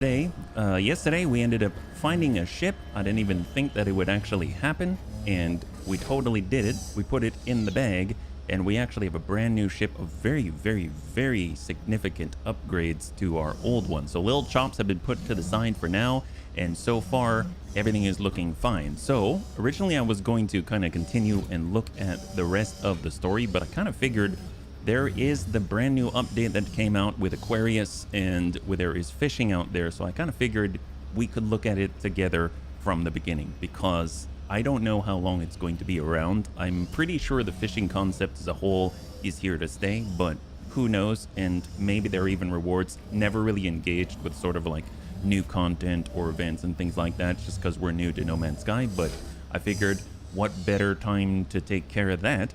Yesterday we ended up finding a ship. I didn't even think that it would actually happen, and we totally did it. We put it in the bag, and we actually have a brand new ship of very significant upgrades to our old one. So little chops have been put to the side for now, and so far everything is looking fine. So originally I was going to kind of continue and look at the rest of the story, but I kind of figured there is the brand new update that came out with Aquarius, and where there is fishing out there. So I kind of figured we could look at it together from the beginning, because I don't know how long it's going to be around. I'm pretty sure the fishing concept as a whole is here to stay, but who knows? And maybe there are even rewards. Never really engaged with sort of like new content or events and things like that, just because we're new to No Man's Sky. But I figured what better time to take care of that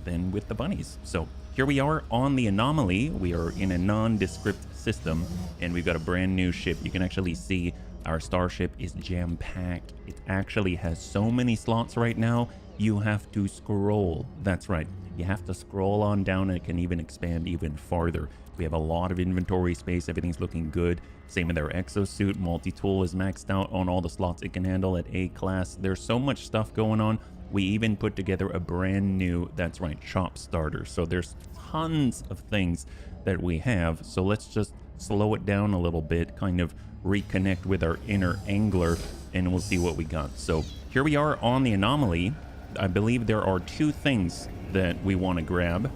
than with the bunnies. So here we are on the Anomaly. We are in a nondescript system, and we've got a brand new ship. You can actually see our starship is jam-packed. It actually has so many slots right now, you have to scroll. That's right. You have to scroll on down, and it can even expand even farther. We have a lot of inventory space. Everything's looking good. Same with our exosuit. Multi-tool is maxed out on all the slots it can handle at A class. There's so much stuff going on. We even put together a brand new, that's right, shop starter. So there's tons of things that we have. So let's just slow it down a little bit, kind of reconnect with our inner angler, and we'll see what we got. So here we are on the Anomaly. I believe there are two things that we want to grab.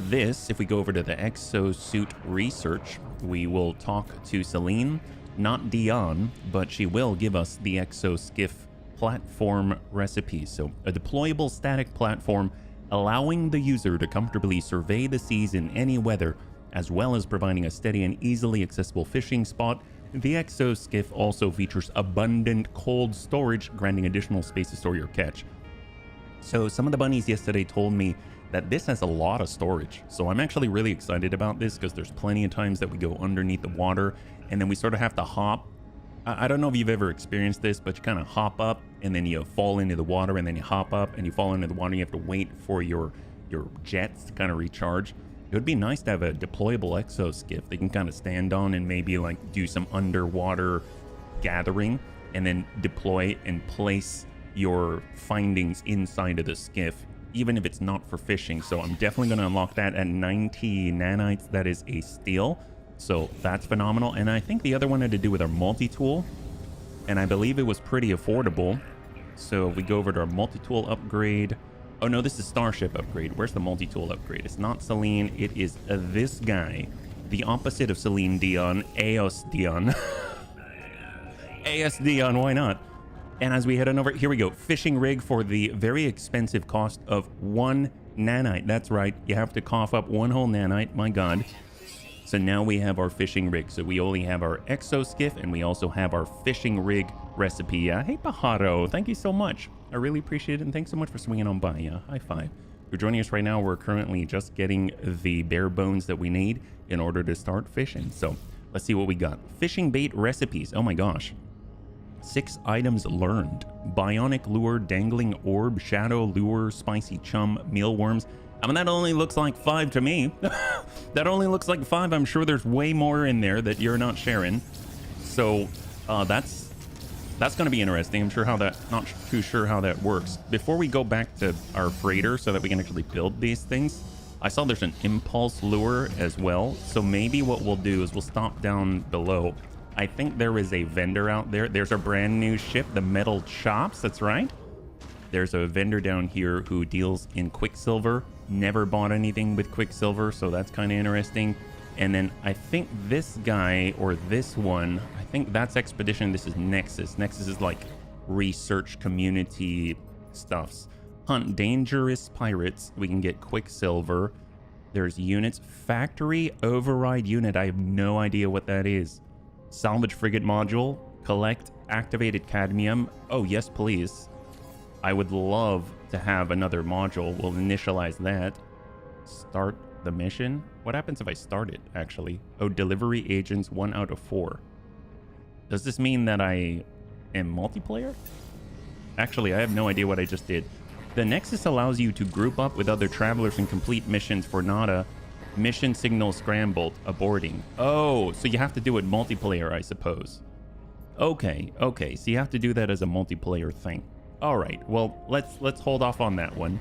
This, if we go over to the exosuit research, we will talk to Celine, not Dion, but she will give us the exoskiff platform recipe. So a deployable static platform allowing the user to comfortably survey the seas in any weather, as well as providing a steady and easily accessible fishing spot. The exoskiff also features abundant cold storage, granting additional space to store your catch. So some of the bunnies yesterday told me that this has a lot of storage. So I'm actually really excited about this, because there's plenty of times that we go underneath the water, and then we sort of have to hop. I don't know if you've ever experienced this, but you kind of hop up and then you fall into the water, and then you hop up and you fall into the water. You have to wait for your jets to kind of recharge. It would be nice to have a deployable exoskiff they can kind of stand on and maybe like do some underwater gathering, and then deploy and place your findings inside of the skiff, even if it's not for fishing. So I'm definitely going to unlock that at 90 nanites. That is a steal. So that's phenomenal. And I think the other one had to do with our multi-tool, and I believe it was pretty affordable. So if we go over to our multi-tool upgrade. Oh no, this is starship upgrade. Where's the multi-tool upgrade? It's not Celine, it is this guy, the opposite of Celine Dion, Eos Dion. Eos Dion, why not? And as we head on over, here we go, fishing rig for the very expensive cost of 1 nanite. That's right, you have to cough up one whole nanite, my god. So now we have our fishing rig. So we only have our exoskiff, and we also have our fishing rig recipe. Hey, Pajaro, thank you so much. I really appreciate it, and thanks so much for swinging on by. High five. If you're joining us right now, we're currently just getting the bare bones that we need in order to start fishing. So let's see what we got. Fishing bait recipes. Oh my gosh. 6 items learned. Bionic lure, dangling orb, shadow lure, spicy chum, mealworms. I mean, that only looks like 5 to me. That only looks like 5. I'm sure there's way more in there that you're not sharing. So that's going to be interesting. I'm sure how that, not too sure how that works. Before we go back to our freighter so that we can actually build these things, I saw there's an impulse lure as well. So maybe what we'll do is we'll stop down below. I think there is a vendor out there. There's our brand new ship, the Metal Chops. That's right. There's a vendor down here who deals in Quicksilver. Never bought anything with Quicksilver, so that's kind of interesting. And then I think this guy, or this one, I think that's Expedition. This is Nexus. Nexus is like research community stuffs. Hunt dangerous pirates. We can get Quicksilver. There's units. Factory override unit. I have no idea what that is. Salvage frigate module. Collect activated cadmium. Oh, yes, please. I would love to have another module. We'll initialize that. Start the mission. What happens if I start it, actually? Oh, delivery agents 1 out of 4. Does this mean that I am multiplayer? Actually, I have no idea what I just did. The Nexus allows you to group up with other travelers and complete missions for nada. Mission signal scrambled. Aborting. Oh, so you have to do it multiplayer, I suppose. Okay, okay. So you have to do that as a multiplayer thing. All right. Well, let's hold off on that one.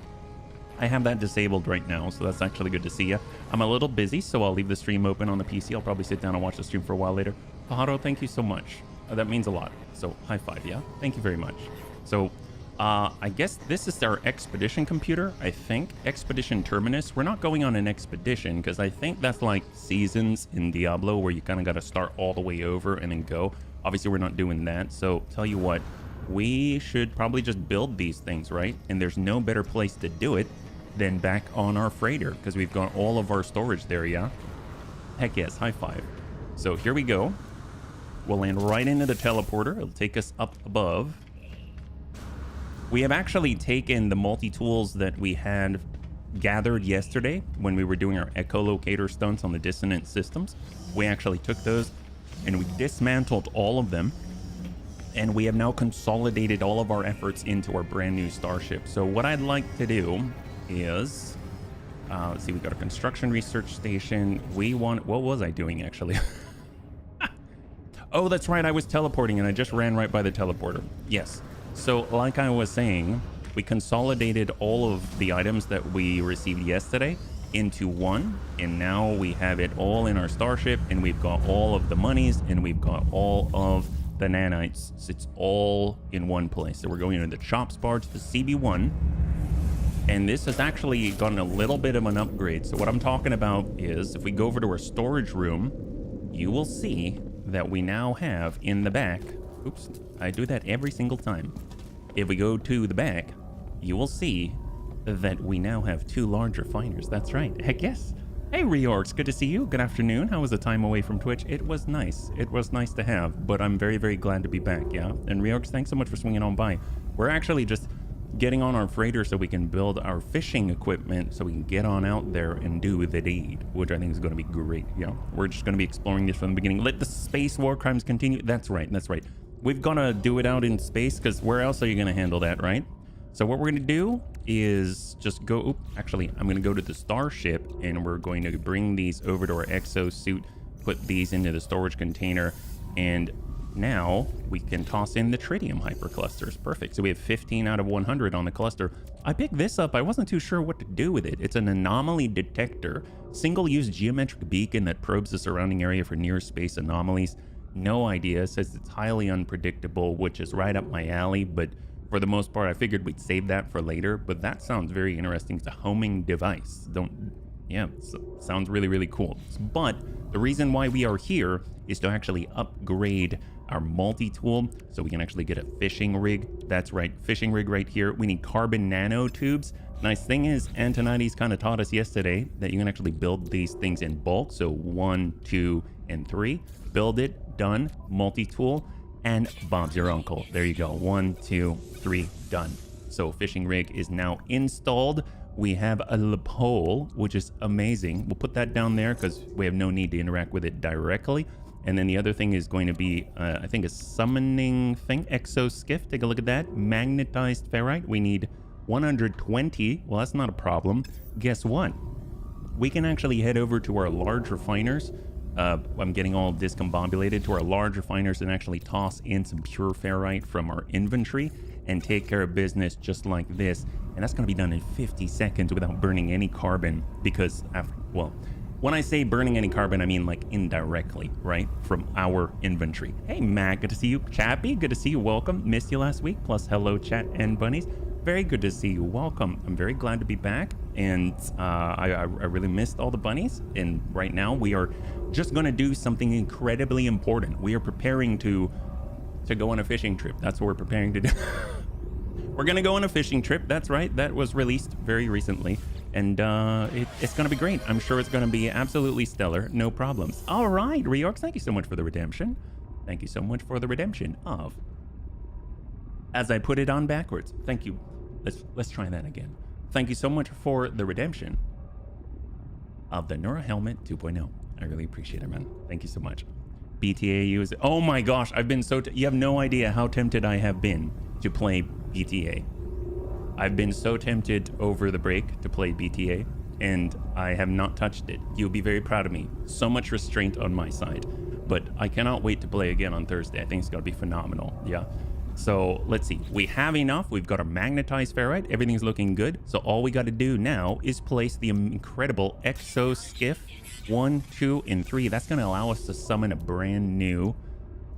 I have that disabled right now, so that's actually good to see you. I'm a little busy, so I'll leave the stream open on the PC. I'll probably sit down and watch the stream for a while later. Pajaro, thank you so much. That means a lot. So high five, yeah? Thank you very much. So I guess this is our expedition computer, I think. Expedition Terminus. We're not going on an expedition because I think that's like seasons in Diablo where you kind of got to start all the way over and then go. Obviously, we're not doing that. So tell you what, we should probably just build these things, right? And there's no better place to do it than back on our freighter because we've got all of our storage there, yeah? Heck yes, high five. So here we go. We'll land right into the teleporter. It'll take us up above. We have actually taken the multi-tools that we had gathered yesterday when we were doing our echolocator stunts on the dissonant systems. We actually took those and we dismantled all of them. And we have now consolidated all of our efforts into our brand new starship. So what I'd like to do is, let's see, we got a construction research station. What was I doing actually? Oh, that's right. I was teleporting and I just ran right by the teleporter. Yes. So like I was saying, we consolidated all of the items that we received yesterday into one. And now we have it all in our starship and we've got all of the monies and we've got all of the nanites. It's all in one place. So we're going into the chops barge, the CB1. And this has actually gotten a little bit of an upgrade. So what I'm talking about is if we go over to our storage room, you will see that we now have in the back, oops, I do that every single time. If we go to the back, you will see that we now have 2 large refiners. That's right. Heck yes. Hey, Reorgs, good to see you. Good afternoon. How was the time away from Twitch? It was nice. It was nice to have, but I'm very, very glad to be back, yeah? And Reorgs, thanks so much for swinging on by. We're actually just getting on our freighter so we can build our fishing equipment so we can get on out there and do the deed, which I think is going to be great. Yeah, we're just going to be exploring this from the beginning. Let the space war crimes continue. That's right. That's right. We've got to do it out in space because where else are you going to handle that, right? So what we're going to do is just go, actually, I'm going to go to the starship and we're going to bring these over to our exosuit, put these into the storage container, and now we can toss in the tritium hyperclusters. Perfect. So we have 15 out of 100 on the cluster. I picked this up. I wasn't too sure what to do with it. It's an anomaly detector, single-use geometric beacon that probes the surrounding area for near space anomalies. No idea. It says it's highly unpredictable, which is right up my alley, but for the most part, I figured we'd save that for later, but that sounds very interesting. It's a homing device. Sounds really, really cool. But the reason why we are here is to actually upgrade our multi-tool so we can actually get a fishing rig. That's right, fishing rig right here. We need carbon nanotubes. Nice thing is, Antonides kind of taught us yesterday that you can actually build these things in bulk. So 1, 2, and 3. Build it, done, multi-tool, and Bob's your uncle. There you go, 1, 2, 3, done. So fishing rig is now installed. We have a pole, which is amazing. We'll put that down there because we have no need to interact with it directly. And then the other thing is going to be, I think, a summoning thing, exoskiff. Take a look at that. Magnetized ferrite. We need 120. Well, that's not a problem. Guess what? We can actually head over to our large refiners. I'm getting all discombobulated, to our large refiners and actually toss in some pure ferrite from our inventory and take care of business just like this. And that's going to be done in 50 seconds without burning any carbon because, when I say burning any carbon, I mean like indirectly, right? From our inventory. Hey, Matt, good to see you. Chappie, good to see you. Welcome. Missed you last week. Plus, hello, chat and bunnies. Very good to see you. Welcome. I'm very glad to be back. And I really missed all the bunnies. And right now, we are just going to do something incredibly important. We are preparing to go on a fishing trip. That's what we're preparing to do. We're going to go on a fishing trip. That's right. That was released very recently. And it's going to be great. I'm sure it's going to be absolutely stellar. No problems. All right, Reorx, thank you so much for the redemption. Thank you so much for the redemption of... As I put it on backwards. Thank you. Let's try that again. Thank you so much for the redemption of the Neura Helmet 2.0. I really appreciate it, man. Thank you so much. BTA is... Oh my gosh, I've been so... You have no idea how tempted I have been to play BTA. I've been so tempted over the break to play BTA. and I have not touched it. You'll be very proud of me. So much restraint on my side, but I cannot wait to play again on Thursday. I think it's going to be phenomenal. Yeah. So let's see. We have enough. We've got our magnetized ferrite. Everything's looking good. So all we got to do now is place the incredible exo skiff 1, 2, and 3. That's going to allow us to summon a brand new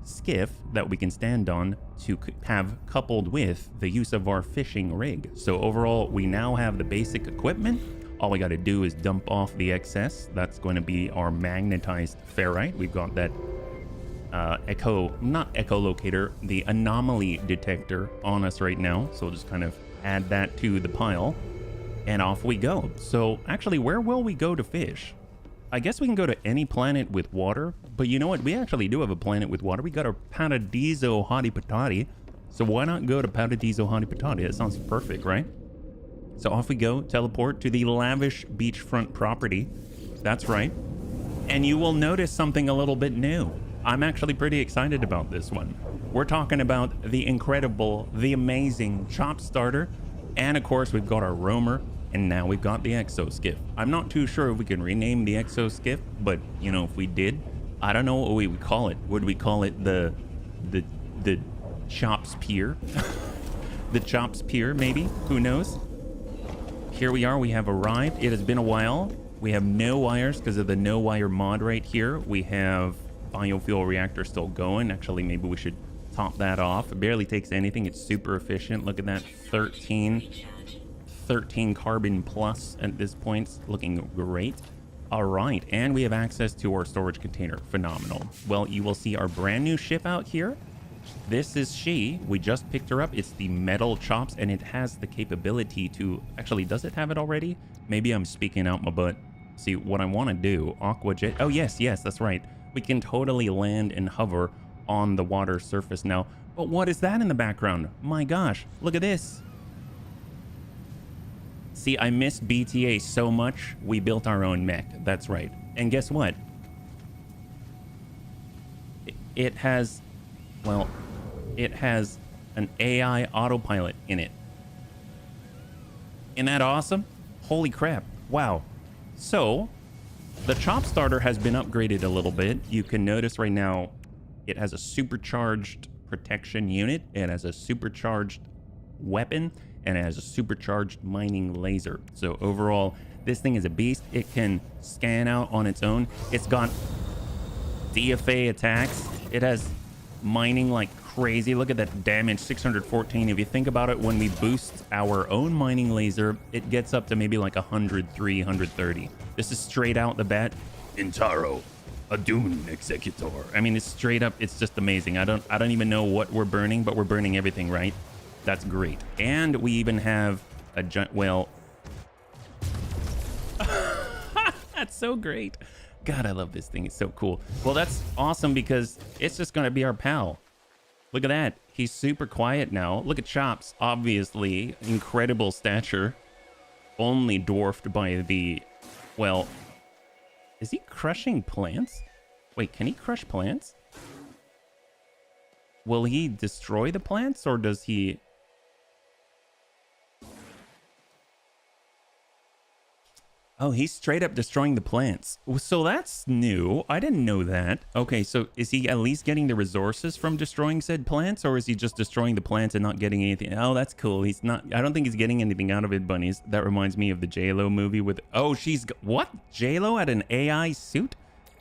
skiff that we can stand on to have coupled with the use of our fishing rig. So overall, we now have the basic equipment. All we got to do is dump off the excess. That's going to be our magnetized ferrite. We've got that not echolocator, the anomaly detector on us right now. So we'll just kind of add that to the pile and off we go. So actually, where will we go to fish? I guess we can go to any planet with water, but you know what? We actually do have a planet with water. We got our Paradiso Hottie Patati. So why not go to Paradiso Hottie Patati? That sounds perfect, right? So off we go, teleport to the lavish beachfront property. That's right. And you will notice something a little bit new. I'm actually pretty excited about this one. We're talking about the incredible, the amazing chop starter. And of course, we've got our roamer. And now we've got the exo skiff. I'm not too sure if we can rename the exo skiff, but you know, if we did, I don't know what we would call it. Would we call it the Chops Pier? The Chops Pier, maybe? Who knows? Here we are. We have arrived. It has been a while. We have no wires because of the no wire mod right here. We have biofuel reactor still going. Actually, maybe we should top that off. It barely takes anything. It's super efficient. Look at that. 13 carbon plus at this point, looking great. All right, and we have access to our storage container. Phenomenal. Well, you will see our brand new ship out here. This is she. We just picked her up. It's the metal chops, and it has the capability to actually, does it have it already? Maybe I'm speaking out my butt. See what I want to do. Aqua jet. Oh yes, that's right. We can totally land and hover on the water surface now. But what is that in the background? My gosh, look at this. See, I miss BTA so much, we built our own mech. That's right. And guess what? It has, well, it has an AI autopilot in it. Isn't that awesome? Holy crap. Wow. So, the chop starter has been upgraded a little bit. You can notice right now, it has a supercharged protection unit. It has a supercharged weapon. And it has a supercharged mining laser. So overall, this thing is a beast. It can scan out on its own. It's got DFA attacks. It has mining like crazy. Look at that damage, 614. If you think about it, when we boost our own mining laser, it gets up to maybe like 103, 130. This is straight out the bat. Intaro, a Doom Executor. I mean, it's straight up. It's just amazing. I don't even know what we're burning, but we're burning everything, right? That's great. And we even have a giant, well, that's so great. God, I love this thing. It's so cool. Well, that's awesome because it's just going to be our pal. Look at that. He's super quiet now. Look at Chops. Obviously, incredible stature. Only dwarfed by the, well, is he crushing plants? Wait, can he crush plants? Will he destroy the plants or does he... Oh, he's straight up destroying the plants. So that's new. I didn't know that. Okay, so is he at least getting the resources from destroying said plants, or is he just destroying the plants and not getting anything? Oh, that's cool. He's not, I don't think he's getting anything out of it, bunnies. That reminds me of the J-Lo movie with, oh, she's, what? J-Lo had an AI suit?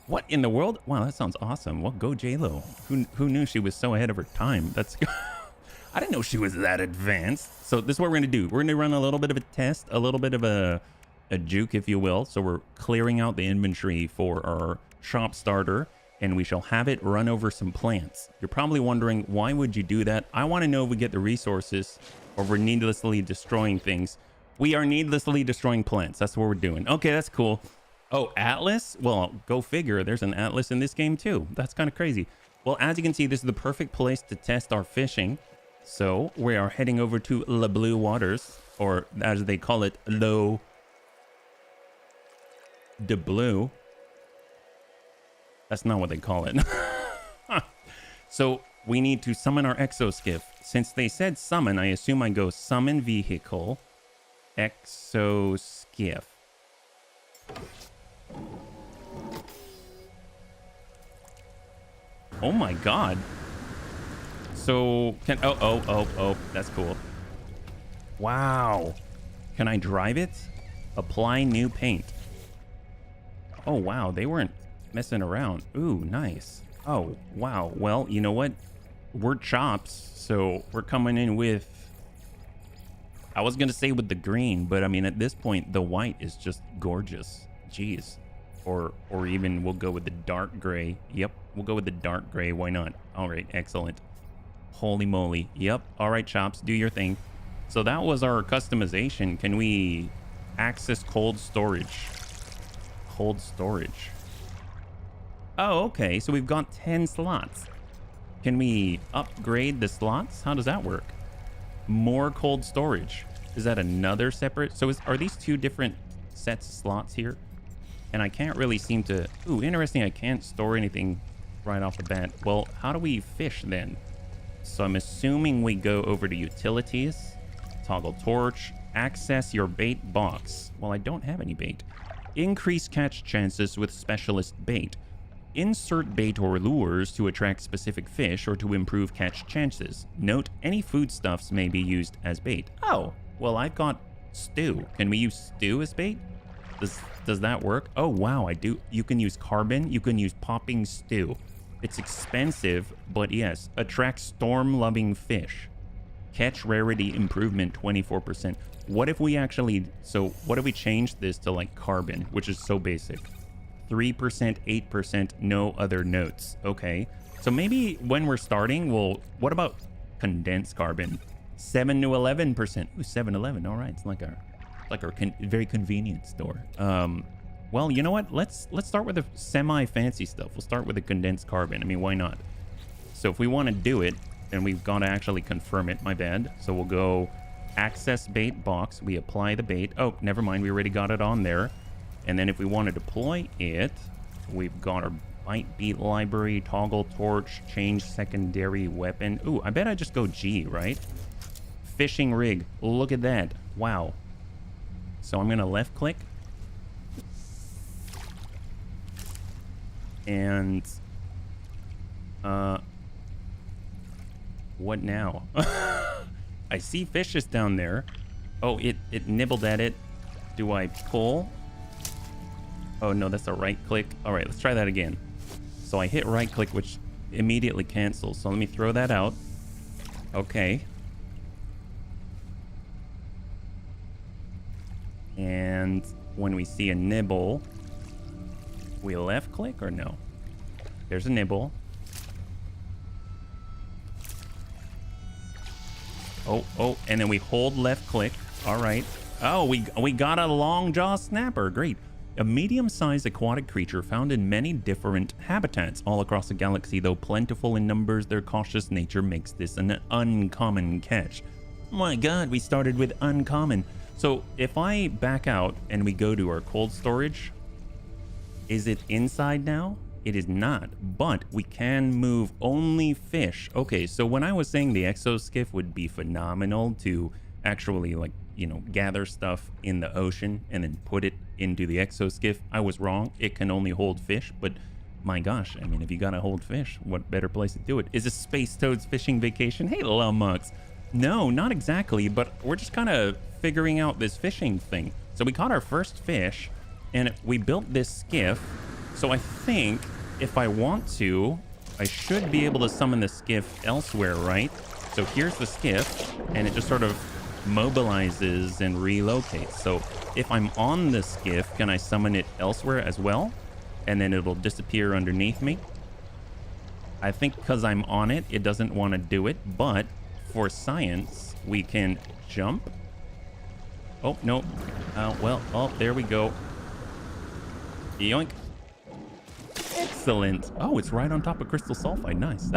What in the world? Wow, that sounds awesome. Well, go J-Lo. Who knew she was so ahead of her time? That's, I didn't know she was that advanced. So this is what we're gonna do. We're gonna run a little bit of a test, a little bit of a juke, if you will. So we're clearing out the inventory for our shop starter, and we shall have it run over some plants. You're probably wondering, why would you do that? I want to know if we get the resources or we're needlessly destroying things. We are needlessly destroying plants. That's what we're doing. Okay, that's cool. Oh, Atlas? Well, go figure. There's an Atlas in this game too. That's kind of crazy. Well, as you can see, this is the perfect place to test our fishing. So we are heading over to Le Blue Waters, or as they call it, L'eau de Blue. That's not what they call it. So we need to summon our exoskiff. Since they said summon, I assume I go summon vehicle, exoskiff. Oh my god. So can oh, that's cool. Wow. Can I drive it? Apply new paint. Oh wow, they weren't messing around. Ooh, nice. Oh wow. Well, you know what? We're Chops, so we're coming in with, I was gonna say with the green, but I mean at this point the white is just gorgeous. Jeez. Or even we'll go with the dark gray. Yep, we'll go with the dark gray. Why not? All right, excellent. Holy moly. Yep. All right, Chops, do your thing. So that was our customization. Can we access cold storage? Cold storage. Oh, okay. So we've got 10 slots. Can we upgrade the slots? How does that work? More cold storage. Is that another separate? So are these two different sets of slots here? And I can't really seem to... Ooh, interesting. I can't store anything right off the bat. Well, how do we fish then? So I'm assuming we go over to utilities, toggle torch, access your bait box. Well, I don't have any bait. Increase catch chances with specialist bait. Insert bait or lures to attract specific fish or to improve catch chances. Note, any foodstuffs may be used as bait. Oh, well, I've got stew. Can we use stew as bait? Does that work? Oh, wow, I do. You can use carbon. You can use popping stew. It's expensive, but yes. Attract storm-loving fish. Catch rarity improvement 24%. What if we actually... So what if we change this to like carbon, which is so basic? 3%, 8%, no other notes. Okay. So maybe when we're starting, what about condensed carbon? 7 to 11%. Ooh, 7-Eleven. All right. It's like our very convenient store. Well, you know what? Let's start with the semi-fancy stuff. We'll start with the condensed carbon. I mean, why not? So if we want to do it, then we've got to actually confirm it. My bad. So we'll go access bait box. We apply the bait. Oh, never mind. We already got it on there. And then if we want to deploy it, we've got our bite beat library, toggle torch, change secondary weapon. Ooh, I bet I just go G, right? Fishing rig. Look at that. Wow. So I'm going to left click. And what now? I see fishes down there. Oh, it nibbled at it. Do I pull? Oh no, that's a right click. All right, let's try that again. So I hit right click, which immediately cancels. So let me throw that out. Okay. And when we see a nibble, we left click or no? There's a nibble. Oh, and then we hold left click. All right. Oh, we got a long jaw snapper. Great. A medium-sized aquatic creature found in many different habitats all across the galaxy. Though plentiful in numbers, their cautious nature makes this an uncommon catch. My God, we started with uncommon. So if I back out and we go to our cold storage, is it inside now? It is not, but we can move only fish. Okay, so when I was saying the exoskiff would be phenomenal to actually, like, you know, gather stuff in the ocean and then put it into the exoskiff, I was wrong. It can only hold fish, but my gosh, I mean, if you gotta hold fish, what better place to do it? Is this Space Toad's fishing vacation? Hey, Lumux. No, not exactly, but we're just kind of figuring out this fishing thing. So we caught our first fish and we built this skiff. So I think if I want to, I should be able to summon the skiff elsewhere, right? So here's the skiff and it just sort of mobilizes and relocates. So if I'm on the skiff, can I summon it elsewhere as well? And then it'll disappear underneath me. I think because I'm on it, it doesn't want to do it, but for science, we can jump. Oh, no. Well, oh, there we go. Yoink. Excellent. Oh, it's right on top of crystal sulfide. Nice.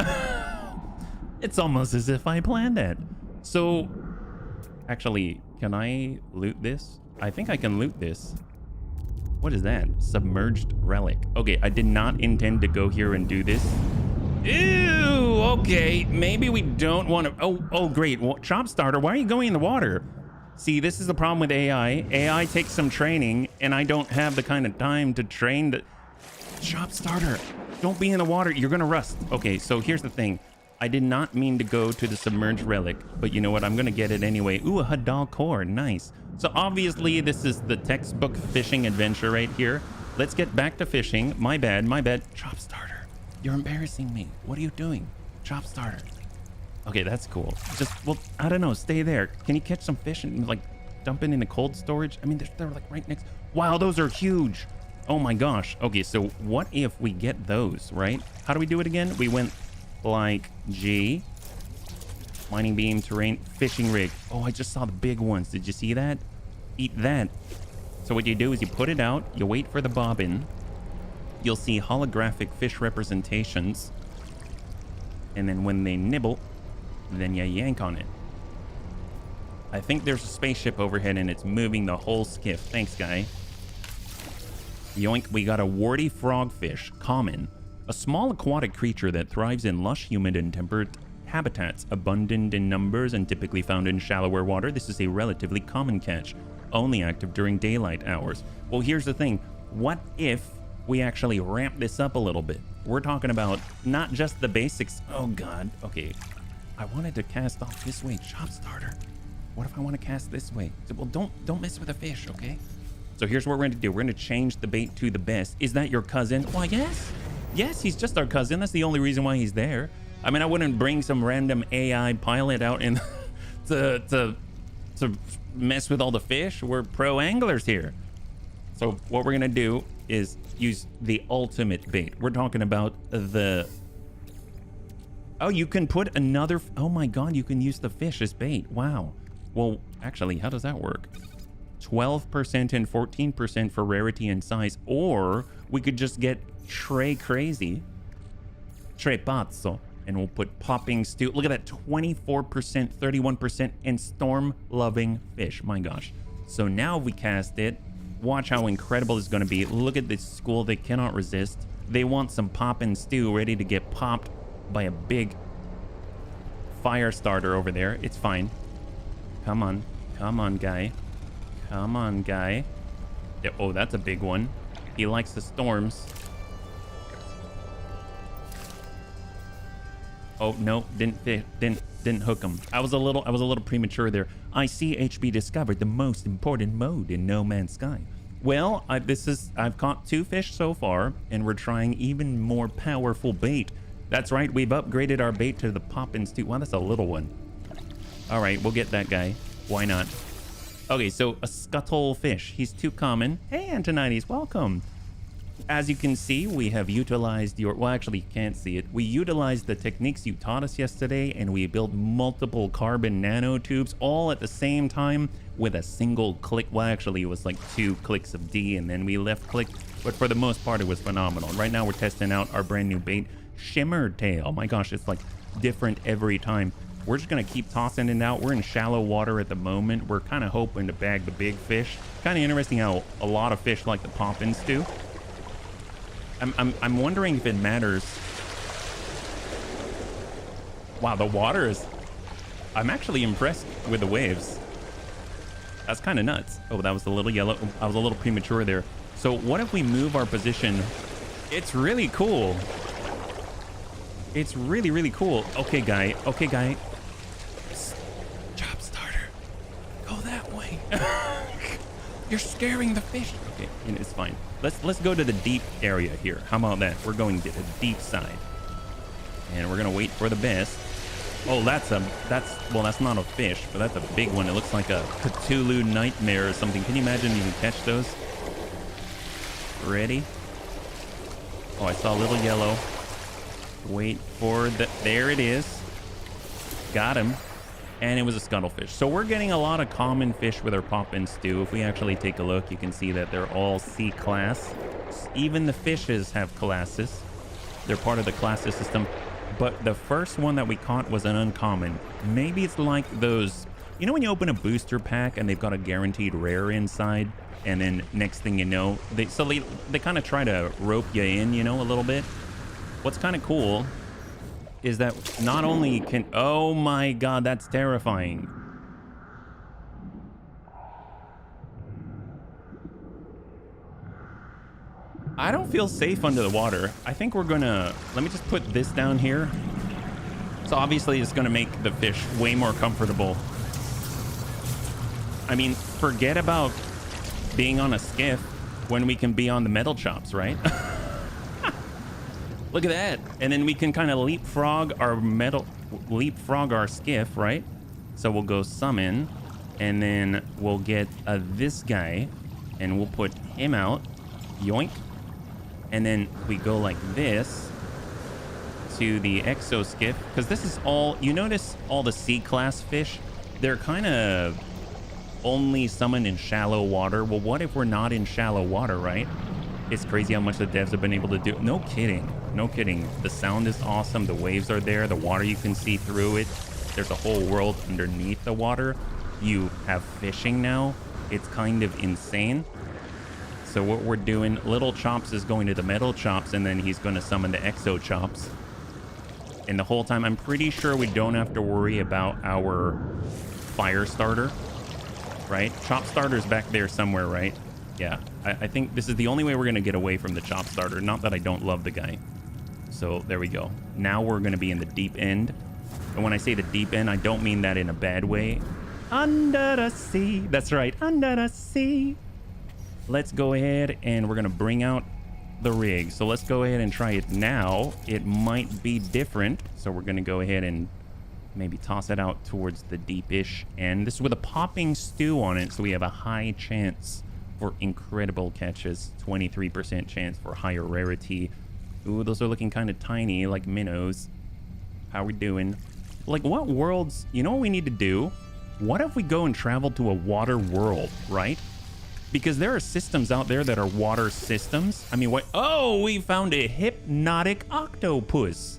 It's almost as if I planned that. So, actually, can I loot this? I think I can loot this. What is that? Submerged relic. Okay, I did not intend to go here and do this. Ew, okay. Maybe we don't want to... Oh, great. Well, Chop Starter, why are you going in the water? See, this is the problem with AI. AI takes some training, and I don't have the kind of time to train the... Shop starter. Don't be in the water. You're going to rust. Okay, so here's the thing. I did not mean to go to the submerged relic, but you know what? I'm going to get it anyway. Ooh, a Hadal core. Nice. So obviously, this is the textbook fishing adventure right here. Let's get back to fishing. My bad. My bad. Chop starter. You're embarrassing me. What are you doing? Chop starter. Okay, that's cool. Just, well, I don't know. Stay there. Can you catch some fish and, like, dump it in the cold storage? I mean, they're like, right next. Wow, those are huge. Oh, my gosh. Okay, so what if we get those, right? How do we do it again? We went, like, G. Mining beam, terrain, fishing rig. Oh, I just saw the big ones. Did you see that? Eat that. So what you do is you put it out. You wait for the bobbin. You'll see holographic fish representations. And then when they nibble, then you yank on it. I think there's a spaceship overhead and it's moving the whole skiff. Thanks, guy. Yoink, we got a warty frogfish, common. A small aquatic creature that thrives in lush, humid, and temperate habitats, abundant in numbers and typically found in shallower water. This is a relatively common catch, only active during daylight hours. Well, here's the thing. What if we actually ramp this up a little bit? We're talking about not just the basics. Oh, God. Okay. I wanted to cast off this way. Chop starter. What if I want to cast this way? Well, don't mess with the fish, okay? So here's what we're going to do. We're going to change the bait to the best. Is that your cousin? Why, yes. Yes, he's just our cousin. That's the only reason why he's there. I mean, I wouldn't bring some random AI pilot out in to mess with all the fish. We're pro anglers here. So what we're going to do is use the ultimate bait. We're talking about the... Oh, you can put another... Oh my God, you can use the fish as bait. Wow. Well, actually, how does that work? 12% and 14% for rarity and size. Or we could just get Tre Crazy. Tre Pazzo. And we'll put popping stew. Look at that, 24%, 31%, and storm-loving fish. My gosh. So now we cast it. Watch how incredible it's going to be. Look at this school. They cannot resist. They want some pop and stew ready to get popped by a big fire starter over there. It's fine. Come on. Come on, guy. Come on, guy. Oh, that's a big one. He likes the storms. Oh, no. Didn't hook him. I was a little premature there. I see HB discovered the most important mode in No Man's Sky. Well, I've caught 2 fish so far, and we're trying even more powerful bait. That's right, we've upgraded our bait to the Poppin' Stew. Wow, that's a little one. All right, we'll get that guy. Why not? Okay, so a scuttle fish. He's too common. Hey, Antonides, welcome. As you can see, we have utilized your... Well, actually, you can't see it. We utilized the techniques you taught us yesterday, and we built multiple carbon nanotubes all at the same time with a single click. Well, actually, it was like 2 clicks of D, and then we left click. But for the most part, it was phenomenal. Right now, we're testing out our brand new bait, Shimmer Tail. My gosh, it's like different every time. We're just going to keep tossing it out. We're in shallow water at the moment. We're kind of hoping to bag the big fish. Kind of interesting how a lot of fish like the Poppin' Stew. I'm wondering if it matters. Wow, the water is... I'm actually impressed with the waves. That's kind of nuts. Oh, that was a little yellow. I was a little premature there. So what if we move our position? It's really cool. It's really, really cool. Okay, guy. Okay, guy. Chop starter. Go that way. You're scaring the fish. Okay, it's fine. Let's go to the deep area here. How about that? We're going to the deep side. And we're gonna wait for the best. Oh, that's not a fish, but that's a big one. It looks like a Cthulhu nightmare or something. Can you imagine you can catch those? Ready? Oh, I saw a little yellow. Wait for the... There it is. Got him. And it was a scuttlefish. So we're getting a lot of common fish with our Poppin' Stew. If we actually take a look, you can see that they're all C class. Even the fishes have classes. They're part of the classes system. But the first one that we caught was an uncommon. Maybe it's like those... You know when you open a booster pack and they've got a guaranteed rare inside? And then next thing you know... They kind of try to rope you in, you know, a little bit. What's kind of cool is that not only can... Oh my God, that's terrifying. I don't feel safe under the water. I think we're gonna, let me just put this down here. So obviously it's gonna make the fish way more comfortable. I mean, forget about being on a skiff when we can be on the metal chops, right? Look at that. And then we can kind of leapfrog our skiff, right? So we'll go summon, and then we'll get this guy, and we'll put him out. Yoink. And then we go like this to the exo skiff, because this is all, you notice all the C-class fish, they're kind of only summoned in shallow water. Well, what if we're not in shallow water, right? It's crazy how much the devs have been able to do. No kidding. No kidding. The sound is awesome. The waves are there. The water, you can see through it. There's a whole world underneath the water. You have fishing now. It's kind of insane. So what we're doing, Little Chops is going to the metal chops, and then he's going to summon the exo chops. And the whole time, I'm pretty sure we don't have to worry about our fire starter, right? Chop starter's back there somewhere, right? Yeah, I think this is the only way we're going to get away from the chop starter. Not that I don't love the guy. So there we go. Now we're going to be in the deep end. And when I say the deep end, I don't mean that in a bad way. Under the sea. That's right. Under the sea. Let's go ahead and we're going to bring out the rig. So let's go ahead and try it now. It might be different. So we're going to go ahead and maybe toss it out towards the deepish end. This is with a popping stew on it. So we have a high chance for incredible catches. 23% chance for higher rarity. Ooh, those are looking kind of tiny, like minnows. How we doing? Like, what worlds? You know what we need to do? What if we go and travel to a water world, right? Because there are systems out there that are water systems. I mean, what? Oh, we found a hypnotic octopus.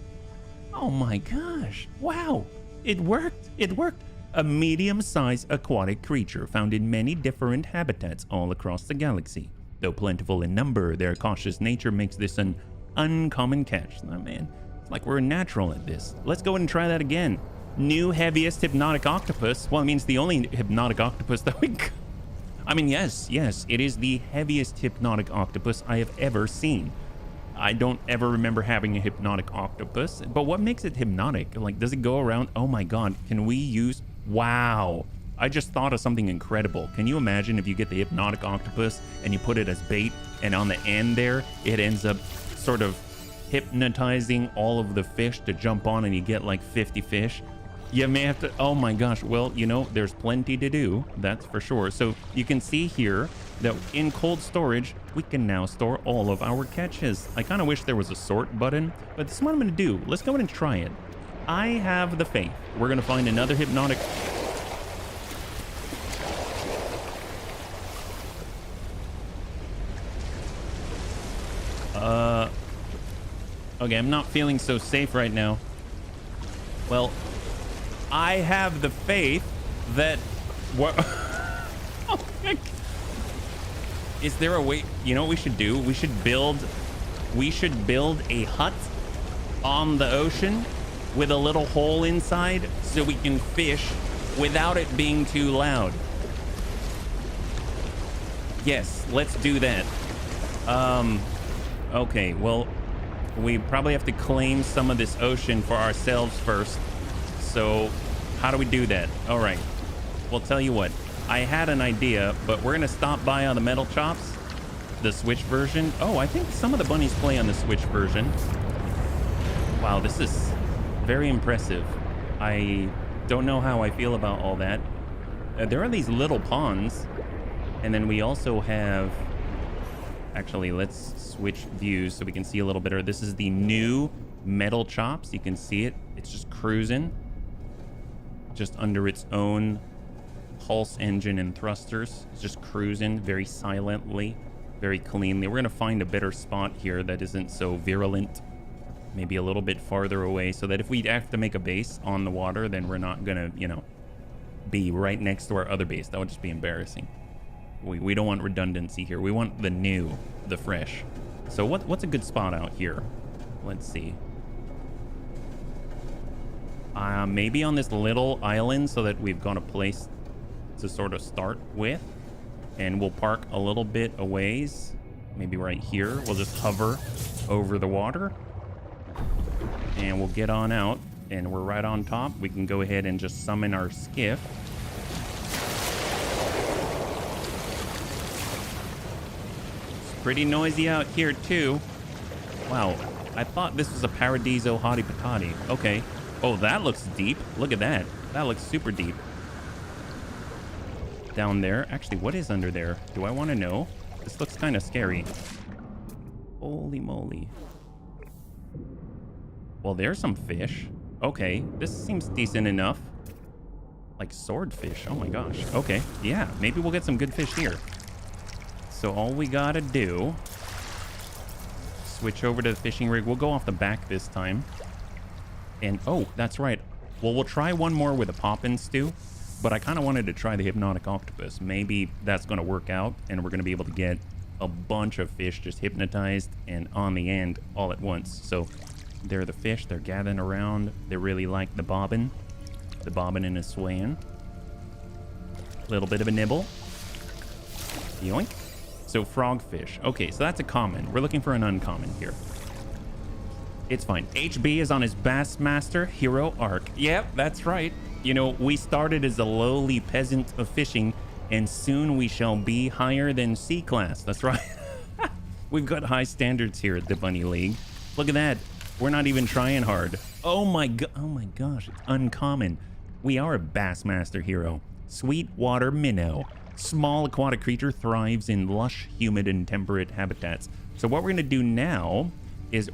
Oh my gosh. Wow. It worked. It worked. A medium-sized aquatic creature found in many different habitats all across the galaxy. Though plentiful in number, their cautious nature makes this an uncommon catch. Oh, man, it's like we're natural at this. Let's go ahead and try that again. New heaviest hypnotic octopus. Well, it means the only hypnotic octopus that we got. I mean, yes, it is the heaviest hypnotic octopus I have ever seen. I don't ever remember having a hypnotic octopus, but what makes it hypnotic? Like, does it go around? Oh my God, can we use... Wow, I just thought of something incredible. Can you imagine if you get the hypnotic octopus and you put it as bait, and on the end there, it ends up sort of hypnotizing all of the fish to jump on, and you get like 50 fish? You may have to, oh my gosh, well, you know, there's plenty to do, that's for sure. So you can see here that in cold storage, we can now store all of our catches. I kind of wish there was a sort button, but this is what I'm going to do. Let's go ahead and try it. I have the faith. We're going to find another hypnotic... Okay, I'm not feeling so safe right now. Well, I have the faith that... What? Oh, is there a way... You know what we should do? We should build a hut on the ocean with a little hole inside so we can fish without it being too loud. Yes, let's do that. Okay, well, we probably have to claim some of this ocean for ourselves first. So how do we do that? All right, well, tell you what, I had an idea, but we're gonna stop by on the metal chops, the Switch version. Oh, I think some of the bunnies play on the Switch version. Wow, this is very impressive. I don't know how I feel about all that. There are these little ponds, and then we also have... Actually, let's switch views so we can see a little better. This is the new metal chops. You can see it. It's just cruising, just under its own pulse engine and thrusters. It's just cruising very silently, very cleanly. We're gonna find a better spot here that isn't so virulent. Maybe a little bit farther away, so that if we have to make a base on the water, then we're not gonna, you know, be right next to our other base. That would just be embarrassing. We don't want redundancy here. We want the new, the fresh. So what's a good spot out here? Let's see. Maybe on this little island, so that we've got a place to sort of start with, and we'll park a little bit a ways. maybe right here. We'll just hover over the water and we'll get on out, and we're right on top. We can go ahead and just summon our skiff. It's pretty noisy out here too. Wow, I thought this was a Paradiso Hottie Patati. Okay. Oh, that looks deep. Look at that. That looks super deep. Down there. Actually, what is under there? Do I want to know? This looks kind of scary. Holy moly. Well, there's some fish. Okay, this seems decent enough. Like swordfish. Oh my gosh. Okay, yeah, maybe we'll get some good fish here. So all we gotta do, switch over to the fishing rig. We'll go off the back this time. And oh, that's right. Well, we'll try one more with a poppin' stew, but I kind of wanted to try the hypnotic octopus. Maybe that's going to work out and we're going to be able to get a bunch of fish just hypnotized and on the end all at once. So they're the fish. They're gathering around. They really like the bobbin. The bobbin and a swaying. A little bit of a nibble. Yoink. So frogfish. Okay, so that's a common. We're looking for an uncommon here. It's fine. HB is on his Bassmaster Hero arc. Yep, that's right. You know, we started as a lowly peasant of fishing, and soon we shall be higher than C class. That's right. We've got high standards here at the Bunny League. Look at that. We're not even trying hard. Oh my gosh, it's uncommon. We are a Bassmaster Hero. Sweetwater minnow. Small aquatic creature, thrives in lush, humid, and temperate habitats. So what we're going to do now is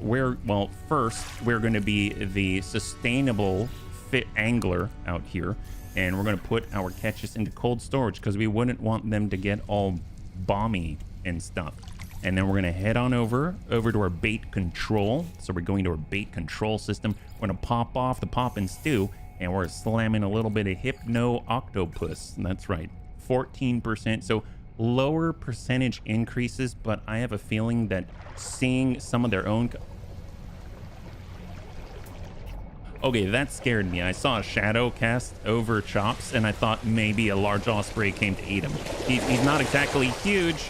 first we're going to be the sustainable fit angler out here, and we're going to put our catches into cold storage because we wouldn't want them to get all balmy and stuff. And then we're going to head on over to our bait control. So we're going to our bait control system. We're going to pop off the pop and stew, and we're slamming a little bit of hypno octopus. That's right, 14%. So lower percentage increases, but I have a feeling that seeing some of their own... Okay, that scared me. I saw a shadow cast over Chops, and I thought maybe a large osprey came to eat him. He's not exactly huge.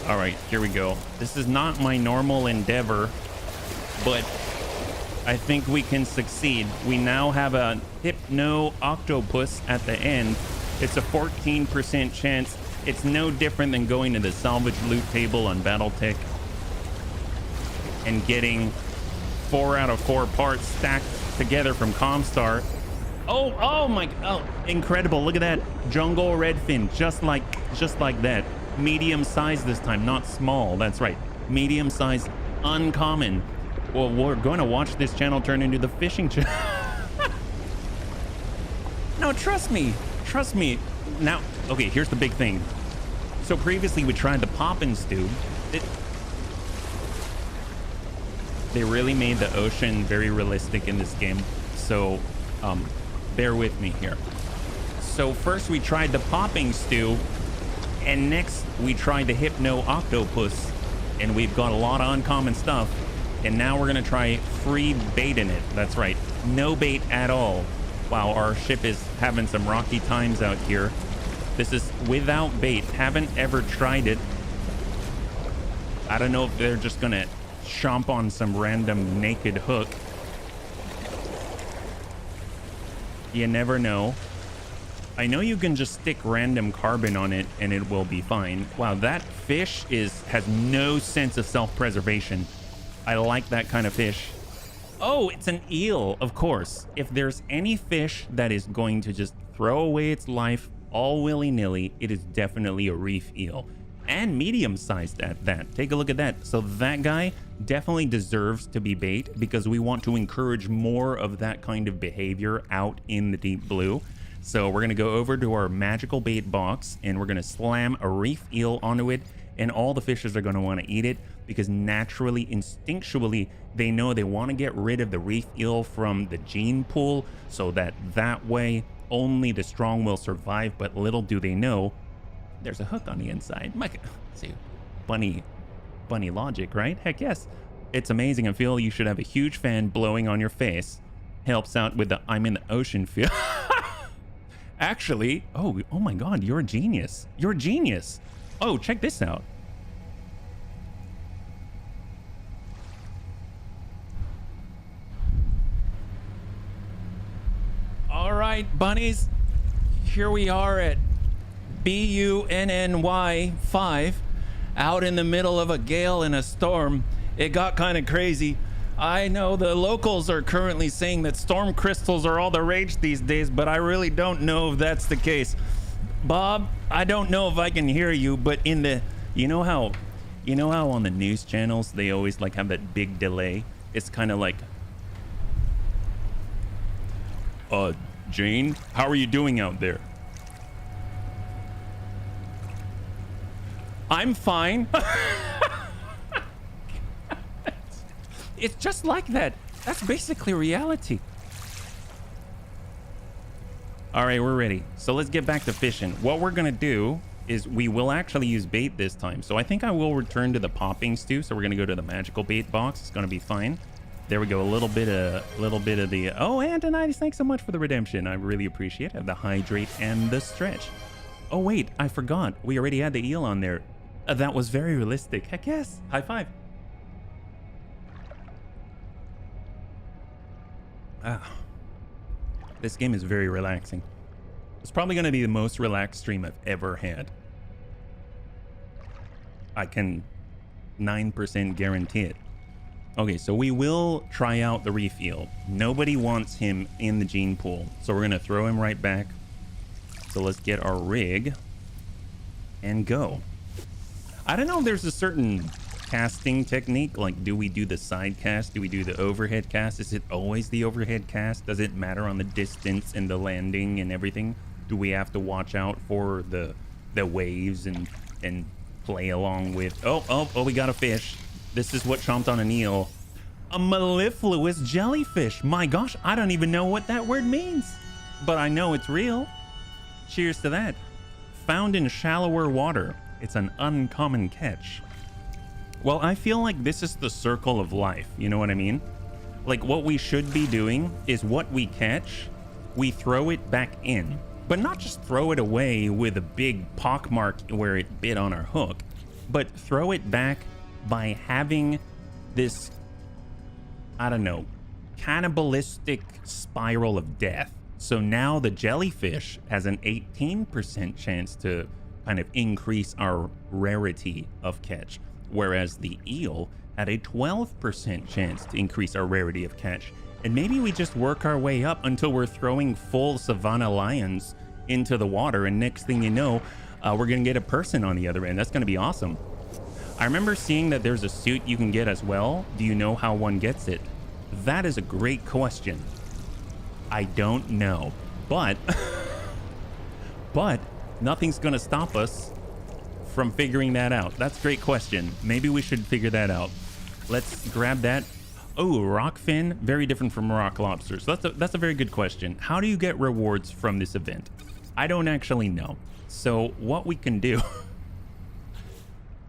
All right, here we go. This is not my normal endeavor, but I think we can succeed. We now have a hypno octopus at the end. It's a 14% chance. It's no different than going to the salvage loot table on Battletech and getting 4 out of 4 parts stacked together from Comstar. Oh my, oh, incredible. Look at that jungle redfin, just like that. Medium size this time, not small. That's right, medium size, uncommon. Well, we're going to watch this channel turn into the fishing channel. No, trust me. Now, okay, here's the big thing. So previously we tried the poppin' stew. They really made the ocean very realistic in this game. So bear with me here. So first we tried the popping stew, and next we tried the hypno octopus, and we've got a lot of uncommon stuff. And now we're gonna try free bait in it. That's right, no bait at all. Wow, our ship is having some rocky times out here. This is without bait. Haven't ever tried it. I don't know if they're just gonna chomp on some random naked hook. You never know. I know you can just stick random carbon on it and it will be fine. Wow, that fish has no sense of self-preservation. I like that kind of fish. Oh, it's an eel, of course. If there's any fish that is going to just throw away its life all willy-nilly, it is definitely a reef eel. And medium-sized at that. Take a look at that. So that guy definitely deserves to be bait because we want to encourage more of that kind of behavior out in the deep blue. So we're going to go over to our magical bait box and we're going to slam a reef eel onto it, and all the fishes are going to want to eat it because naturally, instinctually, they know they want to get rid of the reef eel from the gene pool so that way only the strong will survive. But little do they know, there's a hook on the inside. See, bunny logic, right? Heck yes. It's amazing. I feel you should have a huge fan blowing on your face. Helps out with the I'm in the ocean feel. Actually, oh my God, you're a genius. You're a genius. Oh, check this out. right, bunnies. Here we are at BUNNY 5, out in the middle of a gale and a storm. It got kind of crazy. I know the locals are currently saying that storm crystals are all the rage these days, but I really don't know if that's the case. Bob, I don't know if I can hear you, but in the, you know how on the news channels they always like have that big delay? It's kind of like, Jane, how are you doing out there? I'm fine. It's just like that. That's basically reality. All right, we're ready. So let's get back to fishing. What we're gonna do is we will actually use bait this time. So I think I will return to the popping stew. So we're gonna go to the magical bait box. It's gonna be fine. There we go. A little bit of the. Oh, Antonitis, thanks so much for the redemption. I really appreciate it. The hydrate and the stretch. Oh wait, I forgot. We already had the eel on there. That was very realistic. Heck yes. High five. This game is very relaxing. It's probably going to be the most relaxed stream I've ever had. I can 9% guarantee it. Okay, so we will try out the reef eel. Nobody wants him in the gene pool, so we're going to throw him right back. So let's get our rig and go. I don't know if there's a certain casting technique, like do we do the side cast, do we do the overhead cast? Is it always the overhead cast? Does it matter on the distance and the landing and everything? Do we have to watch out for the waves and play along with oh we got a fish. This is what chomped on an eel. A mellifluous jellyfish. My gosh, I don't even know what that word means, but I know it's real. Cheers to that. Found in shallower water. It's an uncommon catch. Well, I feel like this is the circle of life. You know what I mean? Like what we should be doing is what we catch, we throw it back in, but not just throw it away with a big pockmark where it bit on our hook, but throw it back by having this, I don't know, cannibalistic spiral of death. So now the jellyfish has an 18% chance to kind of increase our rarity of catch, whereas the eel had a 12% chance to increase our rarity of catch. And maybe we just work our way up until we're throwing full savanna lions into the water, and next thing you know, we're gonna get a person on the other end. That's gonna be awesome. I remember seeing that there's a suit you can get as well. Do you know how one gets it? That is a great question. I don't know, but nothing's gonna stop us from figuring that out. That's a great question. Maybe we should figure that out. Let's grab that. Oh, rockfin, very different from rock lobsters. So that's a very good question. How do you get rewards from this event? I don't actually know. So what we can do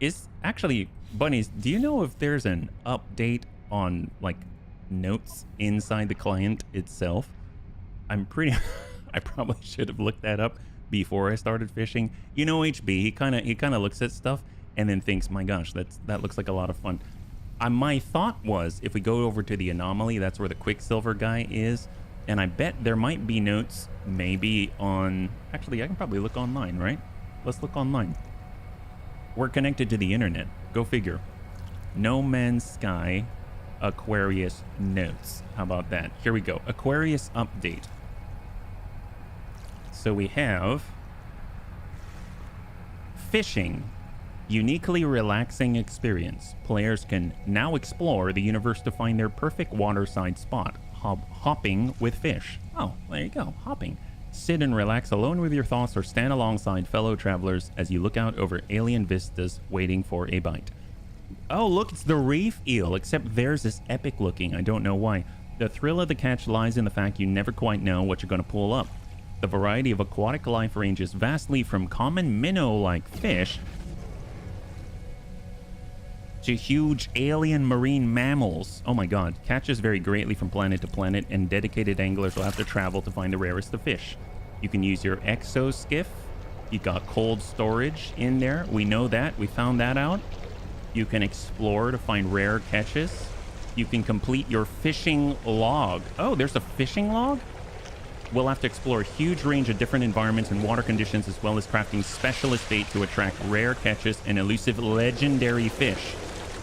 is actually, bunnies, do you know if there's an update on like notes inside the client itself? I'm pretty I probably should have looked that up before I started fishing. You know, HB, he kind of looks at stuff and then thinks, my gosh, that looks like a lot of fun. My thought was, if we go over to the anomaly, that's where the Quicksilver guy is, and I bet there might be notes maybe on, actually I can probably look online, right? Let's look online. We're connected to the internet, go figure. No Man's Sky Aquarius notes. How about that? Here we go. Aquarius update. So we have fishing, uniquely relaxing experience. Players can now explore the universe to find their perfect waterside spot. Hopping with fish. Oh, there you go. Hopping. Sit and relax alone with your thoughts or stand alongside fellow travelers as you look out over alien vistas waiting for a bite. Oh, look, it's the reef eel, except theirs is epic looking. I don't know why. The thrill of the catch lies in the fact you never quite know what you're going to pull up. The variety of aquatic life ranges vastly from common minnow-like fish to huge alien marine mammals. Oh my god, catches vary greatly from planet to planet, and dedicated anglers will have to travel to find the rarest of fish. You can use your exo skiff. You got cold storage in there. We know that. We found that out. You can explore to find rare catches. You can complete your fishing log. Oh, there's a fishing log? We'll have to explore a huge range of different environments and water conditions, as well as crafting specialist bait to attract rare catches and elusive legendary fish.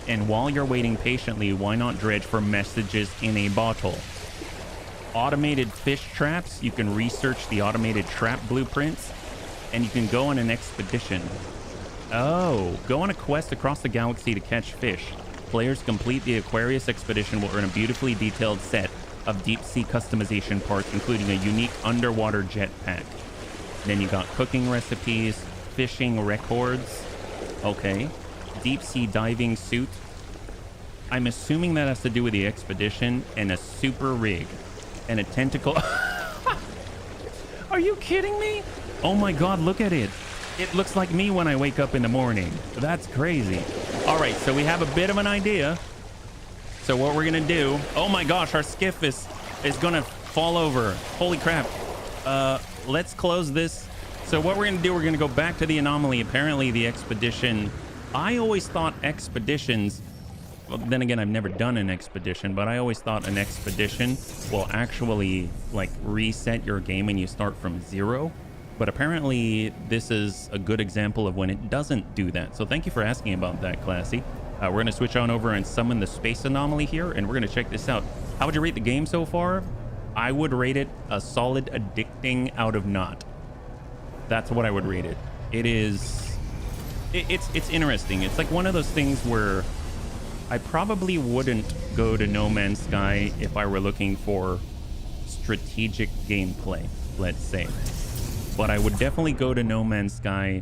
And while you're waiting patiently, why not dredge for messages in a bottle? Automated fish traps. You can research the automated trap blueprints, and you can go on an expedition. Oh, go on a quest across the galaxy to catch fish. Players complete the Aquarius expedition will earn a beautifully detailed set of deep sea customization parts, including a unique underwater jetpack. Then you got cooking recipes, fishing records. Okay. Deep sea diving suit. I'm assuming that has to do with the expedition, and a super rig and a tentacle. Are you kidding me? Oh my god, look at it. It looks like me when I wake up in the morning. That's crazy. All right, so we have a bit of an idea. So what we're gonna do, oh my gosh, our skiff is gonna fall over. Holy crap. Let's close this. So what we're gonna do, we're gonna go back to the anomaly. Apparently the expedition, I always thought expeditions, well, then again, I've never done an expedition, but I always thought an expedition will actually like reset your game and you start from zero. But apparently this is a good example of when it doesn't do that. So thank you for asking about that, Classy. We're going to switch on over and summon the space anomaly here, and we're going to check this out. How would you rate the game so far? I would rate it a solid addicting out of not. That's what I would rate it. It is... It's interesting. It's like one of those things where I probably wouldn't go to No Man's Sky if I were looking for strategic gameplay, let's say. But I would definitely go to No Man's Sky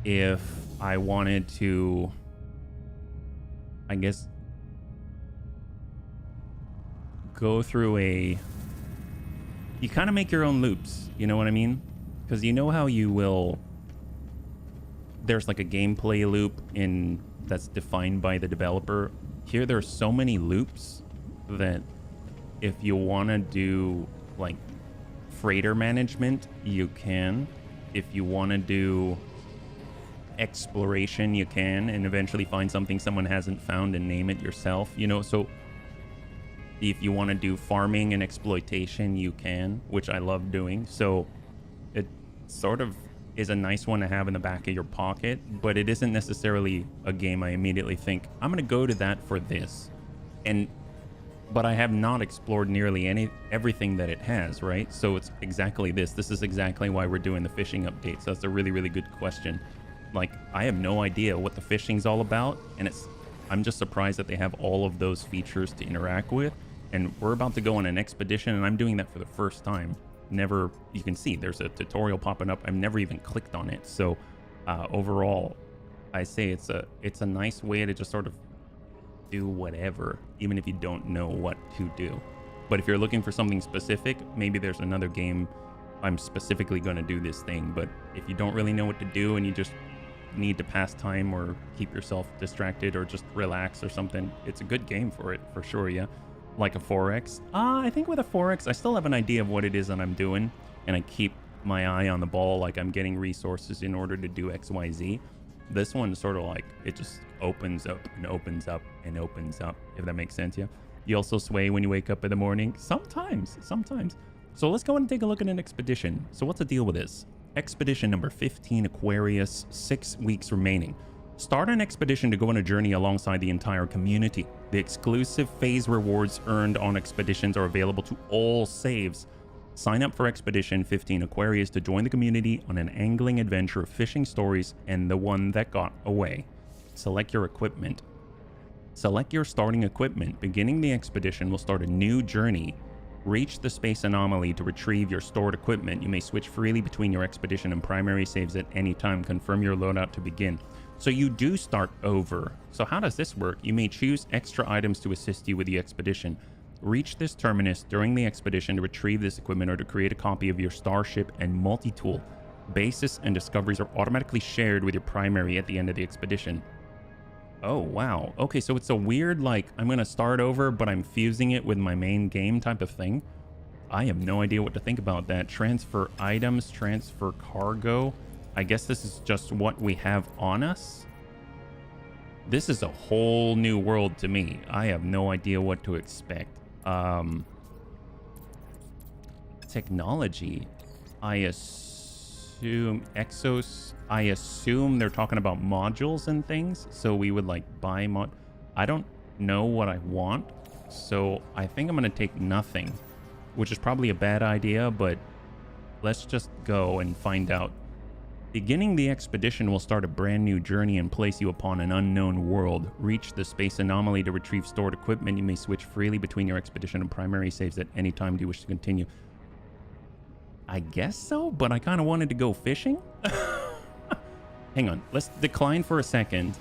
if I wanted to, I guess, go through a... You kind of make your own loops, you know what I mean? Because you know how you will... There's like a gameplay loop that's defined by the developer. Here there's so many loops that if you want to do like freighter management, you can. If you want to do exploration, you can, and eventually find something someone hasn't found and name it yourself, you know. So if you want to do farming and exploitation, you can, which I love doing. So it sort of is a nice one to have in the back of your pocket, but it isn't necessarily a game I immediately think I'm going to go to that for this. But I have not explored nearly everything that it has, right? So it's exactly this. This is exactly why we're doing the fishing update. So that's a really, really good question. Like, I have no idea what the fishing's all about, and I'm just surprised that they have all of those features to interact with. And we're about to go on an expedition, and I'm doing that for the first time. Never, you can see there's a tutorial popping up. I've never even clicked on it. So overall, I say it's a nice way to just sort of do whatever, even if you don't know what to do. But if you're looking for something specific, maybe there's another game I'm specifically going to do this thing. But if you don't really know what to do and you just need to pass time or keep yourself distracted or just relax or something, it's a good game for it, for sure. Yeah, like a 4X. I think with a 4X I still have an idea of what it is that I'm doing, and I keep my eye on the ball, like I'm getting resources in order to do XYZ. This one sort of like, it just opens up and opens up and opens up, if that makes sense. Yeah. You also sway when you wake up in the morning. Sometimes. So let's go and take a look at an expedition. So what's the deal with this? Expedition number 15, Aquarius, 6 weeks remaining. Start an expedition to go on a journey alongside the entire community. The exclusive phase rewards earned on expeditions are available to all saves. Sign up for Expedition 15 Aquarius to join the community on an angling adventure of fishing stories and the one that got away. Select your equipment. Select your starting equipment. Beginning the expedition will start a new journey. Reach the space anomaly to retrieve your stored equipment. You may switch freely between your expedition and primary saves at any time. Confirm your loadout to begin. So you do start over. So how does this work? You may choose extra items to assist you with the expedition. Reach this terminus during the expedition to retrieve this equipment or to create a copy of your starship and multi-tool. Bases and discoveries are automatically shared with your primary at the end of the expedition. Oh, wow. Okay, so it's a weird, like, I'm going to start over, but I'm fusing it with my main game type of thing. I have no idea what to think about that. Transfer items, transfer cargo. I guess this is just what we have on us. This is a whole new world to me. I have no idea what to expect. technology. I assume Exos. I assume they're talking about modules and things. So we would like buy mod. I don't know what I want. So I think I'm going to take nothing, which is probably a bad idea, but let's just go and find out. Beginning the expedition will start a brand new journey and place you upon an unknown world. Reach the space anomaly to retrieve stored equipment. You may switch freely between your expedition and primary saves at any time. Do you wish to continue? I guess so, but I kind of wanted to go fishing. Hang on, let's decline for a second.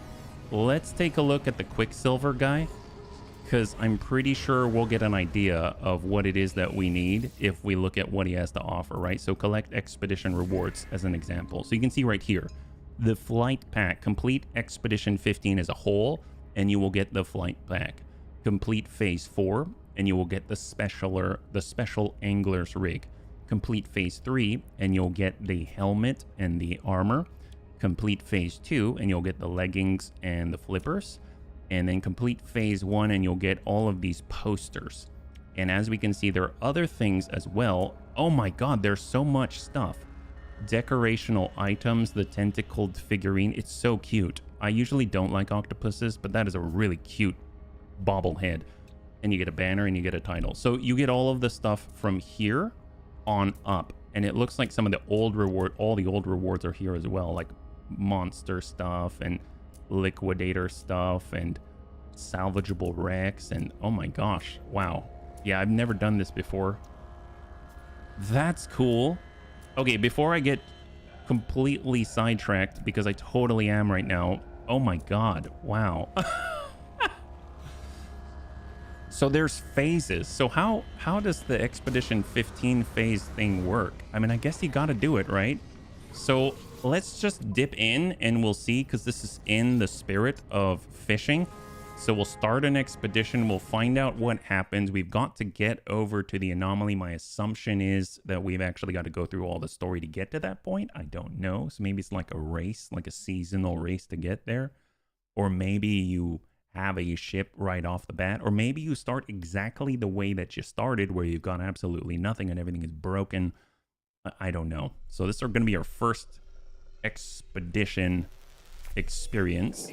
Let's take a look at the Quicksilver guy, because I'm pretty sure we'll get an idea of what it is that we need if we look at what he has to offer, right? So collect expedition rewards as an example. So you can see right here, the flight pack, complete expedition 15 as a whole, and you will get the flight pack. Complete phase 4, and you will get the special angler's rig. Complete phase 3, and you'll get the helmet and the armor. Complete phase 2, and you'll get the leggings and the flippers. And then complete phase 1, and you'll get all of these posters. And as we can see, there are other things as well. Oh my god, there's so much stuff. Decorational items, the tentacled figurine. It's so cute. I usually don't like octopuses, but that is a really cute bobblehead. And you get a banner and you get a title. So you get all of the stuff from here on up. And it looks like some of the old all the old rewards are here as well, like monster stuff and liquidator stuff and salvageable wrecks. And oh my gosh, wow. Yeah, I've never done this before. That's cool. Okay, before I get completely sidetracked, because I totally am right now. Oh my god, wow. So there's phases. So how does the Expedition 15 phase thing work? I mean, I guess you gotta do it, right? So let's just dip in and we'll see, because this is in the spirit of fishing. So we'll start an expedition. We'll find out what happens. We've got to get over to the anomaly. My assumption is that we've actually got to go through all the story to get to that point. I don't know. So maybe it's like a race, like a seasonal race to get there. Or maybe you have a ship right off the bat. Or maybe you start exactly the way that you started, where you've got absolutely nothing and everything is broken. I don't know. So this is going to be our first expedition experience.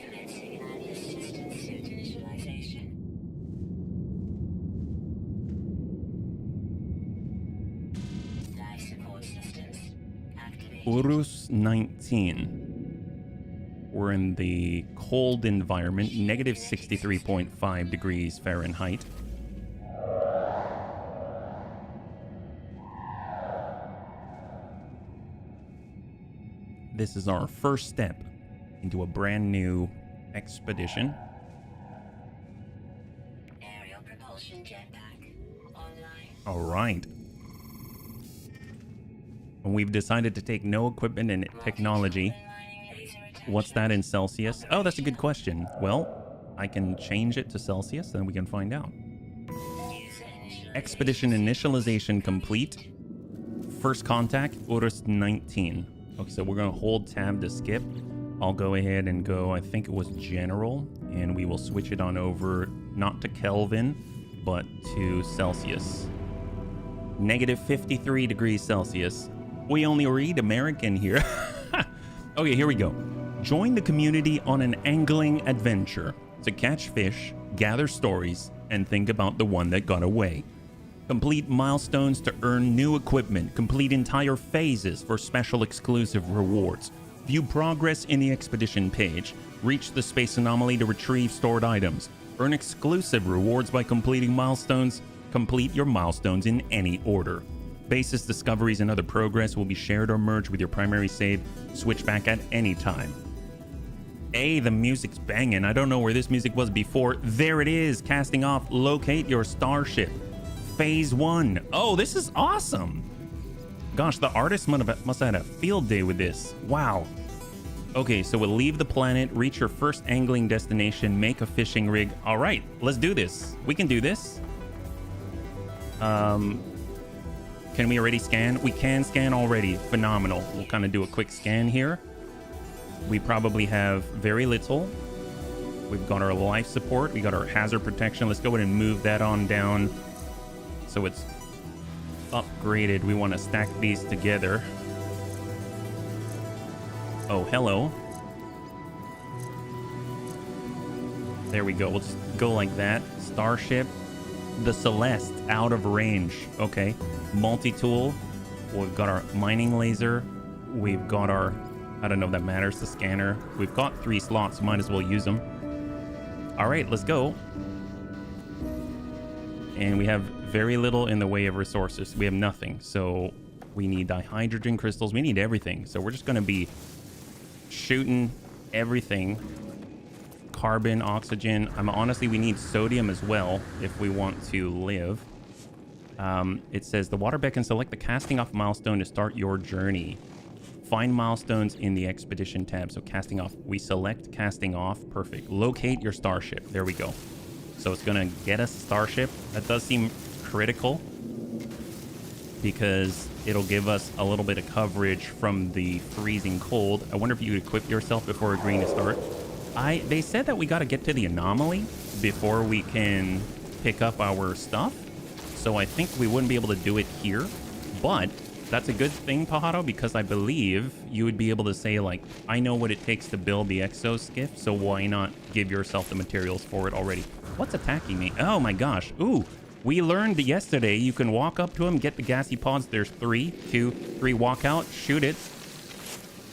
Urus 19. We're in the cold environment, negative 63.5 degrees Fahrenheit. This is our first step into a brand new expedition. Aerial propulsion jetpack online. All right. And we've decided to take no equipment and technology. What's that in Celsius? Oh, that's a good question. Well, I can change it to Celsius, then we can find out. Expedition initialization complete. First contact, Urus 19. Okay, so we're going to hold tab to skip. I'll go ahead and go, I think it was general, and we will switch it on over, not to Kelvin, but to Celsius. Negative 53 degrees Celsius. We only read American here. Okay, here we go. Join the community on an angling adventure to catch fish, gather stories, and think about the one that got away. Complete milestones to earn new equipment. Complete entire phases for special exclusive rewards. View progress in the expedition page. Reach the space anomaly to retrieve stored items. Earn exclusive rewards by completing milestones. Complete your milestones in any order. Basis discoveries and other progress will be shared or merged with your primary save. Switch back at any time. Hey, the music's banging. I don't know where this music was before. There it is. Casting off. Locate your starship. Phase 1. Oh, this is awesome. Gosh, the artist must have had a field day with this. Wow. Okay, so we'll leave the planet, reach your first angling destination, make a fishing rig. All right, let's do this. We can do this. Can we already scan? We can scan already. Phenomenal. We'll kind of do a quick scan here. We probably have very little. We've got our life support. We got our hazard protection. Let's go ahead and move that on down. So it's upgraded. We want to stack these together. Oh, hello. There we go. We'll just go like that. Starship. The Celeste, out of range. Okay. Multi-tool. We've got our mining laser. We've got our, I don't know if that matters, the scanner. We've got 3 slots. Might as well use them. All right, let's go. And we have very little in the way of resources. We have nothing. So we need dihydrogen crystals. We need everything. So we're just going to be shooting everything. Carbon, oxygen. Honestly, we need sodium as well if we want to live. It says the water beacon, select the casting off milestone to start your journey. Find milestones in the expedition tab. So casting off, we select casting off. Perfect. Locate your starship. There we go. So it's going to get us a starship. That does seem critical because it'll give us a little bit of coverage from the freezing cold. I wonder if you equip yourself before agreeing to start. They said that we got to get to the anomaly before we can pick up our stuff. So I think we wouldn't be able to do it here. But that's a good thing, Pajaro, because I believe you would be able to say, like, I know what it takes to build the exoskiff, so why not give yourself the materials for it already? What's attacking me? Oh my gosh. Ooh, we learned yesterday you can walk up to him, get the gassy pods. There's 3, 2, 3, walk out, shoot it.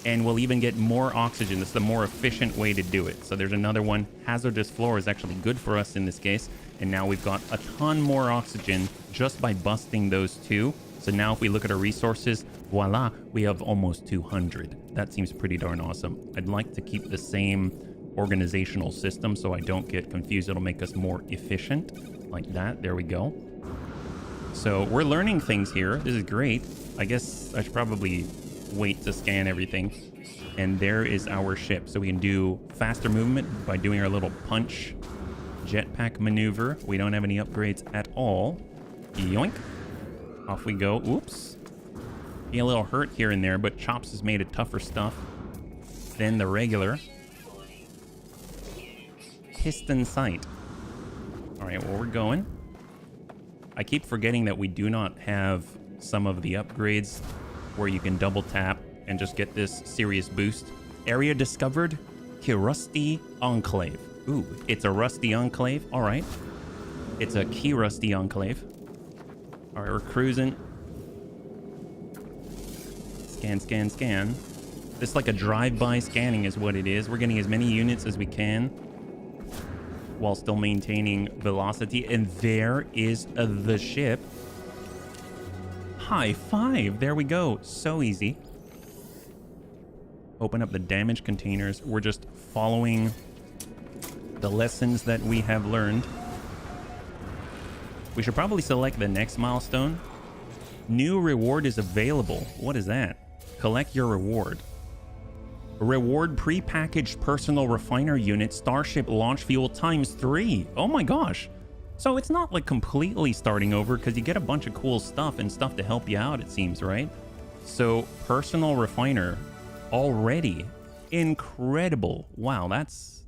And we'll even get more oxygen. This is the more efficient way to do it. So there's another one. Hazardous floor is actually good for us in this case. And now we've got a ton more oxygen just by busting those 2. So now if we look at our resources, voila, we have almost 200. That seems pretty darn awesome. I'd like to keep the same organizational system so I don't get confused. It'll make us more efficient like that. There we go. So we're learning things here. This is great. I guess I should probably wait to scan everything. And there is our ship. So we can do faster movement by doing our little punch jetpack maneuver. We don't have any upgrades at all. Yoink. Off we go. Oops. Be a little hurt here and there, but Chops has made it tougher stuff than the regular. Piston sight. All right, well, we're going. I keep forgetting that we do not have some of the upgrades where you can double tap and just get this serious boost. Area discovered, Kirusty Enclave. Ooh, it's a rusty enclave. All right. It's a key rusty enclave. All right, we're cruising. Scan, scan, scan. This is like a drive-by scanning is what it is. We're getting as many units as we can while still maintaining velocity. And there is the ship. High five. There we go. So easy. Open up the damage containers. We're just following the lessons that we have learned. We should probably select the next milestone. New reward is available. What is that? Collect your reward. Reward pre-packaged personal refiner unit starship launch fuel ×3. Oh my gosh. So it's not like completely starting over because you get a bunch of cool stuff and stuff to help you out, it seems, right? So personal refiner already. Incredible. Wow, that's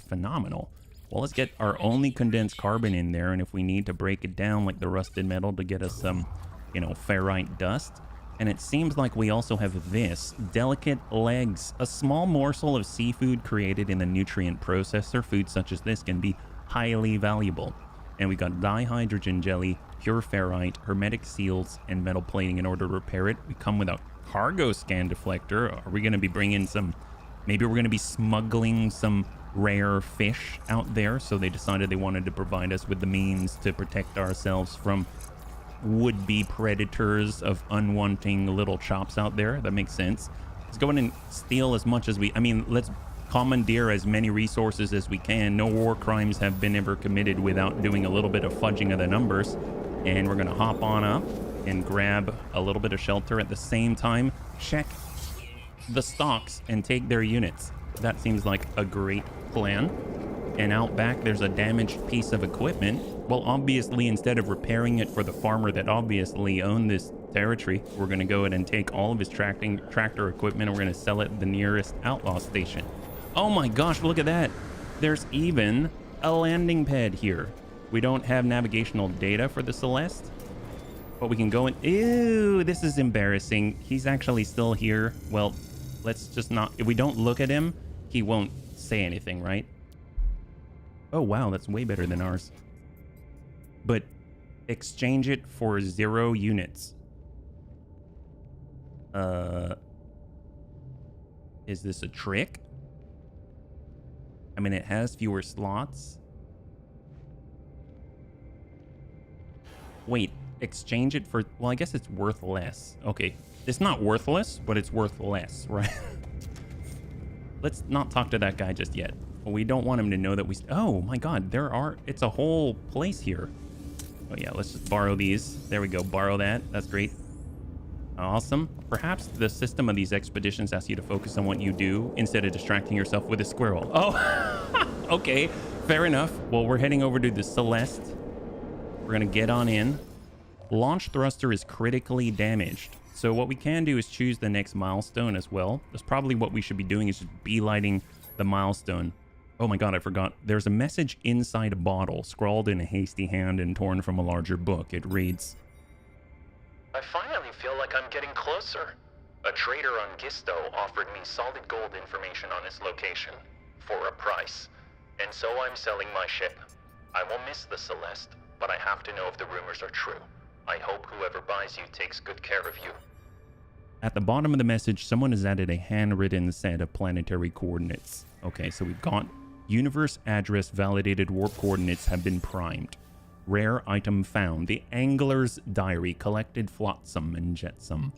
phenomenal. Well, let's get our only condensed carbon in there, and if we need to break it down like the rusted metal to get us some, ferrite dust. And it seems like we also have this, delicate legs, a small morsel of seafood created in the nutrient processor. Food such as this can be highly valuable. And we got dihydrogen jelly, pure ferrite, hermetic seals, and metal plating in order to repair it. We come with a cargo scan deflector. Are we going to be bringing some, maybe we're going to be smuggling some rare fish out there? So they decided they wanted to provide us with the means to protect ourselves from would-be predators of unwanting little chops out there. That makes sense. Let's go in and steal as much as let's commandeer as many resources as we can. No war crimes have been ever committed without doing a little bit of fudging of the numbers. And we're gonna hop on up and grab a little bit of shelter at the same time. Check the stocks and take their units. That seems like a great plan. And out back, there's a damaged piece of equipment. Well, obviously, instead of repairing it for the farmer that obviously owned this territory, we're going to go ahead and take all of his tractor equipment and we're going to sell it at the nearest outlaw station. Oh my gosh, look at that. There's even a landing pad here. We don't have navigational data for the Celeste, But we can go in. Ew, this is embarrassing. He's actually still here. Well, let's just not... If we don't look at him, he won't say anything, right? Oh, wow, that's way better than ours. But exchange it for 0 units. Is this a trick? I mean, it has fewer slots. Wait, exchange it for... Well, I guess it's worth less. Okay, it's not worthless, but it's worth less, right? Let's not talk to that guy just yet. We don't want him to know that we... Oh, my God, there are... It's a whole place here. Oh, yeah, let's just borrow these. There we go, borrow that. That's great. Awesome. Perhaps the system of these expeditions asks you to focus on what you do instead of distracting yourself with a squirrel. Oh, okay, fair enough. Well, we're heading over to the Celeste. We're going to get on in. Launch thruster is critically damaged. So what we can do is choose the next milestone as well. That's probably what we should be doing, is just beelighting the milestone. Oh my God, I forgot. There's a message inside a bottle, scrawled in a hasty hand and torn from a larger book. It reads, I finally feel like I'm getting closer. A trader on Gisto offered me solid gold information on its location for a price, and so I'm selling my ship. I will miss the Celeste, but I have to know if the rumors are true. I hope whoever buys you takes good care of you. At the bottom of the message, someone has added a handwritten set of planetary coordinates. Okay, so we've got universe address validated warp coordinates have been primed. Rare item found. The Angler's Diary, collected flotsam and jetsam.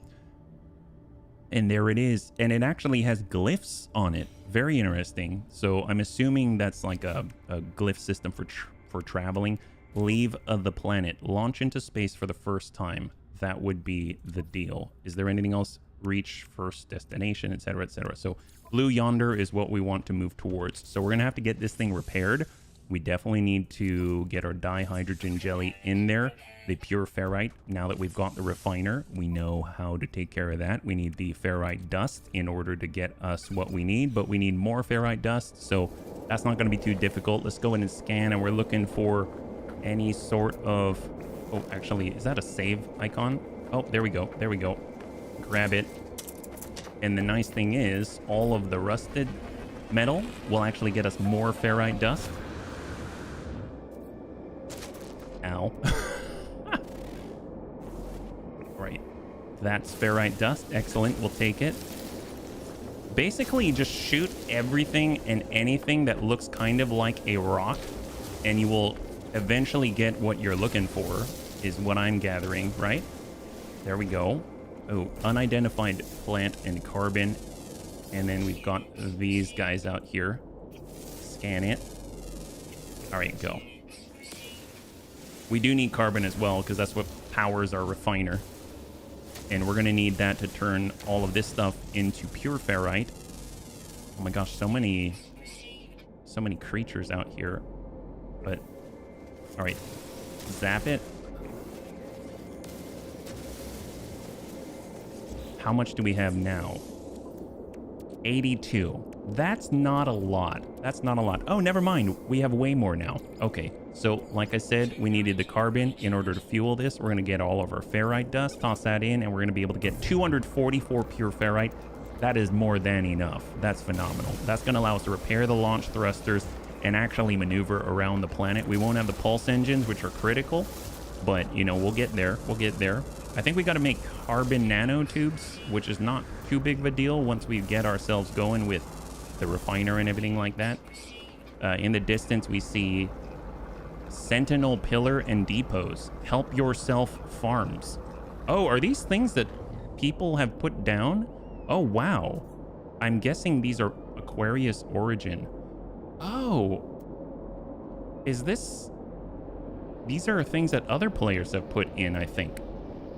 And there it is. And it actually has glyphs on it. Very interesting. So I'm assuming that's like a glyph system for traveling. Leave the planet. Launch into space for the first time. That would be the deal. Is there anything else? Reach first destination, etc., etc. So blue yonder is what we want to move towards. So we're going to have to get this thing repaired. We definitely need to get our dihydrogen jelly in there. The pure ferrite. Now that we've got the refiner, we know how to take care of that. We need the ferrite dust in order to get us what we need, but we need more ferrite dust, so that's not going to be too difficult. Let's go in and scan, and we're looking for any sort of... Oh, actually, is that a save icon? Oh, there we go. There we go. Grab it. And the nice thing is, all of the rusted metal will actually get us more ferrite dust. Ow. Right. That's ferrite dust. Excellent. We'll take it. Basically, just shoot everything and anything that looks kind of like a rock, and you will eventually get what you're looking for, is what I'm gathering, right? There we go. Oh, unidentified plant and carbon. And then we've got these guys out here. Scan it. All right, go. We do need carbon as well, because that's what powers our refiner. And we're going to need that to turn all of this stuff into pure ferrite. Oh my gosh, so many creatures out here. But, all right, zap it. How much do we have now? 82. That's not a lot. That's not a lot. Oh, never mind. We have way more now. Okay, so like I said, we needed the carbon in order to fuel this. We're going to get all of our ferrite dust, toss that in, and we're going to be able to get 244 pure ferrite. That is more than enough. That's phenomenal. That's going to allow us to repair the launch thrusters and actually maneuver around the planet. We won't have the pulse engines, which are critical, but, you know, we'll get there. We'll get there. I think we got to make carbon nanotubes, which is not too big of a deal once we get ourselves going with the refiner and everything like that. In the distance, we see Sentinel Pillar and Depots. Help yourself farms. Oh, are these things that people have put down? Oh, wow. I'm guessing these are Aquarius origin. Oh. Is this... These are things that other players have put in, I think.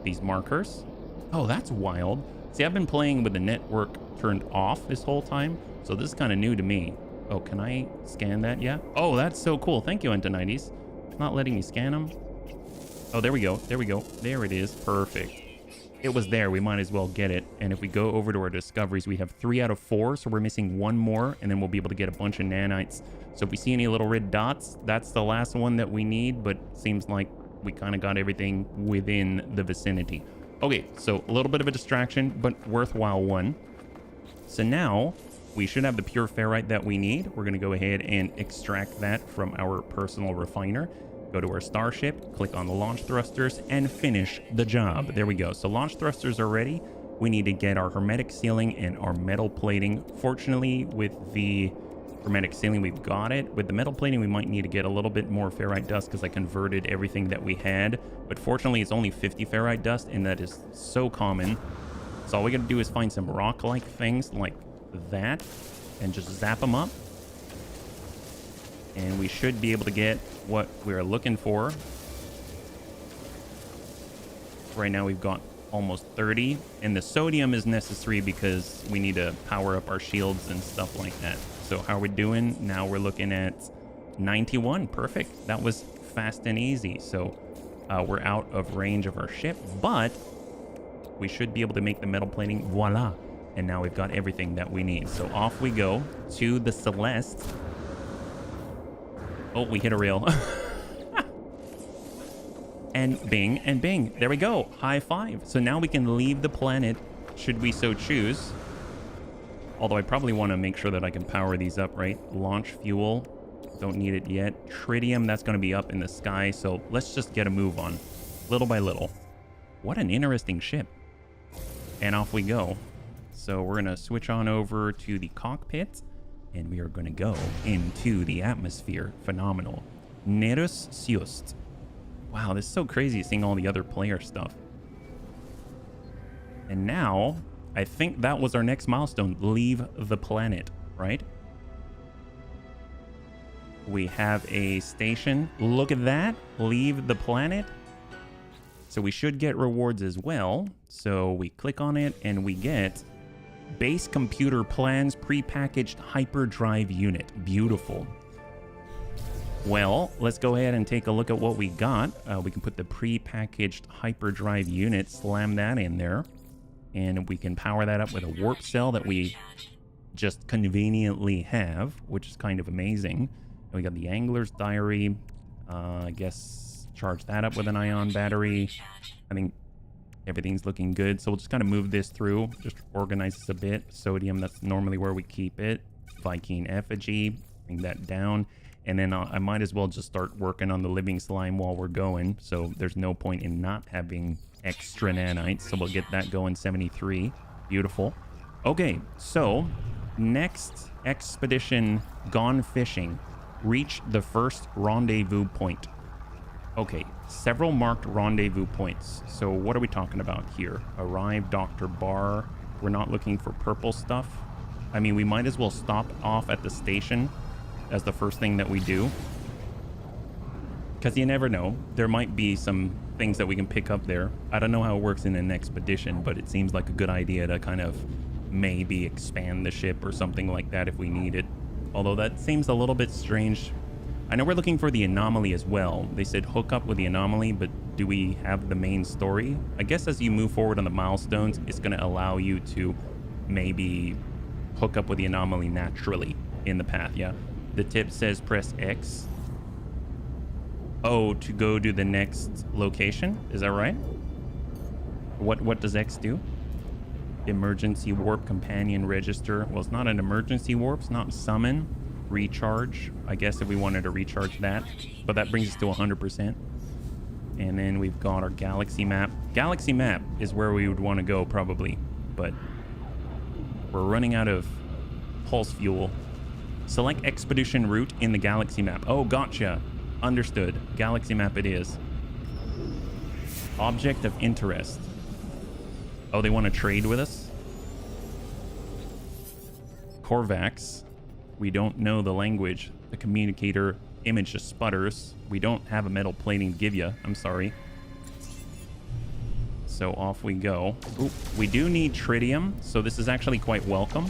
These markers. Oh, that's wild. See, I've been playing with the network turned off this whole time, so this is kind of new to me. Oh, can I scan that? Yeah. Oh, that's so cool. Thank you, Antonides. It's not letting me scan them. Oh, there we go. There we go. There it is. Perfect. It was there. We might as well get it. And if we go over to our discoveries, we have 3 out of 4, so we're missing 1 more, and then we'll be able to get a bunch of nanites. So if we see any little red dots, that's the last one that we need, but seems like we kind of got everything within the vicinity. Okay, so a little bit of a distraction, but worthwhile one. So now we should have the pure ferrite that we need. We're going to go ahead and extract that from our personal refiner. Go to our starship, click on the launch thrusters, and finish the job. There we go. So launch thrusters are ready. We need to get our hermetic sealing and our metal plating. Fortunately, with the hermetic sealing, we've got it. With the metal plating, we might need to get a little bit more ferrite dust because I converted everything that we had. But fortunately, it's only 50 ferrite dust, and that is so common. So all we got to do is find some rock-like things like that and just zap them up. And we should be able to get what we're looking for. Right now we've got almost 30, and the sodium is necessary because we need to power up our shields and stuff like that. So how are we doing? Now we're looking at 91. Perfect. That was fast and easy. So we're out of range of our ship, but we should be able to make the metal plating. Voila. And now we've got everything that we need. So off we go to the Celeste. Oh, we hit a rail. And bing, and bing. There we go. High five. So now we can leave the planet, should we so choose. Although I probably want to make sure that I can power these up, right? Launch fuel. Don't need it yet. Tritium, that's going to be up in the sky. So let's just get a move on. Little by little. What an interesting ship. And off we go. So we're going to switch on over to the cockpit. And we are going to go into the atmosphere. Phenomenal. Nerus Siust. Wow, this is so crazy seeing all the other player stuff. And now, I think that was our next milestone. Leave the planet, right? We have a station. Look at that. Leave the planet. So we should get rewards as well. So we click on it and we get base computer plans prepackaged hyperdrive unit. Beautiful. Well, let's go ahead and take a look at what we got. We can put the prepackaged hyperdrive unit, slam that in there, and we can power that up with a warp cell that we just conveniently have, which is kind of amazing. And we got the Angler's Diary. I guess charge that up with an ion battery. I think everything's looking good. So we'll just kind of move this through, just organize this a bit. Sodium, that's normally where we keep it. Viking effigy, bring that down. And then I might as well just start working on the living slime while we're going. So there's no point in not having extra nanites. So we'll get that going. 73. Beautiful. Okay, so next expedition, gone fishing. Reach the first rendezvous point. Okay, several marked rendezvous points. So what are we talking about here? Arrive, Dr. Barr. We're not looking for purple stuff. I mean, we might as well stop off at the station as the first thing that we do, because you never know, there might be some things that we can pick up there. I don't know how it works in an expedition, but it seems like a good idea to kind of maybe expand the ship or something like that if we need it, although that seems a little bit strange. I know we're looking for the anomaly as well. They said hook up with the anomaly, but do we have the main story? I guess as you move forward on the milestones, it's going to allow you to maybe hook up with the anomaly naturally in the path. Yeah. The tip says press X. Oh, to go to the next location? Is that right? What does X do? Emergency warp companion register. Well, it's not an emergency warp. It's not summon. Recharge. I guess if we wanted to recharge that. But that brings us to 100%. And then we've got our galaxy map. Galaxy map is where we would want to go probably. But we're running out of pulse fuel. Select expedition route in the galaxy map. Oh, gotcha. Understood. Galaxy map it is. Object of interest. Oh, they want to trade with us? Korvax. We don't know the language. The communicator image just sputters. We don't have a metal plating to give you. I'm sorry. So off we go. Ooh, we do need tritium, so this is actually quite welcome,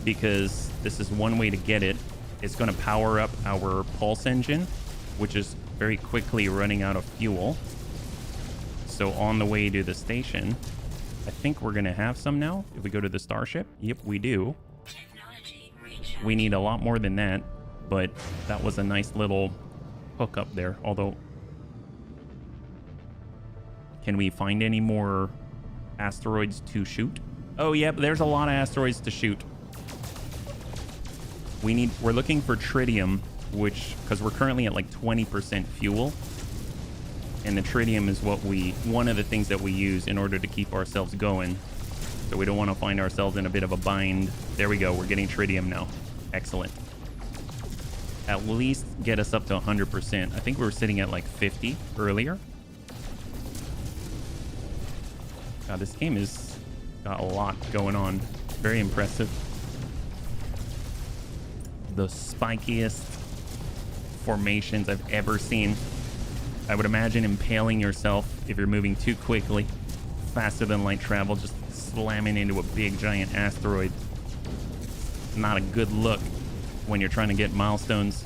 because this is one way to get it. It's going to power up our pulse engine, which is very quickly running out of fuel. So on the way to the station, I think we're going to have some now. If we go to the starship, yep, we do. We need a lot more than that, but that was a nice little hookup there. Although, Can we find any more asteroids to shoot? Oh, yep, there's a lot of asteroids to shoot. We're looking for tritium, which, because we're currently at like 20% fuel. And the tritium is one of the things that we use in order to keep ourselves going. So we don't want to find ourselves in a bit of a bind. There we go. We're getting tritium now. Excellent. At least get us up to 100%. I think we were sitting at like 50 earlier. God, this game has got a lot going on. Very impressive. The spikiest formations I've ever seen. I would imagine impaling yourself if you're moving too quickly, faster than light travel, just slamming into a big giant asteroid. Not a good look when you're trying to get milestones.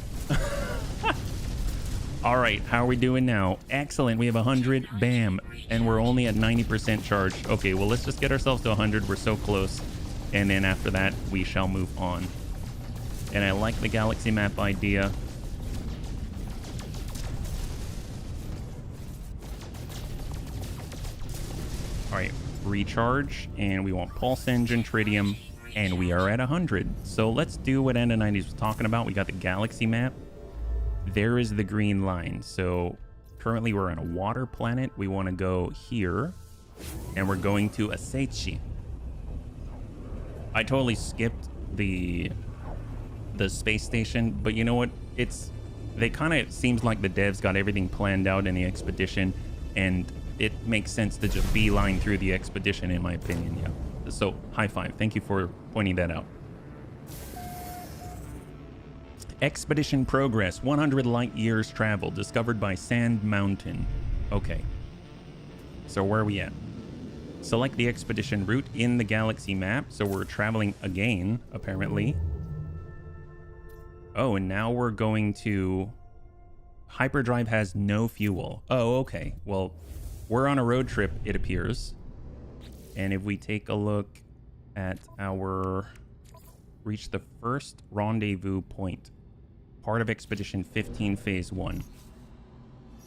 All right, how are we doing now? Excellent, we have 100, bam, and we're only at 90% charge. Okay, well, let's just get ourselves to 100. We're so close, and then after that, we shall move on. And I like the galaxy map idea. All right, recharge, and we want pulse engine, tritium, and we are at 100. So let's do what Enda90s was talking about. We got the galaxy map. There is the green line. So currently we're on a water planet. We want to go here, and we're going to Asechi. I totally skipped the space station, but you know what? They kind of seems like the devs got everything planned out in the expedition, and it makes sense to just beeline through the expedition, in my opinion. Yeah. So high five. Thank you for pointing that out. Expedition progress. 100 light years traveled. Discovered by Sand Mountain. Okay. So where are we at? Select the expedition route in the galaxy map. So we're traveling again, apparently. Oh, and now we're going to... Hyperdrive has no fuel. Oh, okay. Well, we're on a road trip, it appears. And if we take a look at our... Reach the first rendezvous point. Part of Expedition 15, Phase 1.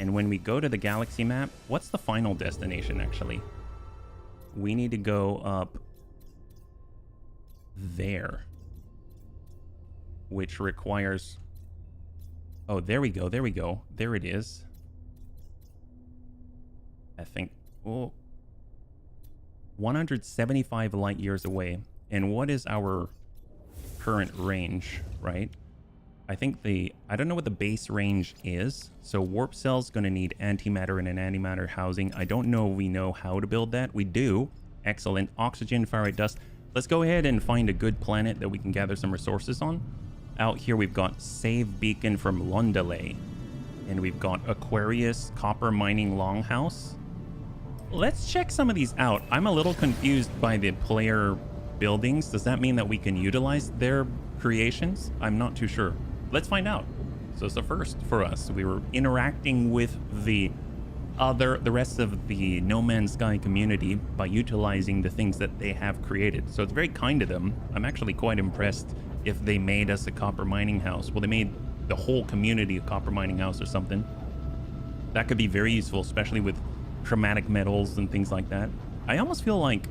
And when we go to the galaxy map, what's the final destination, actually? We need to go up there. Which requires... Oh, there we go, there we go. There it is. I think... Oh, 175 light years away. And what is our current range, right? I think I don't know what the base range is. So warp cell's going to need antimatter and an antimatter housing. I don't know if we know how to build that. We do. Excellent. Oxygen, fire dust. Let's go ahead and find a good planet that we can gather some resources on. Out here we've got Save Beacon from Londale. And we've got Aquarius Copper Mining Longhouse. Let's check some of these out. I'm a little confused by the player buildings. Does that mean that we can utilize their creations? I'm not too sure. Let's find out. So it's a first for us. We were interacting with the rest of the No Man's Sky community by utilizing the things that they have created. So it's very kind of them. I'm actually quite impressed if they made us a copper mining house. Well, they made the whole community a copper mining house or something. That could be very useful, especially with chromatic metals and things like that. I almost feel like,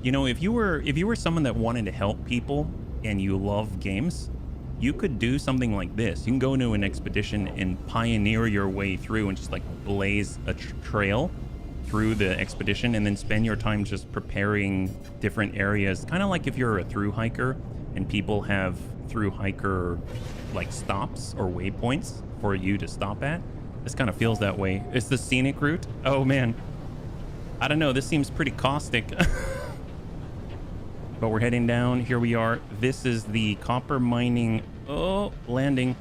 you know, if you were someone that wanted to help people and you love games, you could do something like this. You can go into an expedition and pioneer your way through and just like blaze a trail through the expedition and then spend your time just preparing different areas. Kind of like if you're a thru hiker and people have thru hiker like stops or waypoints for you to stop at. This kind of feels that way. It's the scenic route. Oh man, I don't know. This seems pretty caustic. But we're heading down. Here we are. This is the copper mining. Oh, landing.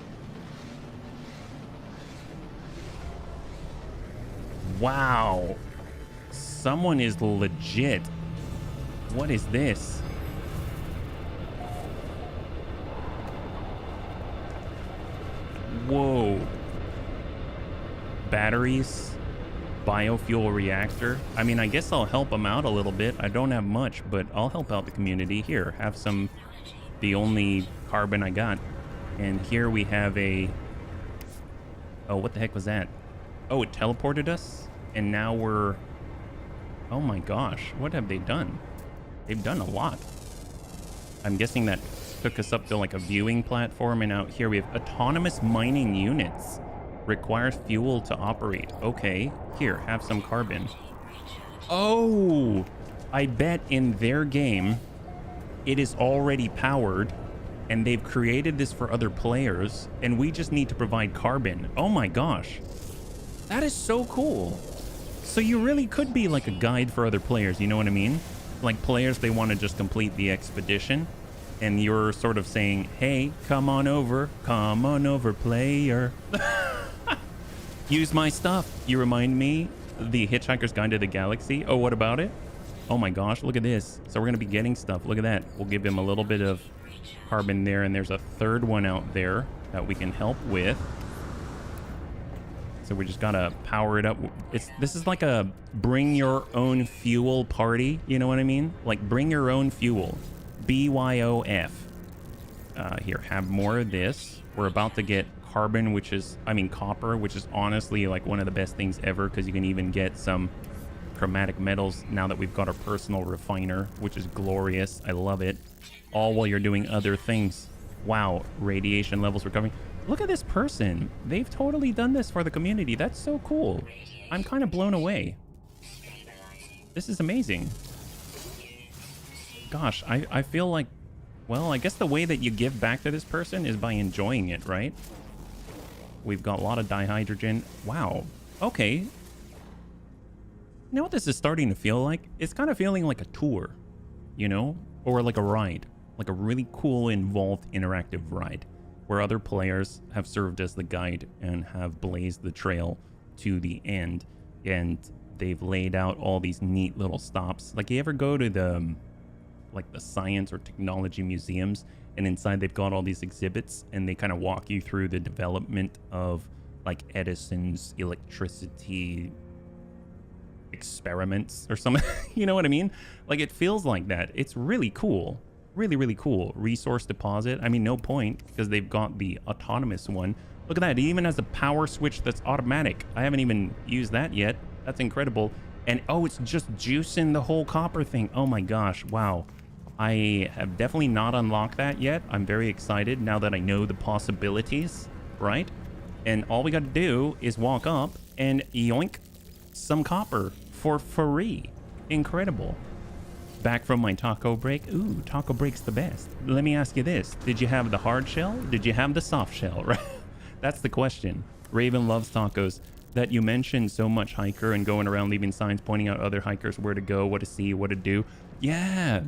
Wow. Someone is legit. What is this? Whoa. Batteries. Biofuel reactor. I mean, I guess I'll help them out a little bit. I don't have much, but I'll help out the community. Here, have some, the only carbon I got. And here we have a, oh, what the heck was that? Oh, it teleported us? And now we're Oh my gosh, what have they done? They've done a lot. I'm guessing that took us up to like a viewing platform, and out here we have autonomous mining units. Requires fuel to operate. Okay, here, have some carbon. Oh, I bet in their game it is already powered and they've created this for other players and we just need to provide carbon. Oh my gosh, that is so cool. So you really could be like a guide for other players, you know what I mean? Like players, they want to just complete the expedition and you're sort of saying, hey, come on over, player. Use my stuff. You remind me the Hitchhiker's Guide to the Galaxy. Oh, what about it? Oh my gosh, look at this. So we're going to be getting stuff. Look at that. We'll give him a little bit of carbon there, and there's a third one out there that we can help with. So we just got to power it up. This is like a bring your own fuel party. You know what I mean? Like bring your own fuel. BYOF. Here, have more of this. We're about to get carbon, copper, which is honestly like one of the best things ever because you can even get some chromatic metals now that we've got our personal refiner, which is glorious. I love it. All while you're doing other things. Wow, radiation levels recovering. Look at this person. They've totally done this for the community. That's so cool. I'm kind of blown away. This is amazing. Gosh, I feel like, well, I guess the way that you give back to this person is by enjoying it, right? We've got a lot of dihydrogen. Wow. Okay. You know what this is starting to feel like? It's kind of feeling like a tour, you know? Or like a ride. Like a really cool, involved, interactive ride. Where other players have served as the guide and have blazed the trail to the end. And they've laid out all these neat little stops. Like, you ever go to the science or technology museums, and inside they've got all these exhibits, and they kind of walk you through the development of like Edison's electricity experiments or something. You know what I mean? Like, it feels like that. It's really cool. Really, really cool. Resource deposit. I mean, no point, because they've got the autonomous one. Look at that. It even has a power switch that's automatic. I haven't even used that yet. That's incredible. And oh, it's just juicing the whole copper thing. Oh my gosh. Wow. I have definitely not unlocked that yet. I'm very excited now that I know the possibilities, right? And all we got to do is walk up and yoink some copper for free. Incredible. Back from my taco break. Ooh, taco break's the best. Let me ask you this. Did you have the hard shell? Did you have the soft shell? Right? That's the question. Raven loves tacos. That you mentioned so much, hiker, and going around leaving signs pointing out other hikers where to go, what to see, what to do. Yeah.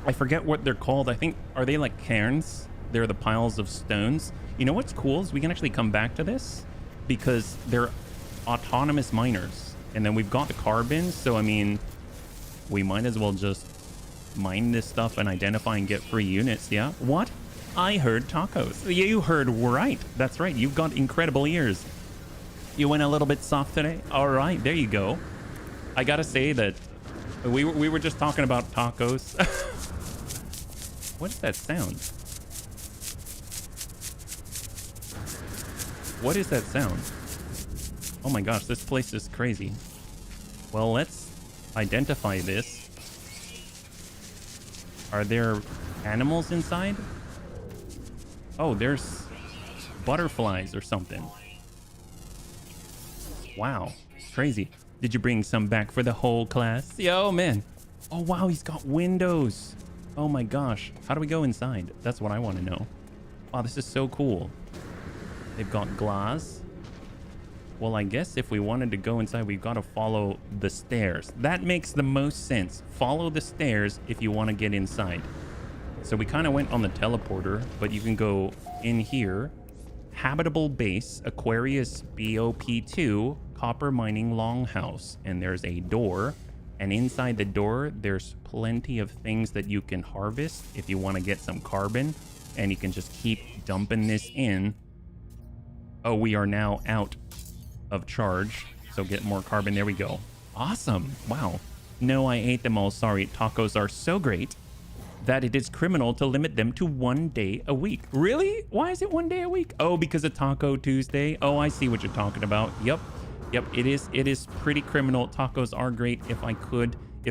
I forget what they're called. I think, are they like cairns? They're the piles of stones. You know what's cool is we can actually come back to this because they're autonomous miners. And then we've got the carbon. So, I mean, we might as well just mine this stuff and identify and get free units. Yeah. What? I heard tacos. You heard right. That's right. You've got incredible ears. You went a little bit soft today. All right. There you go. I got to say that we were just talking about tacos. What is that sound? What is that sound? Oh my gosh, this place is crazy. Well, let's identify this. Are there animals inside? Oh, there's butterflies or something. Wow, crazy. Did you bring some back for the whole class? Yo, man. Oh, wow, he's got windows. Oh my gosh. How do we go inside? That's what I want to know. Wow, this is so cool. They've got glass. Well, I guess if we wanted to go inside, we've got to follow the stairs. That makes the most sense. Follow the stairs if you want to get inside. So we kind of went on the teleporter, but you can go in here. Habitable base, Aquarius BOP2, copper mining longhouse. And there's a door. And inside the door, there's plenty of things that you can harvest if you want to get some carbon. And you can just keep dumping this in. Oh, we are now out of charge. So get more carbon. There we go. Awesome. Wow. No, I ate them all. Sorry. Tacos are so great that it is criminal to limit them to 1 day a week. Really? Why is it 1 day a week? Oh, because of Taco Tuesday. Oh, I see what you're talking about. Yep. Yep, it is pretty criminal. Tacos are great. If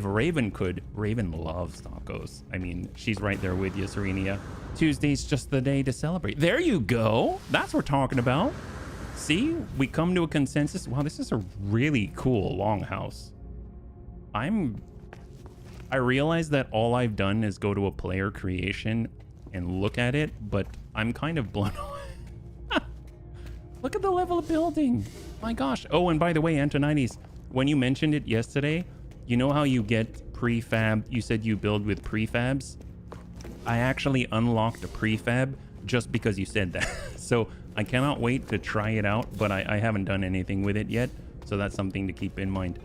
Raven could, Raven loves tacos. I mean, she's right there with you, Serenia. Tuesday's just the day to celebrate. There you go. That's what we're talking about. See, we come to a consensus. Wow, this is a really cool longhouse. I realize that all I've done is go to a player creation and look at it, but I'm kind of blown away. Look at the level of building. My gosh. Oh, and by the way, Antonides, when you mentioned it yesterday, you know how you get prefab? You said you build with prefabs. I actually unlocked a prefab just because you said that. So I cannot wait to try it out, but I haven't done anything with it yet. So that's something to keep in mind.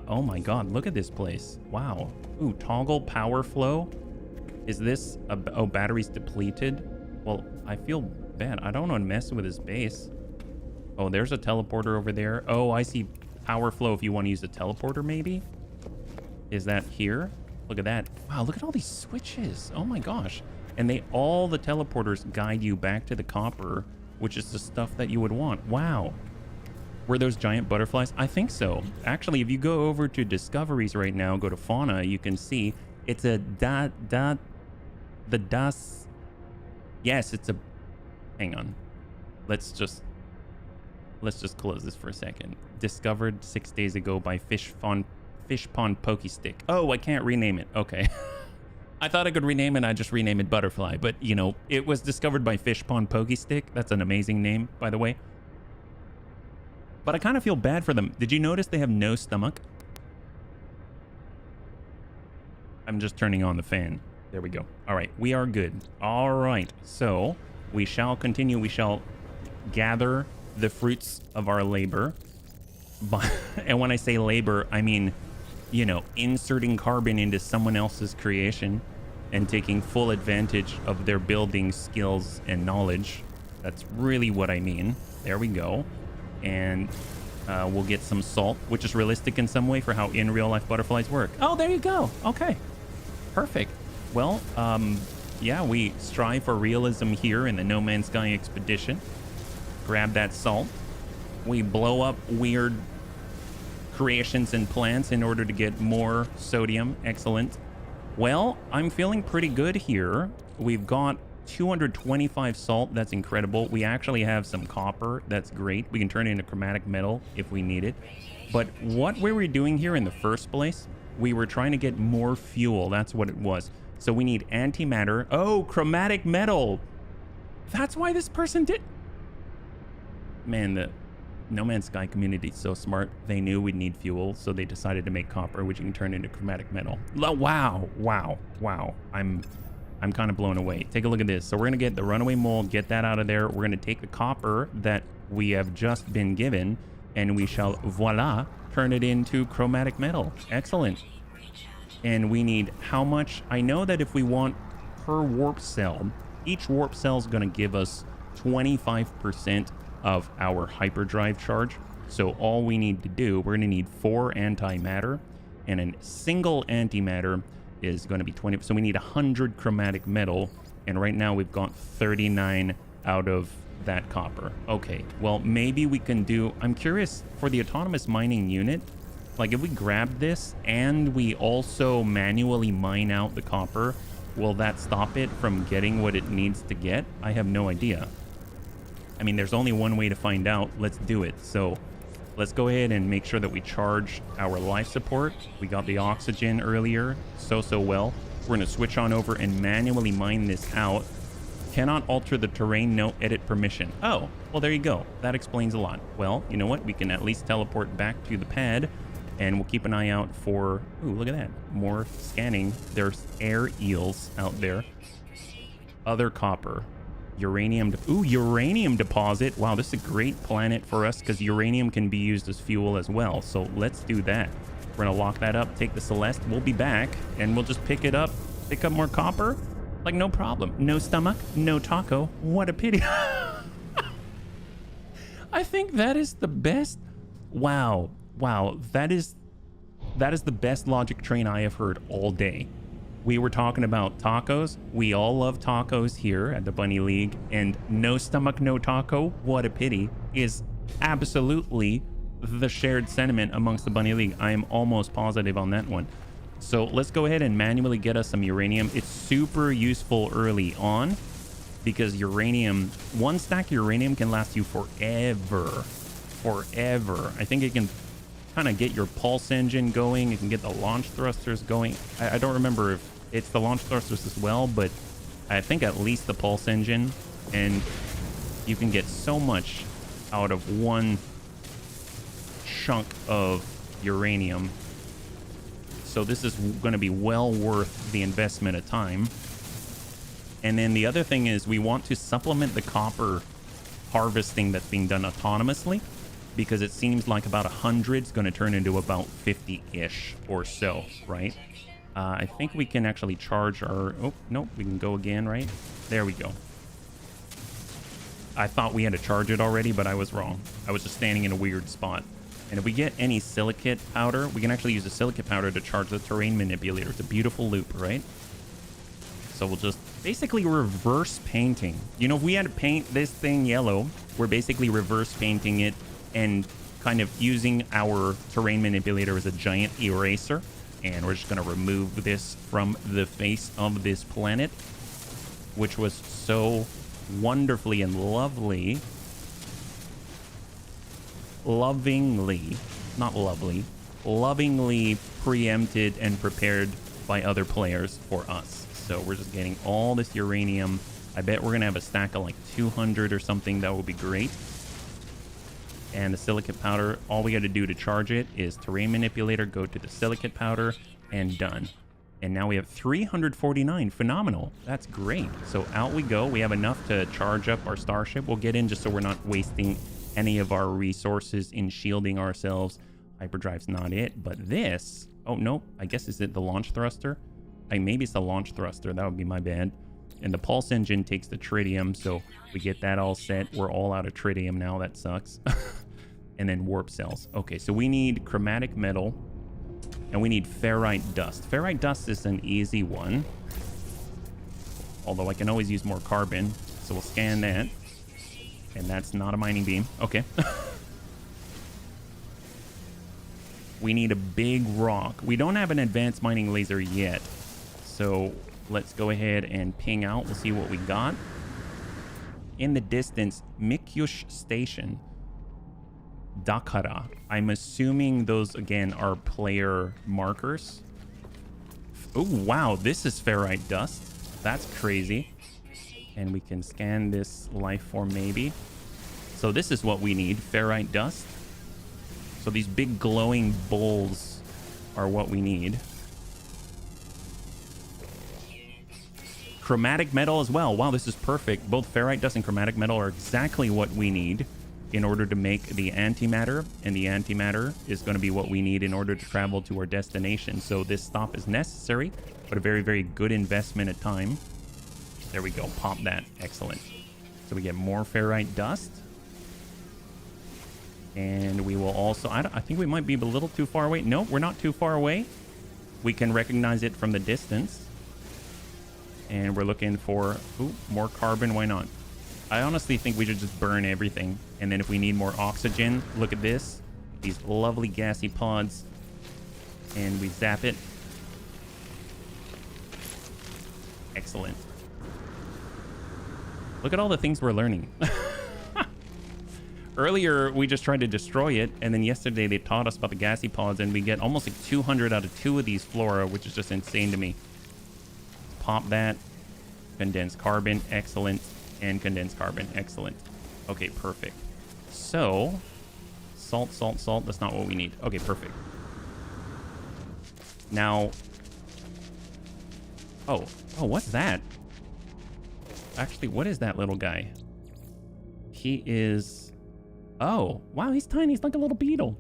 Oh my God, look at this place. Wow. Ooh, toggle power flow. Is this, oh, batteries depleted? Well, I feel bad. I don't want to mess with his base. Oh, there's a teleporter over there. Oh, I see power flow if you want to use a teleporter, maybe? Is that here? Look at that. Wow, look at all these switches. Oh my gosh. And all the teleporters guide you back to the copper, which is the stuff that you would want. Wow. Were those giant butterflies? I think so. Actually, if you go over to discoveries right now, go to fauna, you can see it's a yes, it's a, hang on. Let's just close this for a second. Discovered 6 days ago by Fish Pond Pokestick. Oh, I can't rename it. Okay. I thought I could rename it. I just rename it Butterfly. But, you know, it was discovered by Fish Pond Pokestick. That's an amazing name, by the way. But I kind of feel bad for them. Did you notice they have no stomach? I'm just turning on the fan. There we go. All right, we are good. All right, so we shall continue. We shall gather the fruits of our labor. And when I say labor, I mean, you know, inserting carbon into someone else's creation and taking full advantage of their building skills and knowledge. That's really what I mean. There we go. And we'll get some salt, which is realistic in some way for how in real life butterflies work. Oh, there you go. Okay, perfect. Well, yeah, we strive for realism here in the No Man's Sky expedition. Grab that salt. We blow up weird creations and plants in order to get more sodium. Excellent. Well, I'm feeling pretty good here. We've got 225 salt. That's incredible. We actually have some copper. That's great. We can turn it into chromatic metal if we need it. But what we were doing here in the first place, we were trying to get more fuel. That's what it was. So we need antimatter. Oh, chromatic metal. That's why this person did. Man, the No Man's Sky community is so smart. They knew we'd need fuel, so they decided to make copper, which you can turn into chromatic metal. Wow, wow, wow. I'm kind of blown away. Take a look at this. So we're going to get the runaway mole, get that out of there. We're going to take the copper that we have just been given, and we shall, voila, turn it into chromatic metal. Excellent. And we need how much? I know that if we want per warp cell, each warp cell is going to give us 25% of our hyperdrive charge. So all we need to do, we're going to need 4 antimatter, and a single antimatter is going to be 20. So we need 100 chromatic metal, and right now we've got 39 out of that copper. Okay, well, maybe we can do, I'm curious for the autonomous mining unit, like if we grab this and we also manually mine out the copper, will that stop it from getting what it needs to get? I have no idea. I mean, there's only one way to find out. Let's do it. So let's go ahead and make sure that we charge our life support. We got the oxygen earlier, so well. We're going to switch on over and manually mine this out. Cannot alter the terrain, no edit permission. Oh, well, there you go. That explains a lot. Well, you know what? We can at least teleport back to the pad, and we'll keep an eye out for, ooh, look at that. More scanning. There's air eels out there. Other copper. Uranium. Ooh, uranium deposit. Wow, this is a great planet for us because uranium can be used as fuel as well. So let's do that. We're going to lock that up, take the Celeste. We'll be back, and we'll just pick up more copper. Like, no problem. No stomach, no taco. What a pity. I think that is the best. Wow. That is the best logic train I have heard all day. We were talking about tacos. We all love tacos here at the Bunny League, and no stomach, no taco. What a pity is absolutely the shared sentiment amongst the Bunny League. I am almost positive on that one. So let's go ahead and manually get us some uranium. It's super useful early on because uranium, one stack of uranium can last you forever. Forever. I think it can kind of get your pulse engine going. It can get the launch thrusters going. I don't remember if it's the launch thrusters as well, but I think at least the pulse engine. And you can get so much out of one chunk of uranium. So this is going to be well worth the investment of time. And then the other thing is we want to supplement the copper harvesting that's being done autonomously, because it seems like about 100 is going to turn into about 50-ish or so, right? I think we can actually charge our... Oh, nope, we can go again, right? There we go. I thought we had to charge it already, but I was wrong. I was just standing in a weird spot. And if we get any silicate powder, we can actually use the silicate powder to charge the terrain manipulator. It's a beautiful loop, right? So we'll just basically reverse painting. You know, if we had to paint this thing yellow, we're basically reverse painting it and kind of using our terrain manipulator as a giant eraser. And we're just going to remove this from the face of this planet, which was so wonderfully and lovingly, lovingly preempted and prepared by other players for us. So we're just getting all this uranium. I bet we're going to have a stack of like 200 or something. That would be great. And the silicate powder, all we got to do to charge it is terrain manipulator, go to the silicate powder, and done. And now we have 349. Phenomenal. That's great. So out we go. We have enough to charge up our starship. We'll get in just so we're not wasting any of our resources in shielding ourselves. Hyperdrive's not it, but this... Oh, no. I guess is it the launch thruster? Maybe it's the launch thruster. That would be my bad. And the pulse engine takes the tritium, so we get that all set. We're all out of tritium now. That sucks. And then warp cells. Okay, so we need chromatic metal, and we need ferrite dust. Ferrite dust is an easy one, although I can always use more carbon. So we'll scan that. And that's not a mining beam. Okay. We need a big rock. We don't have an advanced mining laser yet. So let's go ahead and ping out. We'll see what we got. In the distance, Mikyush Station. Dakara. I'm assuming those, again, are player markers. Oh, wow. This is ferrite dust. That's crazy. And we can scan this life form maybe. So this is what we need. Ferrite dust. So these big glowing bowls are what we need. Chromatic metal as well. Wow, this is perfect. Both ferrite dust and chromatic metal are exactly what we need in order to make the antimatter. And the antimatter is going to be what we need in order to travel to our destination. So this stop is necessary, but a very, very good investment of time. There we go. Pop that. Excellent. So we get more ferrite dust. And we will also... I think we might be a little too far away. No, we're not too far away. We can recognize it from the distance. And we're looking for... Ooh, more carbon. Why not? I honestly think we should just burn everything. And then if we need more oxygen, look at this. These lovely gassy pods. And we zap it. Excellent. Look at all the things we're learning. Earlier, we just tried to destroy it, and then yesterday they taught us about the gassy pods, and we get almost like 200 out of 2 of these flora, which is just insane to me. Pop that. Condensed carbon, excellent. And condensed carbon, excellent. Okay, perfect. So, salt, salt, salt, that's not what we need. Okay, perfect. Now... Oh, what's that? Actually, what is that little guy? He is... Oh, wow, he's tiny. He's like a little beetle.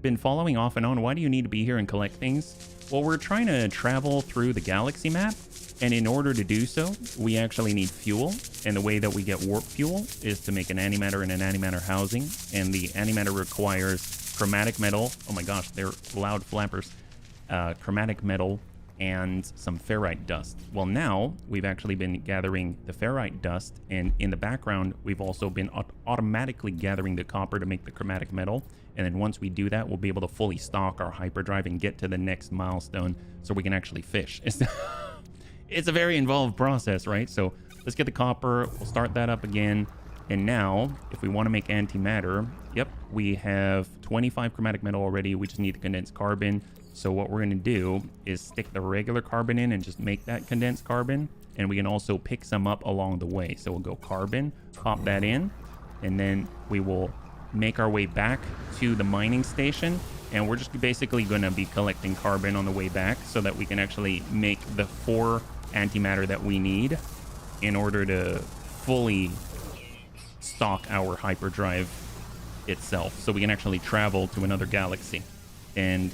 Been following off and on. Why do you need to be here and collect things? Well, we're trying to travel through the galaxy map. And in order to do so, we actually need fuel. And the way that we get warp fuel is to make an antimatter and an antimatter housing. And the antimatter requires chromatic metal. Oh my gosh, they're loud flappers. Chromatic metal and some ferrite dust. Well, now we've actually been gathering the ferrite dust, and in the background we've also been automatically gathering the copper to make the chromatic metal. And then once we do that, we'll be able to fully stock our hyperdrive and get to the next milestone so we can actually fish. It's a very involved process, right? So let's get the copper, we'll start that up again. And now, if we want to make antimatter, yep, we have 25 chromatic metal already. We just need the condensed carbon. So what we're going to do is stick the regular carbon in and just make that condensed carbon. And we can also pick some up along the way. So we'll go carbon, pop that in, and then we will make our way back to the mining station. And we're just basically going to be collecting carbon on the way back so that we can actually make the 4 antimatter that we need in order to fully stock our hyperdrive itself. So we can actually travel to another galaxy and,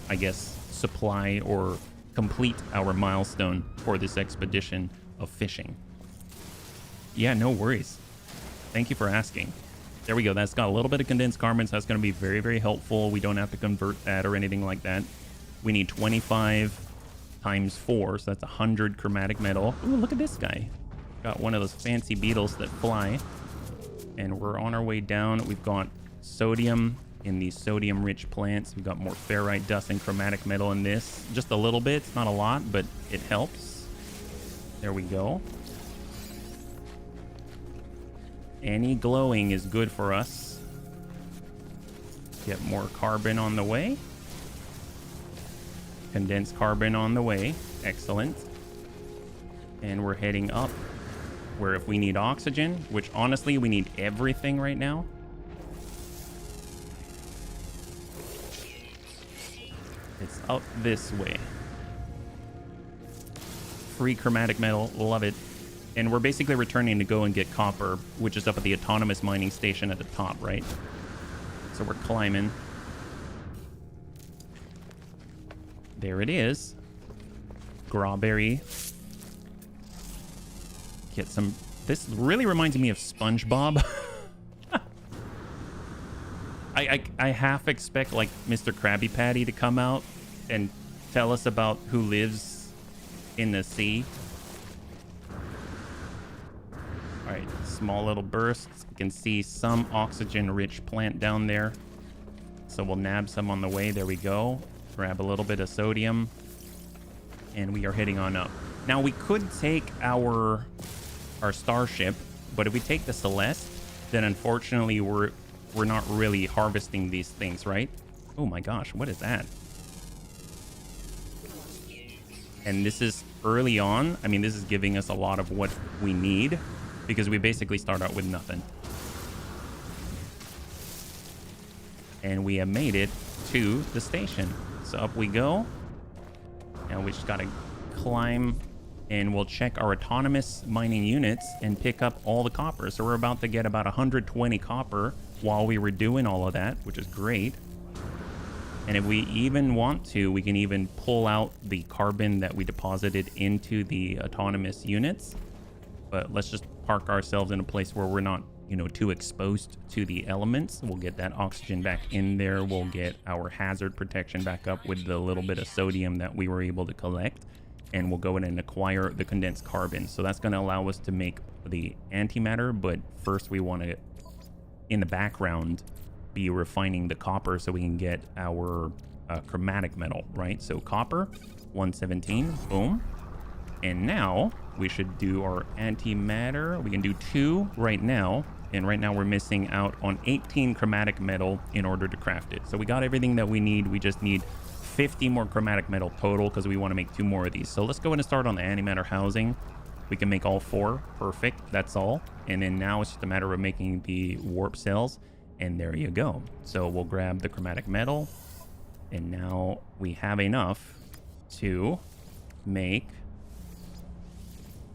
I guess, supply or complete our milestone for this expedition of fishing. Yeah, no worries. Thank you for asking. There we go. That's got a little bit of condensed carbon, so that's going to be very, very helpful. We don't have to convert that or anything like that. We need 25 times 4, so that's 100 chromatic metal. Ooh, look at this guy. Got one of those fancy beetles that fly. And we're on our way down. We've got sodium in these sodium-rich plants. We've got more ferrite dust and chromatic metal in this. Just a little bit. It's not a lot, but it helps. There we go. Any glowing is good for us. Get more carbon on the way. Condensed carbon on the way. Excellent. And we're heading up where if we need oxygen, which honestly we need everything right now. It's up this way. Free chromatic metal, love it. And we're basically returning to go and get copper, which is up at the autonomous mining station at the top, right? So we're climbing. There it is. Strawberry. Get some... This really reminds me of SpongeBob. I half expect, like, Mr. Krabby Patty to come out and tell us about who lives in the sea. All right, small little bursts. You can see some oxygen-rich plant down there. So we'll nab some on the way. There we go. Grab a little bit of sodium. And we are heading on up. Now, we could take our starship, but if we take the Celeste, then unfortunately we're not really harvesting these things, right? Oh my gosh, what is that? And this is early on. I mean, this is giving us a lot of what we need because we basically start out with nothing. And we have made it to the station. So up we go. And we just gotta climb, and we'll check our autonomous mining units and pick up all the copper. So we're about to get about 120 copper while we were doing all of that, which is great. And if we even want to, we can even pull out the carbon that we deposited into the autonomous units. But let's just park ourselves in a place where we're not, you know, too exposed to the elements. We'll get that oxygen back in there. We'll get our hazard protection back up with the little bit of sodium that we were able to collect. And we'll go in and acquire the condensed carbon. So that's going to allow us to make the antimatter. But first we want to, in the background, be refining the copper so we can get our chromatic metal, right? So copper, 117, boom. And now we should do our antimatter. We can do 2 right now. And right now we're missing out on 18 chromatic metal in order to craft it. So we got everything that we need. We just need 50 more chromatic metal total because we want to make 2 more of these. So let's go ahead and start on the antimatter housing. We can make all 4. Perfect. That's all. And then now it's just a matter of making the warp cells. And there you go. So we'll grab the chromatic metal. And now we have enough to make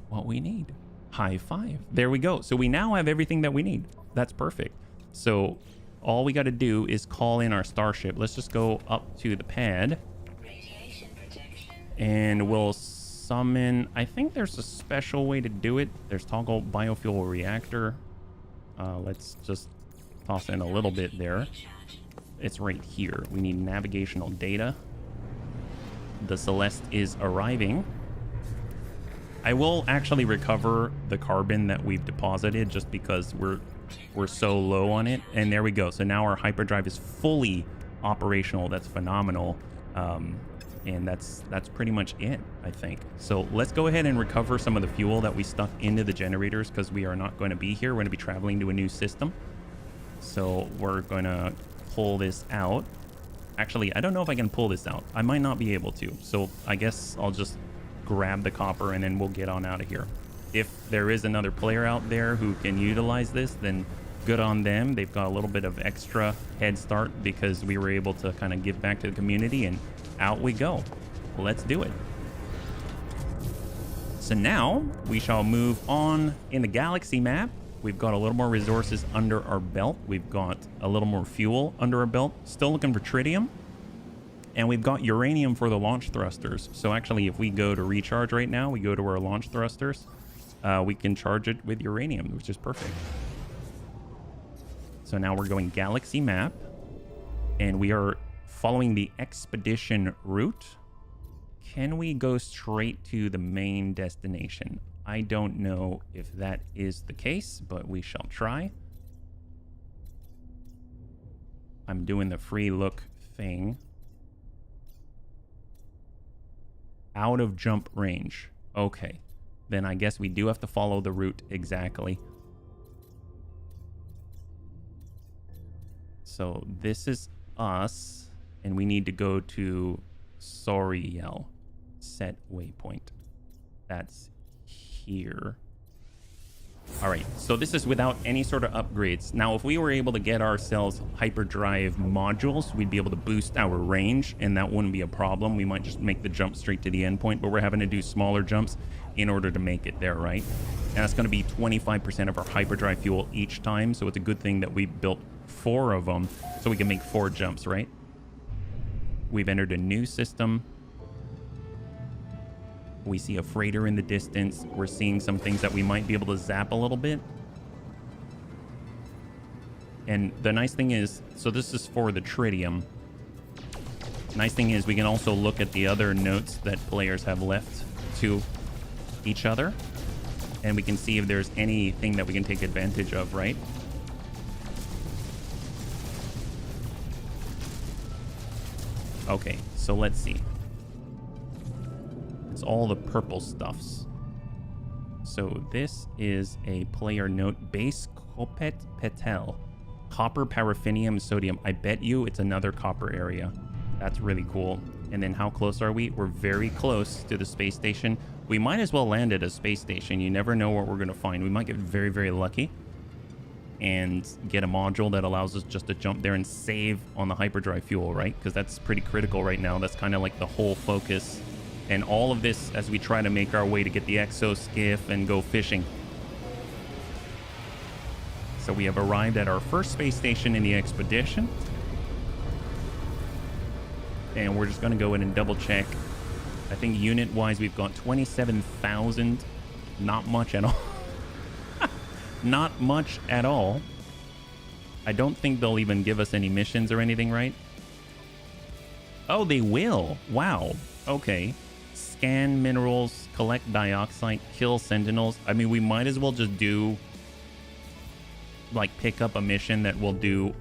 what we need. High five. There we go. So we now have everything that we need. That's perfect. So all we got to do is call in our starship. Let's just go up to the pad. Radiation protection. And we'll summon... I think there's a special way to do it. There's toggle biofuel reactor. Let's just toss in a little bit there. It's right here. We need navigational data. the Celeste is arriving. I will actually recover the carbon that we've deposited just because we're so low on it. And there we go. So now our hyperdrive is fully operational. That's phenomenal. And that's pretty much it, I think. So let's go ahead and recover some of the fuel that we stuck into the generators because we are not going to be here. We're going to be traveling to a new system. So we're going to pull this out. Actually, I don't know if I can pull this out. I might not be able to. So I guess I'll just grab the copper and then we'll get on out of here. If there is another player out there who can utilize this, then good on them. They've got a little bit of extra head start because we were able to kind of give back to the community, and out we go. Let's do it. So now we shall move on in the galaxy map. We've got a little more resources under our belt. We've got a little more fuel under our belt. Still looking for tritium. And we've got uranium for the launch thrusters. So actually, if we go to recharge right now, we go to our launch thrusters, we can charge it with uranium, which is perfect. So now we're going galaxy map, and we are following the expedition route. Can we go straight to the main destination? I don't know if that is the case, but we shall try. I'm doing the free look thing. Out of jump range. Okay. Then I guess we do have to follow the route exactly. So this is us, and we need to go to Soriel. Set waypoint. That's here. All right, so this is without any sort of upgrades. Now, if we were able to get ourselves hyperdrive modules, we'd be able to boost our range, and that wouldn't be a problem. We might just make the jump straight to the endpoint, but we're having to do smaller jumps in order to make it there, right? And that's going to be 25% of our hyperdrive fuel each time, so it's a good thing that we built 4 of them so we can make 4 jumps, right? We've entered a new system. We see a freighter in the distance. We're seeing some things that we might be able to zap a little bit. And the nice thing is, so this is for the tritium. Nice thing is we can also look at the other notes that players have left to each other. And we can see if there's anything that we can take advantage of, right? Okay, so let's see. It's all the purple stuffs. So this is a player note. Base Kopet Petel. Copper, paraffinium, sodium. I bet you it's another copper area. That's really cool. And then how close are we? We're very close to the space station. We might as well land at a space station. You never know what we're going to find. We might get very, very lucky and get a module that allows us just to jump there and save on the hyperdrive fuel, right? Because that's pretty critical right now. That's kind of like the whole focus. And all of this as we try to make our way to get the exo skiff and go fishing. So we have arrived at our first space station in the expedition. And we're just going to go in and double check. I think unit-wise, we've got 27,000. Not much at all. Not much at all. I don't think they'll even give us any missions or anything, right? Oh, they will. Wow. Okay. Scan minerals, collect dioxide, kill sentinels. I mean, we might as well just do, like, pick up a mission that we'll do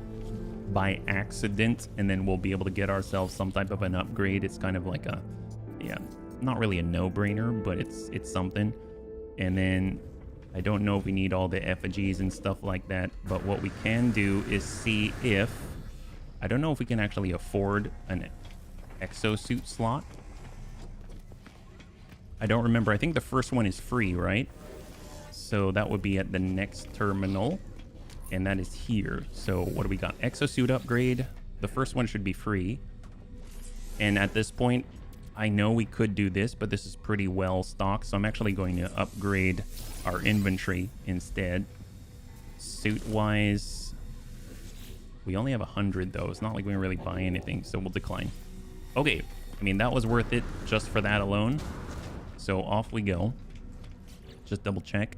by accident, and then we'll be able to get ourselves some type of an upgrade. It's kind of like a, yeah, not really a no-brainer, but it's something. And then I don't know if we need all the effigies and stuff like that, but what we can do is see if, I don't know if we can actually afford an exosuit slot. I don't remember. I think the first one is free, right? So that would be at the next terminal, and that is here. So what do we got? Exosuit upgrade. The first one should be free. And at this point, I know we could do this, but this is pretty well stocked, so I'm actually going to upgrade our inventory instead. Suit-wise, we only have 100, though. It's not like we can really buy anything, so we'll decline. Okay, I mean, that was worth it just for that alone. So off we go. Just double check.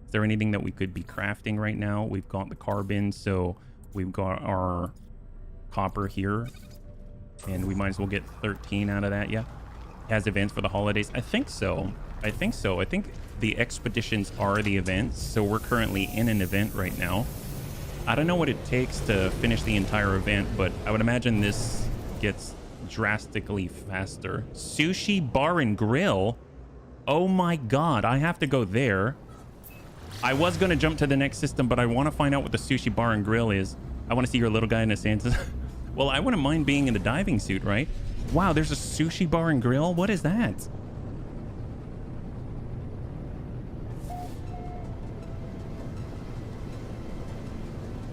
Is there anything that we could be crafting right now? We've got the carbon, so we've got our copper here. And we might as well get 13 out of that, yeah. has events for the holidays. I think so. I think so. I think the expeditions are the events. So we're currently in an event right now. I don't know what it takes to finish the entire event, but I would imagine this gets drastically faster. Sushi bar and grill. Oh my God, I have to go there. I was going to jump to the next system, but I want to find out what the sushi bar and grill is. I want to see your little guy in a Santa. Well, I wouldn't mind being in the diving suit, right? Wow, there's a sushi bar and grill. What is that?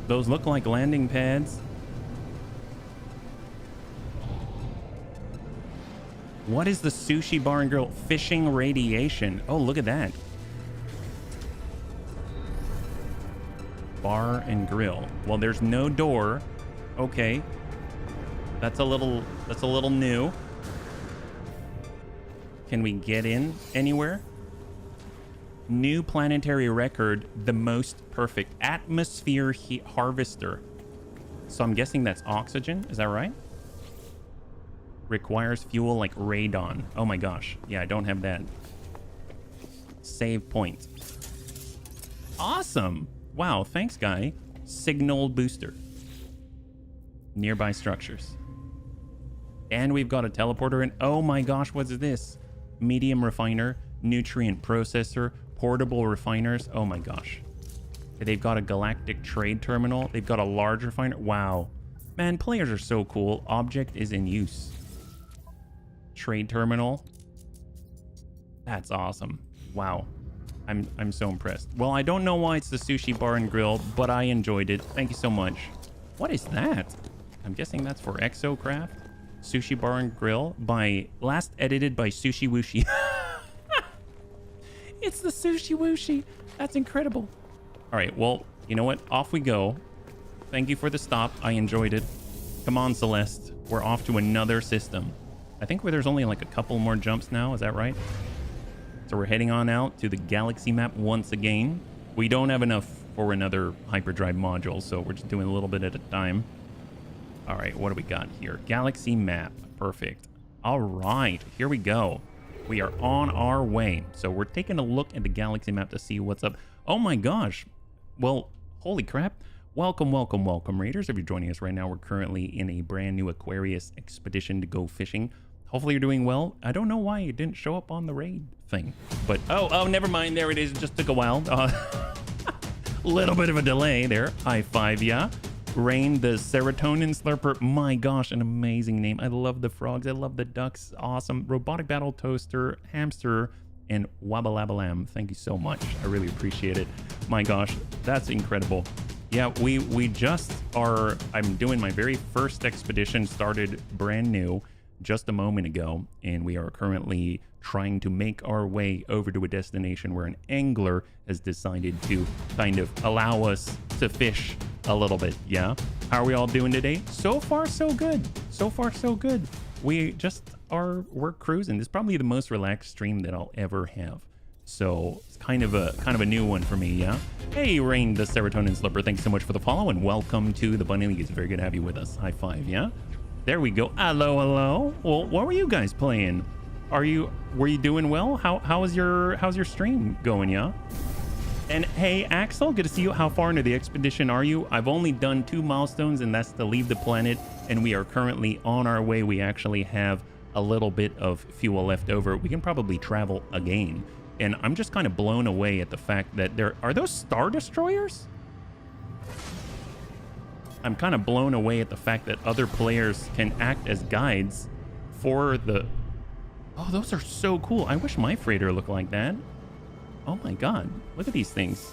Those look like landing pads. What is the sushi bar and grill? Fishing radiation. Oh, look at that. Bar and grill. Well, there's no door. Okay. That's a little new. Can we get in anywhere? New planetary record, the most perfect atmosphere heat harvester. So I'm guessing that's oxygen. Is that right? Requires fuel like radon. Oh my gosh. Yeah, I don't have that. Save point. Awesome. Wow, thanks, guy. Signal booster. Nearby structures. And we've got a teleporter in. Oh my gosh, what's this? Medium refiner, nutrient processor, portable refiners. Oh my gosh. They've got a galactic trade terminal. They've got a large refiner. Wow. Man, players are so cool. Object is in use. Trade terminal. That's awesome. Wow. I'm so impressed. Well, I don't know why it's the sushi bar and grill, but I enjoyed it. Thank you so much. What is that? I'm guessing that's for Exocraft. Sushi bar and grill by last edited by Sushi Wooshi. It's the Sushi Wooshi. That's incredible. All right, well, you know what? Off we go. Thank you for the stop. I enjoyed it. Come on, Celeste. We're off to another system. I think where there's only like a couple more jumps now. Is that right? So we're heading on out to the galaxy map once again. We don't have enough for another hyperdrive module, so we're just doing a little bit at a time. All right, what do we got here? Galaxy map. Perfect. All right, here we go. We are on our way. So we're taking a look at the galaxy map to see what's up. Oh my gosh. Well, holy crap. Welcome, welcome, welcome, raiders. If you're joining us right now, we're currently in a brand new Aquarius expedition to go fishing. Hopefully you're doing well. I don't know why it didn't show up on the raid thing, but oh, never mind. There it is. It just took a while. Little bit of a delay there. High five, yeah. Rain, the serotonin slurper. My gosh, an amazing name. I love the frogs. I love the ducks. Awesome. Robotic battle toaster, hamster, and wabbalabalam. Thank you so much. I really appreciate it. My gosh, that's incredible. Yeah, we just are. I'm doing my very first expedition. Started brand new just a moment ago, and we are currently trying to make our way over to a destination where an angler has decided to kind of allow us to fish a little bit. Yeah, how are we all doing today? So far so good. So far so good. We're cruising. This is probably the most relaxed stream that I'll ever have, so it's kind of a new one for me. Yeah. Hey, Rain the serotonin slipper, thanks so much for the follow and welcome to the Bunny League. It's very good to have you with us. High five. Yeah, there we go. Hello. Well, what were you guys playing? Were you doing well? how's your stream going? Yeah. And hey, Axel, good to see you. How far into the expedition are you? I've only done 2 milestones, and that's to leave the planet, and we are currently on our way. We actually have a little bit of fuel left over. We can probably travel again. And I'm just kind of blown away at the fact that are those Star Destroyers? I'm kind of blown away at the fact that other players can act as guides for the... Oh, those are so cool. I wish my freighter looked like that. Oh my god, look at these things.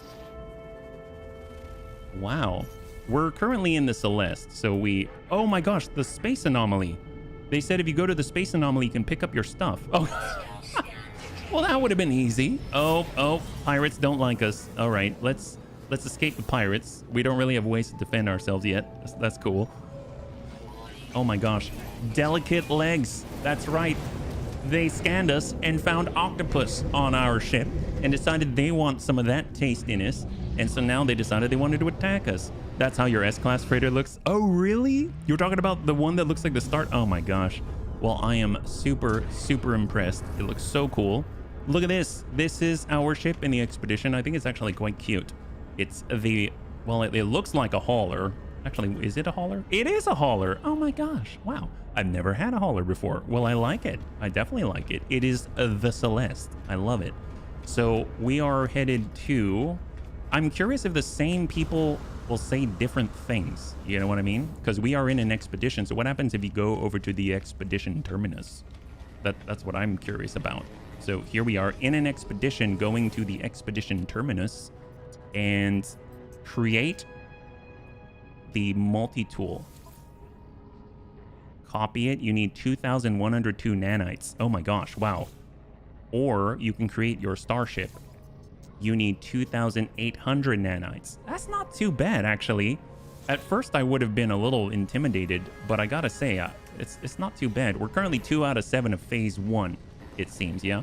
Wow. We're currently in the Celeste, so oh my gosh, the space anomaly. They said if you go to the space anomaly, you can pick up your stuff. Oh, well, that would have been easy. Oh, pirates don't like us. All right, let's escape the pirates. We don't really have ways to defend ourselves yet. That's cool. Oh my gosh, delicate legs. That's right. They scanned us and found octopus on our ship and decided they want some of that tastiness. And so now they decided they wanted to attack us. That's how your S-Class freighter looks. Oh, really? You're talking about the one that looks like the start? Oh my gosh. Well, I am super, super impressed. It looks so cool. Look at this. This is our ship in the expedition. I think it's actually quite cute. It's the, well, it looks like a hauler. Actually, is it a hauler? It is a hauler. Oh my gosh. Wow. I've never had a hauler before. Well, I like it. I definitely like it. It is the Celeste. I love it. So we are headed to, I'm curious if the same people will say different things. You know what I mean? Because we are in an expedition. So what happens if you go over to the expedition terminus? That's what I'm curious about. So here we are in an expedition going to the expedition terminus and create the multi-tool. Copy it. You need 2,102 nanites. Oh my gosh. Wow. Or you can create your starship. You need 2,800 nanites. That's not too bad, actually. At first, I would have been a little intimidated, but I gotta say, it's not too bad. We're currently 2 out of 7 of phase 1, it seems, yeah?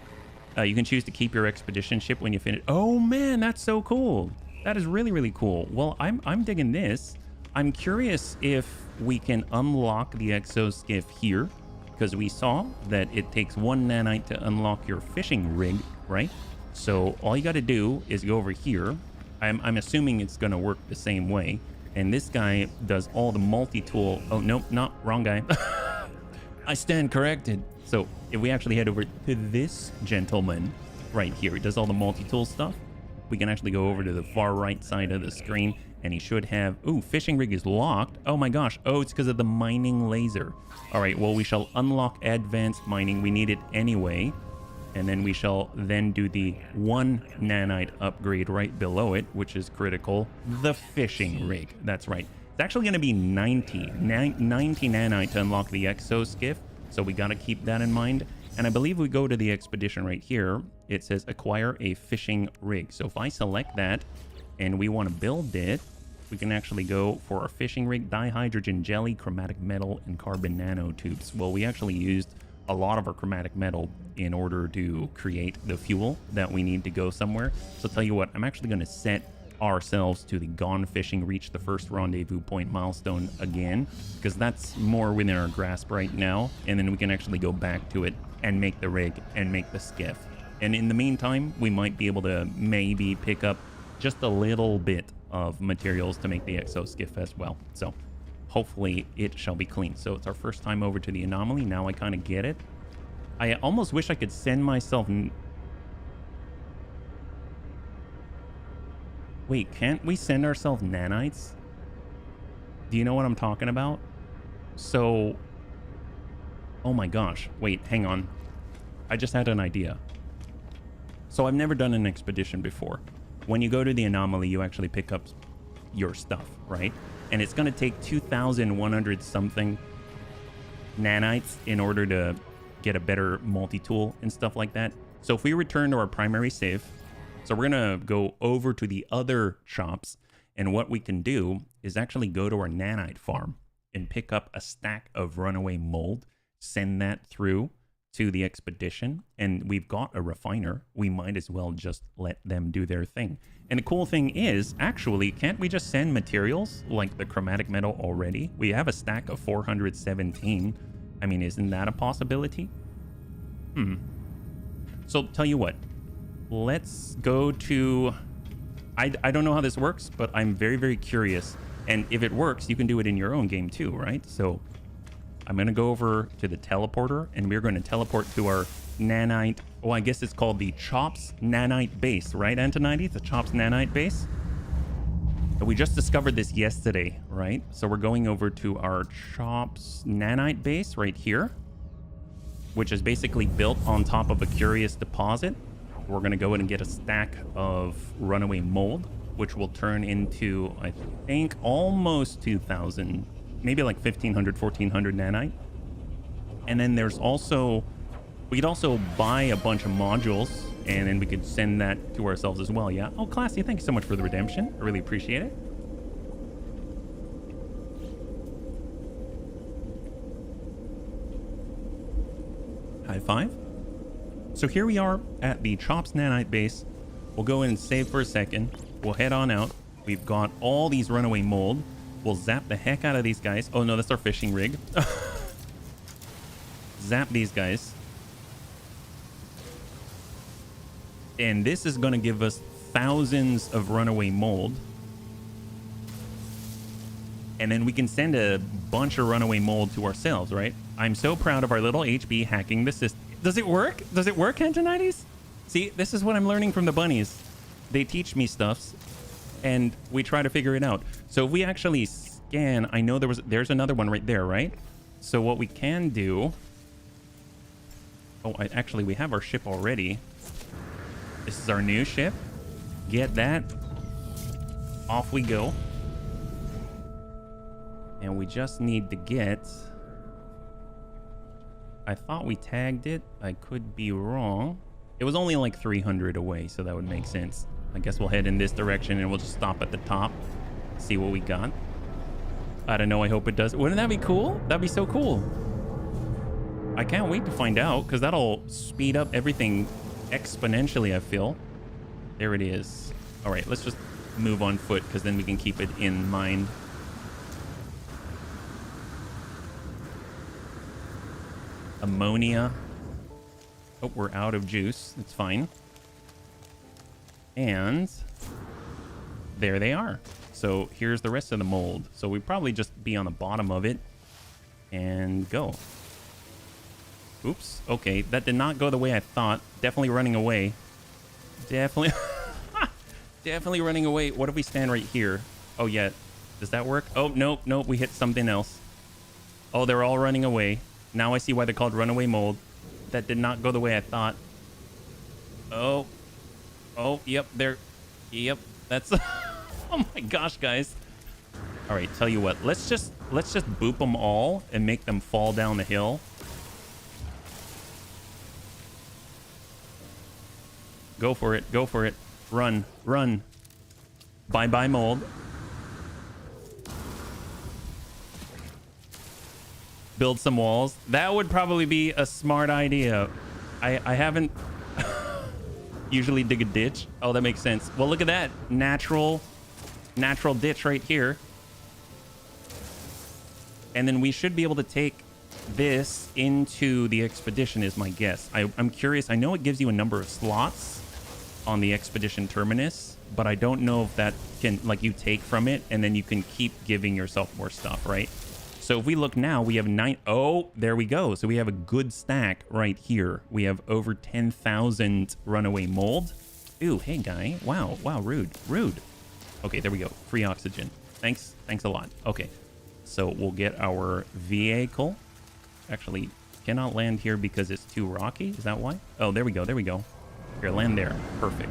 You can choose to keep your expedition ship when you finish. Oh man, that's so cool. That is really, really cool. Well, I'm digging this. I'm curious if we can unlock the exoskiff here, because we saw that it takes 1 nanite to unlock your fishing rig, right? So all you got to do is go over here. I'm assuming it's going to work the same way. And this guy does all the multi-tool. Oh, nope, not wrong guy. I stand corrected. So if we actually head over to this gentleman right here, he does all the multi-tool stuff. We can actually go over to the far right side of the screen, and he should have, ooh, fishing rig is locked. Oh my gosh. Oh, it's because of the mining laser. All right, well, we shall unlock advanced mining. We need it anyway. And then we shall then do the 1 nanite upgrade right below it, which is critical. The fishing rig. That's right. It's actually going to be 90 nanite to unlock the exoskiff. So we got to keep that in mind. And I believe we go to the expedition right here. It says acquire a fishing rig. So if I select that and we want to build it, we can actually go for our fishing rig, dihydrogen jelly, chromatic metal, and carbon nanotubes. Well, we actually used a lot of our chromatic metal in order to create the fuel that we need to go somewhere. So I'll tell you what, I'm actually going to set ourselves to the gone fishing, reach the first rendezvous point milestone again, because that's more within our grasp right now. And then we can actually go back to it and make the rig and make the skiff. And in the meantime, we might be able to maybe pick up just a little bit of materials to make the exo skiff as well. So hopefully it shall be clean. So it's our first time over to the anomaly. Now I kind of get it. I almost wish I could send myself... Wait, can't we send ourselves nanites? Do you know what I'm talking about? So... Oh my gosh. Wait, hang on. I just had an idea. So I've never done an expedition before. When you go to the anomaly, you actually pick up your stuff, right? And it's going to take 2,100 something nanites in order to get a better multi-tool and stuff like that. So if we return to our primary save, so we're going to go over to the other shops, and what we can do is actually go to our nanite farm and pick up a stack of runaway mold, send that through to the expedition, and we've got a refiner. We might as well just let them do their thing. And the cool thing is, actually, can't we just send materials like the chromatic metal already? We have a stack of 417. I mean, isn't that a possibility? So tell you what, let's go to... I don't know how this works, but I'm very, very curious. And if it works, you can do it in your own game too, right? So I'm going to go over to the teleporter, and we're going to teleport to our nanite. Oh, I guess it's called the Chops nanite base, right, Antonides? The Chops nanite base. And we just discovered this yesterday, right? So we're going over to our Chops nanite base right here, which is basically built on top of a curious deposit. We're going to go in and get a stack of runaway mold, which will turn into, I think, almost 2,000, maybe like 1,500, 1,400 nanite. And then there's also, we could also buy a bunch of modules, and then we could send that to ourselves as well. Yeah. Oh, Classy, thank you so much for the redemption. I really appreciate it. High five. So here we are at the Chops nanite base. We'll go in and save for a second. We'll head on out. We've got all these runaway mold. We'll zap the heck out of these guys. Oh no, that's our fishing rig. zap these guys. And this is going to give us thousands of runaway mold. And then we can send a bunch of runaway mold to ourselves, right? I'm so proud of our little HB hacking the system. Does it work? Does it work, Antonides? See, this is what I'm learning from the bunnies. They teach me stuffs, and we try to figure it out. So if we actually scan, I know there's another one right there, right? So what we can do... Oh, actually, we have our ship already. This is our new ship. Get that. Off we go. And we just need to get... I thought we tagged it. I could be wrong. It was only like 300 away, so that would make sense. I guess we'll head in this direction and we'll just stop at the top. See what we got. I don't know. I hope it does. Wouldn't that be cool? That'd be so cool. I can't wait to find out, because that'll speed up everything exponentially, I feel. There it is. All right, let's just move on foot, because then we can keep it in mind. Ammonia. Oh, we're out of juice. It's fine. And there they are. So here's the rest of the mold. So we probably just be on the bottom of it and go. Oops. Okay, that did not go the way I thought. Definitely running away. Definitely. Definitely running away. What if we stand right here? Oh, yeah. Does that work? Oh, nope. Nope. We hit something else. Oh, they're all running away. Now I see why they're called runaway mold. That did not go the way I thought. Oh. Oh, yep. There. Yep. That's... Oh my gosh, guys. All right, tell you what. Let's just boop them all and make them fall down the hill. Go for it. Go for it. Run. Run. Bye-bye, mold. Build some walls. That would probably be a smart idea. I haven't usually dig a ditch. Oh, that makes sense. Well, look at that. Natural ditch right here. And then we should be able to take this into the expedition is my guess. I'm curious. I know it gives you a number of slots on the expedition terminus, but I don't know if that can, like, you take from it and then you can keep giving yourself more stuff, right? So if we look now, we have 9. Oh, there we go. So we have a good stack right here. We have over 10,000 runaway mold. Ooh, hey, guy. Wow. Wow, rude. Rude. Okay, there we go. Free oxygen. Thanks. Thanks a lot. Okay. So we'll get our vehicle. Actually, cannot land here because it's too rocky. Is that why? Oh, there we go. There we go. Here, land there. Perfect.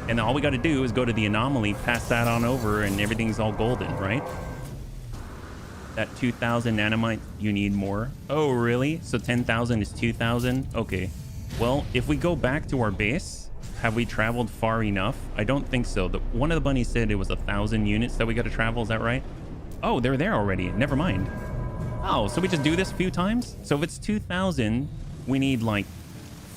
And all we got to do is go to the anomaly, pass that on over, and everything's all golden, right? That 2,000 nanomite, you need more. Oh, really? So 10,000 is 2,000? Okay. Well, if we go back to our base, have we traveled far enough? I don't think so. One of the bunnies said it was 1,000 units that we got to travel. Is that right? Oh, they're there already. Never mind. Oh, so we just do this a few times? So if it's 2,000, we need like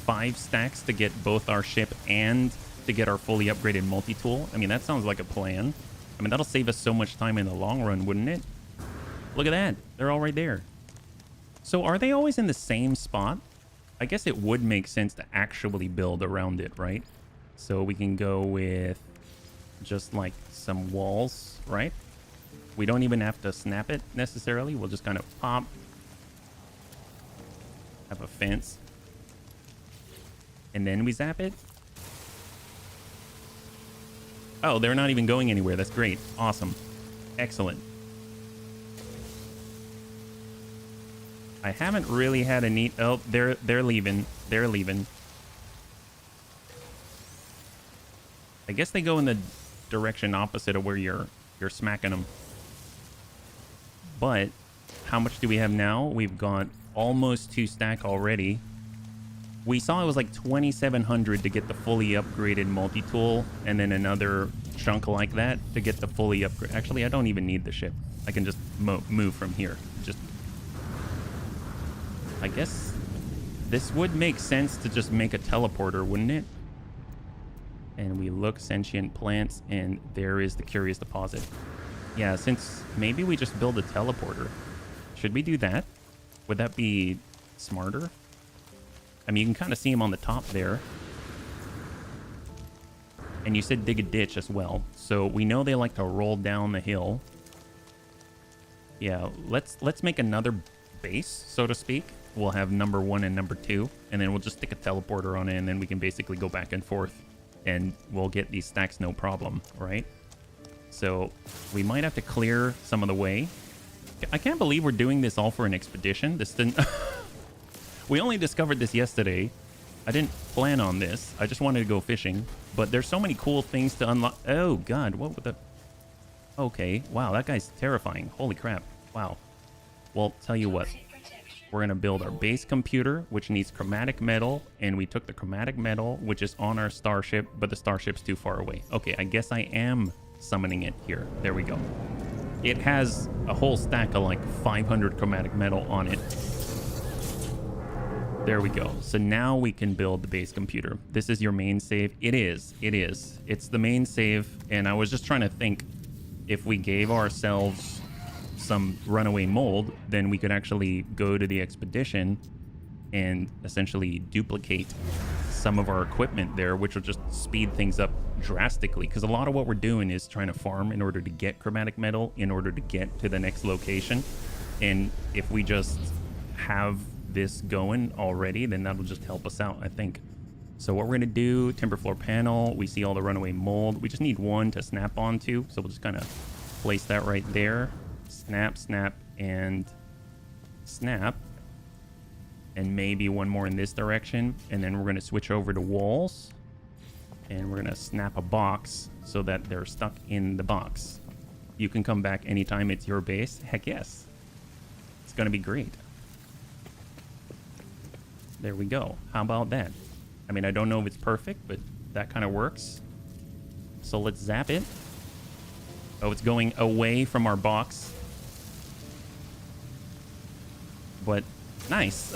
5 stacks to get both our ship and to get our fully upgraded multi-tool. I mean, that sounds like a plan. I mean, that'll save us so much time in the long run, wouldn't it? Look at that. They're all right there. So are they always in the same spot? I guess it would make sense to actually build around it, right? So we can go with just like some walls, right? We don't even have to snap it necessarily. We'll just kind of pop. Have a fence. And then we zap it. Oh, they're not even going anywhere. That's great. Awesome. Excellent. I haven't really had a neat... Oh, they're leaving. They're leaving. I guess they go in the direction opposite of where you're smacking them. But how much do we have now? We've got almost 2 stack already. We saw it was like 2,700 to get the fully upgraded multi-tool, and then another chunk like that to get the fully upgrade. Actually, I don't even need the ship. I can just move from here. Just... I guess this would make sense to just make a teleporter, wouldn't it? And we look, sentient plants, and there is the curious deposit. Yeah, since maybe we just build a teleporter. Should we do that? Would that be smarter? I mean, you can kind of see them on the top there. And you said dig a ditch as well. So we know they like to roll down the hill. Yeah, let's make another base, so to speak. We'll have number 1 and number 2, and then we'll just stick a teleporter on it, and then we can basically go back and forth, and we'll get these stacks no problem, right? So we might have to clear some of the way. I can't believe we're doing this all for an expedition. This didn't... We only discovered this yesterday. I didn't plan on this. I just wanted to go fishing, but there's so many cool things to unlock. Oh God, what would the... Okay, wow, that guy's terrifying. Holy crap, wow. Well, tell you what. We're going to build our base computer, which needs chromatic metal, and we took the chromatic metal, which is on our starship, but the starship's too far away. Okay, I guess I am summoning it here. There we go. It has a whole stack of like 500 chromatic metal on it. There we go. So now we can build the base computer. This is your main save. It is. It is. It's the main save, and I was just trying to think if we gave ourselves some runaway mold, then we could actually go to the expedition and essentially duplicate some of our equipment there, which will just speed things up drastically, because a lot of what we're doing is trying to farm in order to get chromatic metal in order to get to the next location. And if we just have this going already, then that'll just help us out, I think. So what we're going to do, timber floor panel, we see all the runaway mold. We just need one to snap onto, so we'll just kind of place that right there. Snap, snap, and snap. And maybe one more in this direction. And then we're going to switch over to walls. And we're going to snap a box so that they're stuck in the box. You can come back anytime it's your base. Heck yes. It's going to be great. There we go. How about that? I mean, I don't know if it's perfect, but that kind of works. So let's zap it. Oh, it's going away from our box. But nice.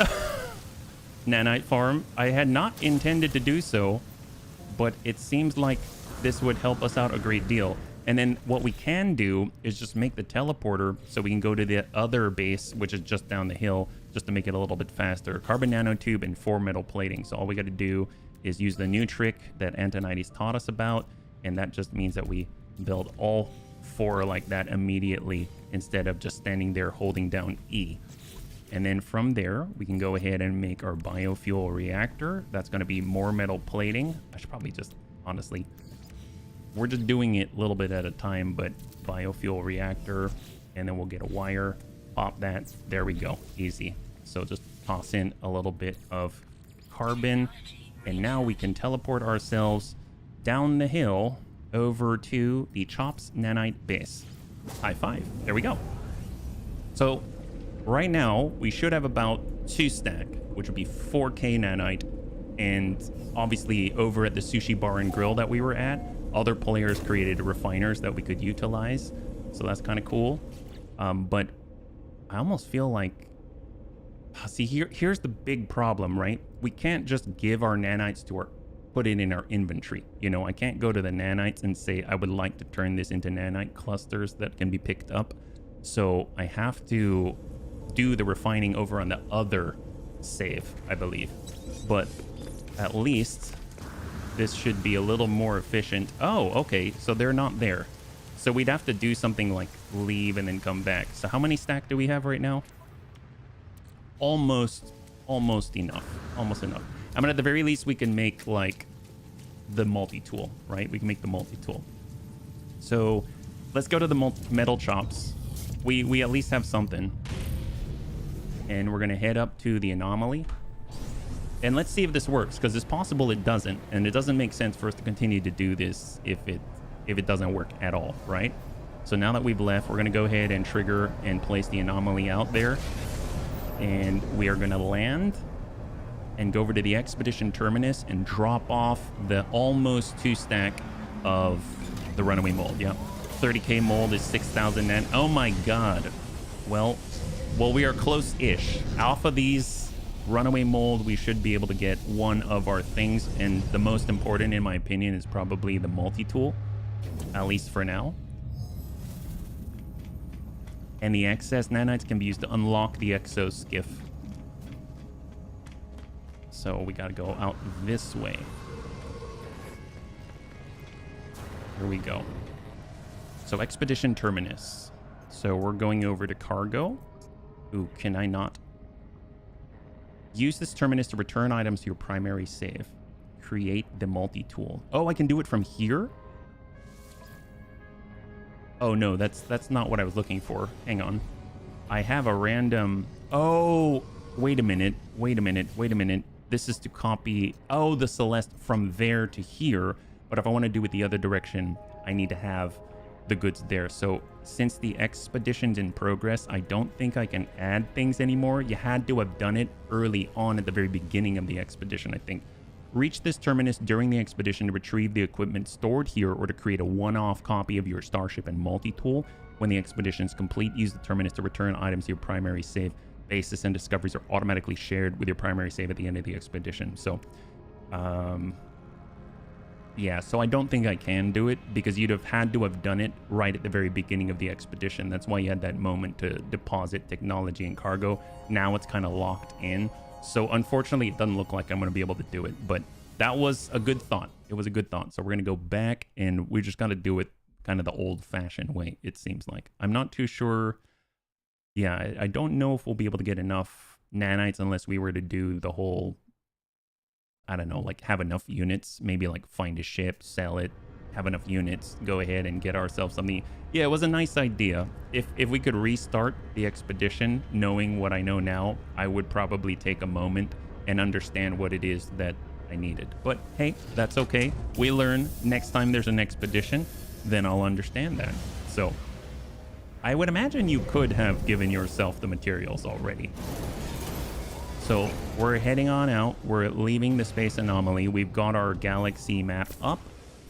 Nanite farm. I had not intended to do so, but it seems like this would help us out a great deal. And then what we can do is just make the teleporter so we can go to the other base, which is just down the hill, just to make it a little bit faster. Carbon nanotube and 4 metal plating. So all we got to do is use the new trick that Antonides taught us about, and that just means that we build all 4 like that immediately instead of just standing there holding down E. And then from there, we can go ahead and make our biofuel reactor. That's going to be more metal plating. I should probably just, honestly, we're just doing it a little bit at a time, but biofuel reactor, and then we'll get a wire, pop that. There we go. Easy. So just toss in a little bit of carbon, and now we can teleport ourselves down the hill over to the Chops nanite base. High five. There we go. So right now, we should have about 2 stack, which would be 4K nanite. And obviously over at the sushi bar and grill that we were at, other players created refiners that we could utilize. So that's kind of cool. But I almost feel like... See, here's the big problem, right? We can't just give our nanites to put it in our inventory. You know, I can't go to the nanites and say, I would like to turn this into nanite clusters that can be picked up. So I have to do the refining over on the other save, I believe. But at least this should be a little more efficient. Oh, okay, so they're not there. So we'd have to do something like leave and then come back. So how many stack do we have right now? Almost enough. Almost enough. I mean, at the very least, we can make like the multi-tool, right? We can make the multi-tool. So let's go to the metal chops. We at least have something. And we're going to head up to the anomaly. And let's see if this works, because it's possible it doesn't. And it doesn't make sense for us to continue to do this if it doesn't work at all, right? So now that we've left, we're going to go ahead and trigger and place the anomaly out there. And we are going to land and go over to the expedition terminus and drop off the almost 2 stack of the runaway mold. Yep. 30k mold is 6,000 net. Oh my god. Well, we are close-ish. Off of these runaway mold, we should be able to get one of our things, and the most important, in my opinion, is probably the multi-tool, at least for now. And the excess nanites can be used to unlock the exo skiff So we got to go out this way. Here we go. So Expedition Terminus. So we're going over to cargo. Ooh, can I not? Use this terminus to return items to your primary save. Create the multi-tool. Oh, I can do it from here? Oh no, that's not what I was looking for. Hang on. I have a random... Oh, wait a minute. Wait a minute. Wait a minute. This is to copy... Oh, the Celeste from there to here. But if I want to do it the other direction, I need to have the goods there. So since the expedition's in progress, I don't think I can add things anymore. You had to have done it early on at the very beginning of the expedition, I think. Reach this terminus during the expedition to retrieve the equipment stored here or to create a one-off copy of your starship and multi-tool. When the expedition is complete, use the terminus to return items to your primary save. Bases and discoveries are automatically shared with your primary save at the end of the expedition. So, yeah, so I don't think I can do it because you'd have had to have done it right at the very beginning of the expedition. That's why you had that moment to deposit technology and cargo. Now it's kind of locked in. So unfortunately, it doesn't look like I'm going to be able to do it. But that was a good thought. It was a good thought. So we're going to go back and we're just going to do it kind of the old-fashioned way, it seems like. I'm not too sure. Yeah, I don't know if we'll be able to get enough nanites unless we were to do the whole... I don't know, like have enough units, maybe like find a ship, sell it, have enough units, go ahead and get ourselves something. Yeah, it was a nice idea. If we could restart the expedition, knowing what I know now, I would probably take a moment and understand what it is that I needed. But hey, that's okay. We learn next time there's an expedition, then I'll understand that. So I would imagine you could have given yourself the materials already. So we're heading on out. We're leaving the space anomaly. We've got our galaxy map up.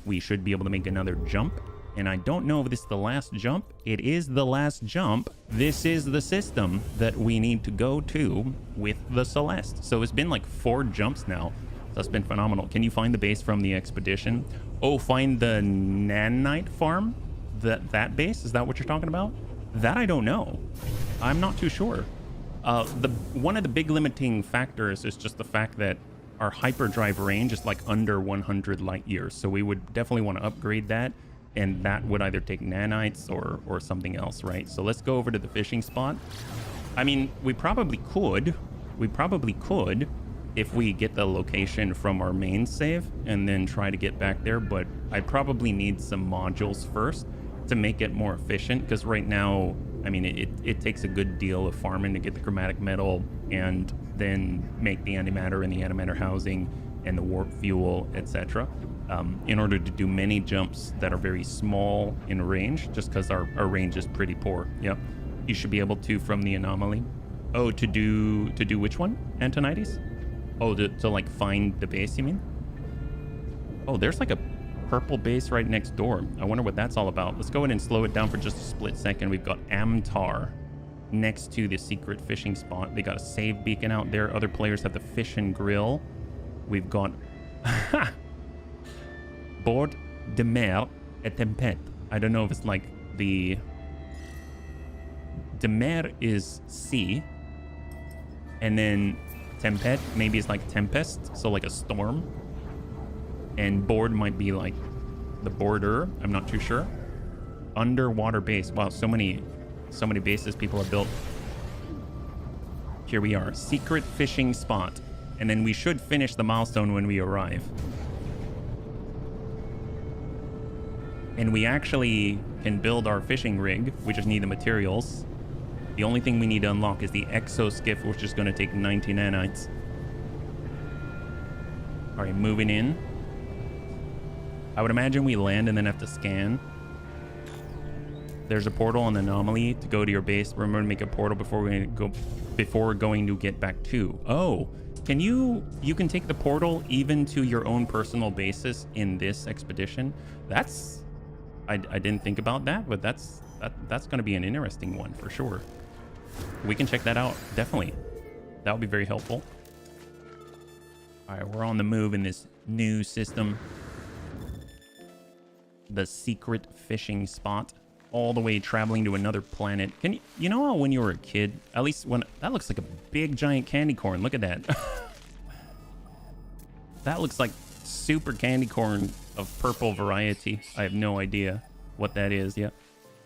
We should be able to make another jump. And I don't know if this is the last jump. It is the last jump. This is the system that we need to go to with the Celeste. So it's been like 4 jumps now. That's been phenomenal. Can you find the base from the expedition? Oh, find the nanite farm? That base? Is that what you're talking about? That I don't know. I'm not too sure. One of the big limiting factors is just the fact that our hyperdrive range is like under 100 light years. So we would definitely want to upgrade that. And that would either take nanites or something else, right? So let's go over to the fishing spot. I mean, we probably could if we get the location from our main save and then try to get back there. But I probably need some modules first to make it more efficient, because right now, I mean, it takes a good deal of farming to get the chromatic metal and then make the antimatter and the antimatter housing and the warp fuel, etc. In order to do many jumps that are very small in range, just because our range is pretty poor. Yep. You should be able to from the anomaly. Oh, to do which one? Antonides? Oh, to like find the base, you mean? Oh, there's like a purple base right next door. I wonder what that's all about. Let's go ahead and slow it down for just a split second. We've got Amtar next to the secret fishing spot. They got a save beacon out there. Other players have the fish and grill. We've got Bord de mer et tempête. I don't know if it's like the... De mer is sea. And then tempête maybe it's like tempest, so like a storm. And board might be like the border. I'm not too sure. Underwater base. Wow, so many bases people have built. Here we are. Secret fishing spot. And then we should finish the milestone when we arrive. And we actually can build our fishing rig. We just need the materials. The only thing we need to unlock is the exoskiff, which is going to take 90 nanites. All right, moving in. I would imagine we land and then have to scan. There's a portal on the anomaly to go to your base. Remember to make a portal before going to get back to. Oh, can you can take the portal even to your own personal bases in this expedition? That's I didn't think about that, but that's going to be an interesting one for sure. We can check that out, definitely. That would be very helpful. All right, we're on the move in this new system. The secret fishing spot, all the way traveling to another planet. Can you know how when you were a kid, at least when that looks like a big giant candy corn. Look at that. That looks like super candy corn of purple variety. I have no idea what that is. Yeah.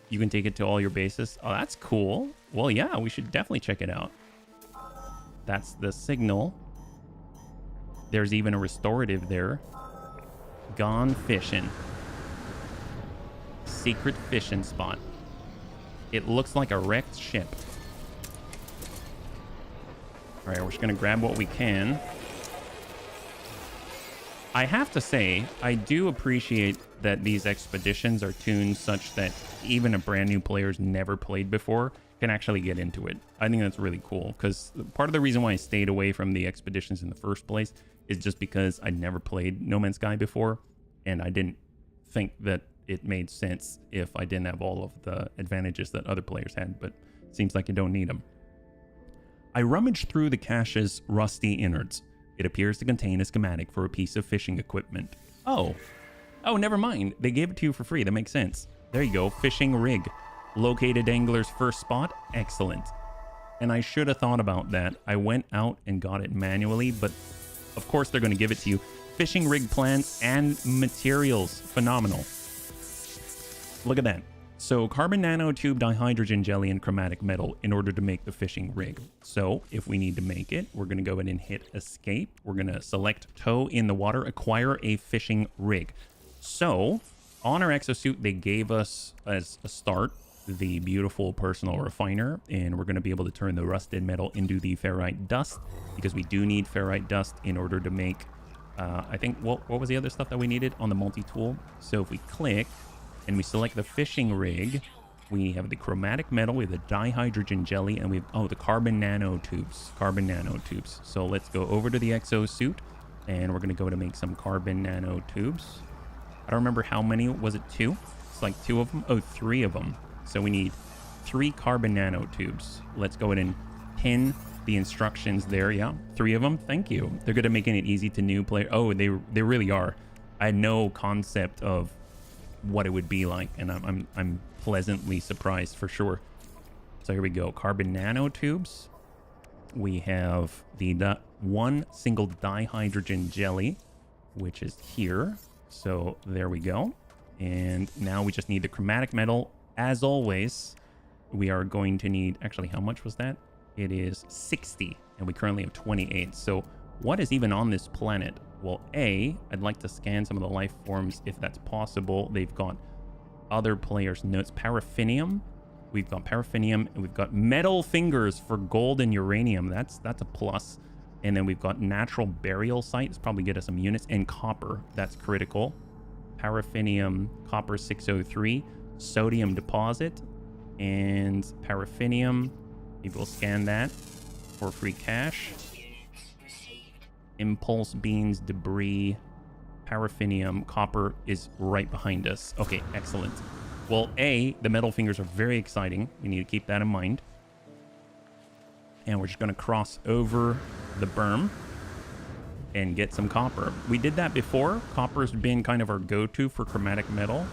You can take it to all your bases. Oh, that's cool. Well, yeah, we should definitely check it out. That's the signal. There's even a restorative there. Gone fishing. Secret fishing spot. It looks like a wrecked ship. All right, we're just going to grab what we can. I have to say, I do appreciate that these expeditions are tuned such that even a brand new player who's never played before can actually get into it. I think that's really cool, because part of the reason why I stayed away from the expeditions in the first place is just because I never played No Man's Sky before, and I didn't think that it made sense if I didn't have all of the advantages that other players had, but it seems like you don't need them. I rummaged through the cache's rusty innards. It appears to contain a schematic for a piece of fishing equipment. Oh, never mind. They gave it to you for free. That makes sense. There you go. Fishing rig. Located angler's first spot. Excellent. And I should have thought about that. I went out and got it manually, but of course they're going to give it to you. Fishing rig plans and materials. Phenomenal. Look at that. So carbon nanotube, dihydrogen jelly, and chromatic metal in order to make the fishing rig. So if we need to make it, we're going to go ahead and hit escape. We're going to select tow in the water, acquire a fishing rig. So on our exosuit, they gave us as a start the beautiful personal refiner, and we're going to be able to turn the rusted metal into the ferrite dust, because we do need ferrite dust in order to make, I think, what was the other stuff that we needed on the multi-tool? So if we click and we select the fishing rig, we have the chromatic metal, we have the dihydrogen jelly, and we have, the carbon nanotubes. So let's go over to the exosuit, and we're going to go to make some carbon nanotubes. I don't remember how many. Was it 2? It's like 2 of them. Oh, 3 of them. So we need 3 carbon nanotubes. Let's go ahead and pin the instructions there. Yeah, 3 of them. Thank you. They're good at making it easy to new player. Oh, they really are. I had no concept of what it would be like, and I'm pleasantly surprised for sure. So here we go. Carbon nanotubes. We have the one single dihydrogen jelly, which is here. So there we go. And now we just need the chromatic metal. As always, we are going to need, actually, how much was that? It is 60, and we currently have 28. So what is even on this planet? Well, I'd like to scan some of the life forms if that's possible. They've got other players' notes. Paraffinium. We've got paraffinium, and we've got metal fingers for gold and uranium. That's a plus. And then we've got natural burial sites, probably get us some units, and copper. That's critical. Paraffinium, copper 603, sodium deposit, and paraffinium. Maybe we'll scan that for free cash. Impulse beans, debris, paraffinium, copper is right behind us. Okay, excellent. Well, the metal fingers are very exciting. We need to keep that in mind. And we're just going to cross over the berm and get some copper. We did that before. Copper's been kind of our go-to for chromatic metal.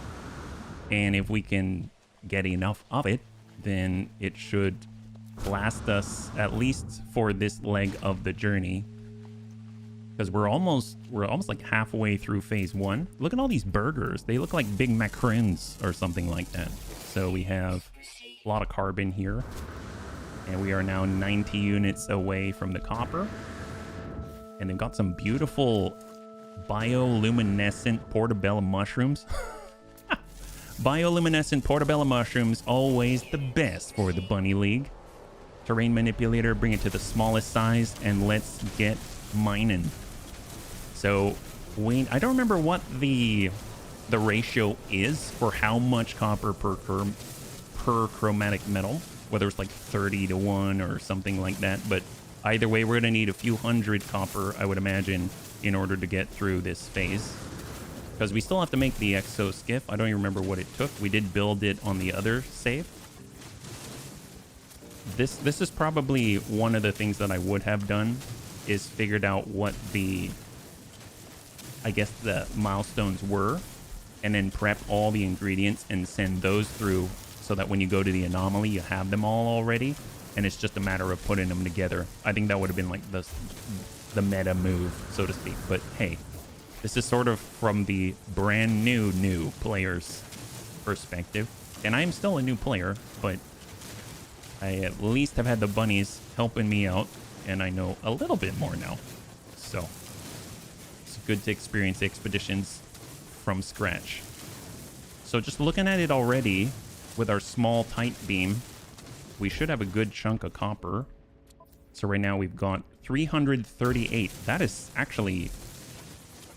And if we can get enough of it, then it should last us at least for this leg of the journey. Because we're almost like halfway through phase 1. Look at all these burgers. They look like Big Macaroons or something like that. So we have a lot of carbon here. And we are now 90 units away from the copper. And they've got some beautiful bioluminescent portobello mushrooms. Bioluminescent portobello mushrooms, always the best for the Bunny League. Terrain manipulator, bring it to the smallest size, and let's get mining. So, I don't remember what the ratio is for how much copper per chromatic metal, whether it's like 30 to 1 or something like that. But either way, we're going to need a few hundred copper, I would imagine, in order to get through this phase. Because we still have to make the exoskiff. I don't even remember what it took. We did build it on the other save. This is probably one of the things that I would have done, is figured out what the milestones were, and then prep all the ingredients and send those through so that when you go to the anomaly, you have them all already, and it's just a matter of putting them together. I think that would have been like the meta move, so to speak. But hey, this is sort of from the brand new player's perspective. And I'm still a new player, but I at least have had the bunnies helping me out, and I know a little bit more now. So it's good to experience expeditions from scratch. So just looking at it already with our small tight beam, we should have a good chunk of copper. So right now we've got 338. That is actually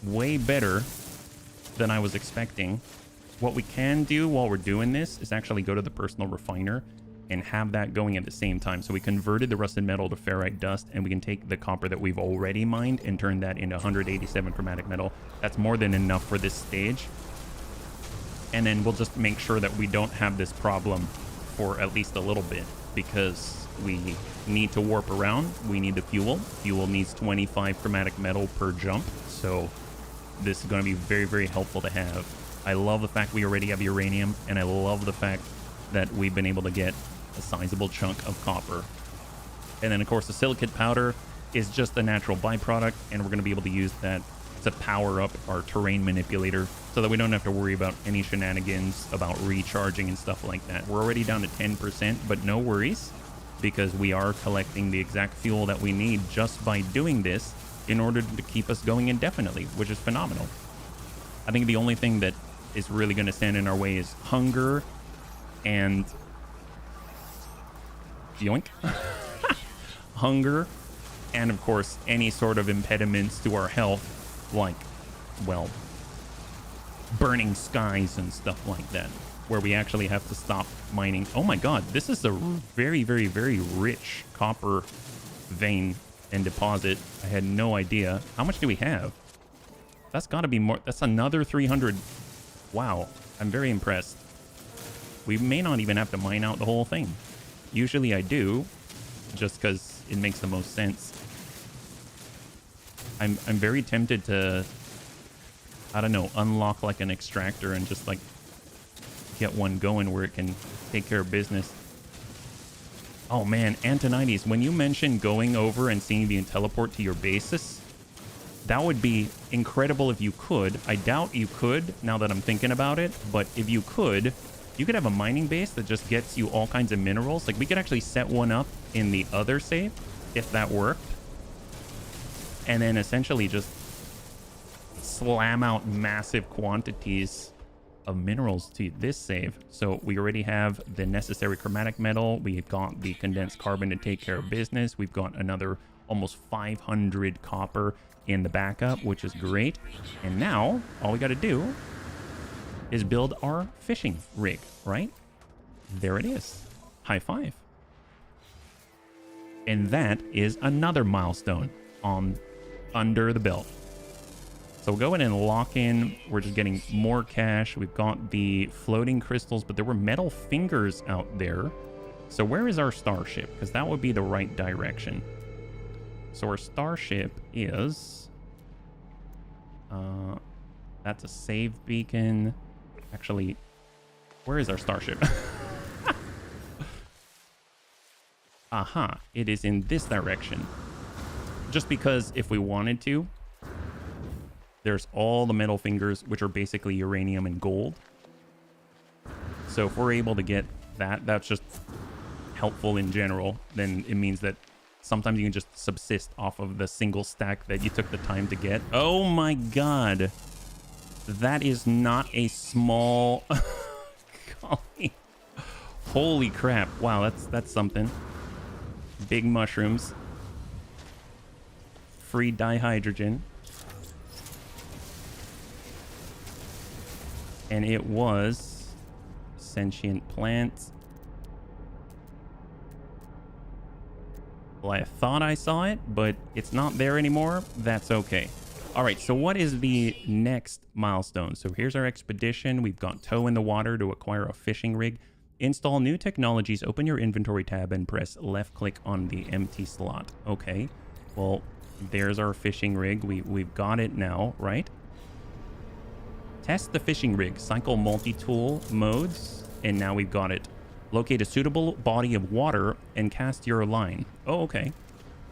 way better than I was expecting. What we can do while we're doing this is actually go to the personal refiner and have that going at the same time. So we converted the rusted metal to ferrite dust, and we can take the copper that we've already mined and turn that into 187 chromatic metal. That's more than enough for this stage. And then we'll just make sure that we don't have this problem for at least a little bit, because we need to warp around. We need the fuel. Fuel needs 25 chromatic metal per jump. So this is going to be very, very helpful to have. I love the fact we already have uranium, and I love the fact that we've been able to get a sizable chunk of copper. And then, of course, the silicate powder is just a natural byproduct, and we're going to be able to use that to power up our terrain manipulator so that we don't have to worry about any shenanigans about recharging and stuff like that. We're already down to 10%, but no worries, because we are collecting the exact fuel that we need just by doing this in order to keep us going indefinitely, which is phenomenal. I think the only thing that is really going to stand in our way is hunger and yoink. Hunger, and of course any sort of impediments to our health, like, well, burning skies and stuff like that, where we actually have to stop mining. Oh my god, this is a very, very, very rich copper vein and deposit. I had no idea. How much do we have? That's got to be more. That's another 300. Wow, I'm very impressed. We may not even have to mine out the whole thing. Usually I do, just because it makes the most sense. I'm very tempted to, I don't know, unlock like an extractor and just like get one going where it can take care of business. Oh man, Antonides, when you mentioned going over and seeing the teleport to your basis, that would be incredible if you could. I doubt you could now that I'm thinking about it, but if you could have a mining base that just gets you all kinds of minerals. Like, we could actually set one up in the other save if that worked, and then essentially just slam out massive quantities of minerals to this save. So we already have the necessary chromatic metal. We've got the condensed carbon to take care of business. We've got another almost 500 copper in the backup, which is great. And now all we got to do is build our fishing rig, right? There it is. High five. And that is another milestone on under the belt. So we'll go in and lock in. We're just getting more cash. We've got the floating crystals, but there were metal fingers out there. So where is our starship? Because that would be the right direction. So our starship is... that's a save beacon. Actually, where is our starship? Aha, it is in this direction. Just because if we wanted to, there's all the metal fingers, which are basically uranium and gold. So if we're able to get that, that's just helpful in general. Then it means that sometimes you can just subsist off of the single stack that you took the time to get. Oh my god. That is not a small... Golly. Holy crap. Wow, that's something. Big mushrooms. Free dihydrogen. And it was sentient plants. Well, I thought I saw it, but it's not there anymore. That's okay. All right, so what is the next milestone? So here's our expedition. We've got toe in the water to acquire a fishing rig. Install new technologies. Open your inventory tab and press left click on the empty slot. Okay, well, there's our fishing rig. We've got it now, right? Test the fishing rig. Cycle multi-tool modes, and now we've got it. Locate a suitable body of water and cast your line. Oh, okay.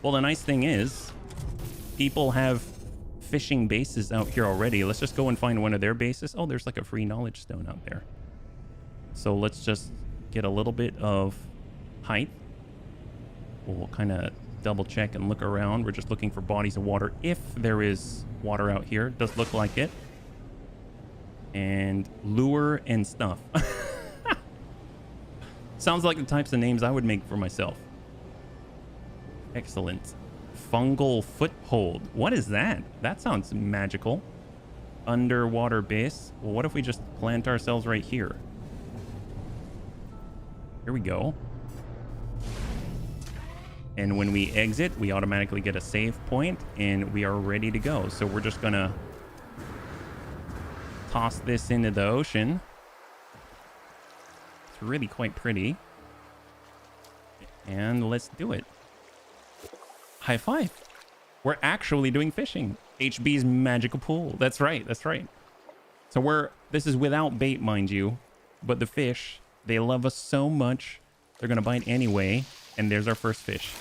Well, the nice thing is People have fishing bases out here already. Let's just go and find one of their bases. Oh, there's like a free knowledge stone out there. So let's just get a little bit of height. We'll kind of double check and look around. We're just looking for bodies of water. If there is water out here, it does look like it. And lure and stuff. Sounds like the types of names I would make for myself. Excellent. Fungal foothold. What is that? That sounds magical. Underwater base. Well, what if we just plant ourselves right here? Here we go. And when we exit, we automatically get a save point and we are ready to go. So we're just gonna toss this into the ocean. It's really quite pretty. And let's do it. High five. We're actually doing fishing. HB's magical pool. That's right. That's right. So this is without bait, mind you, but the fish, they love us so much. They're going to bite anyway. And there's our first fish.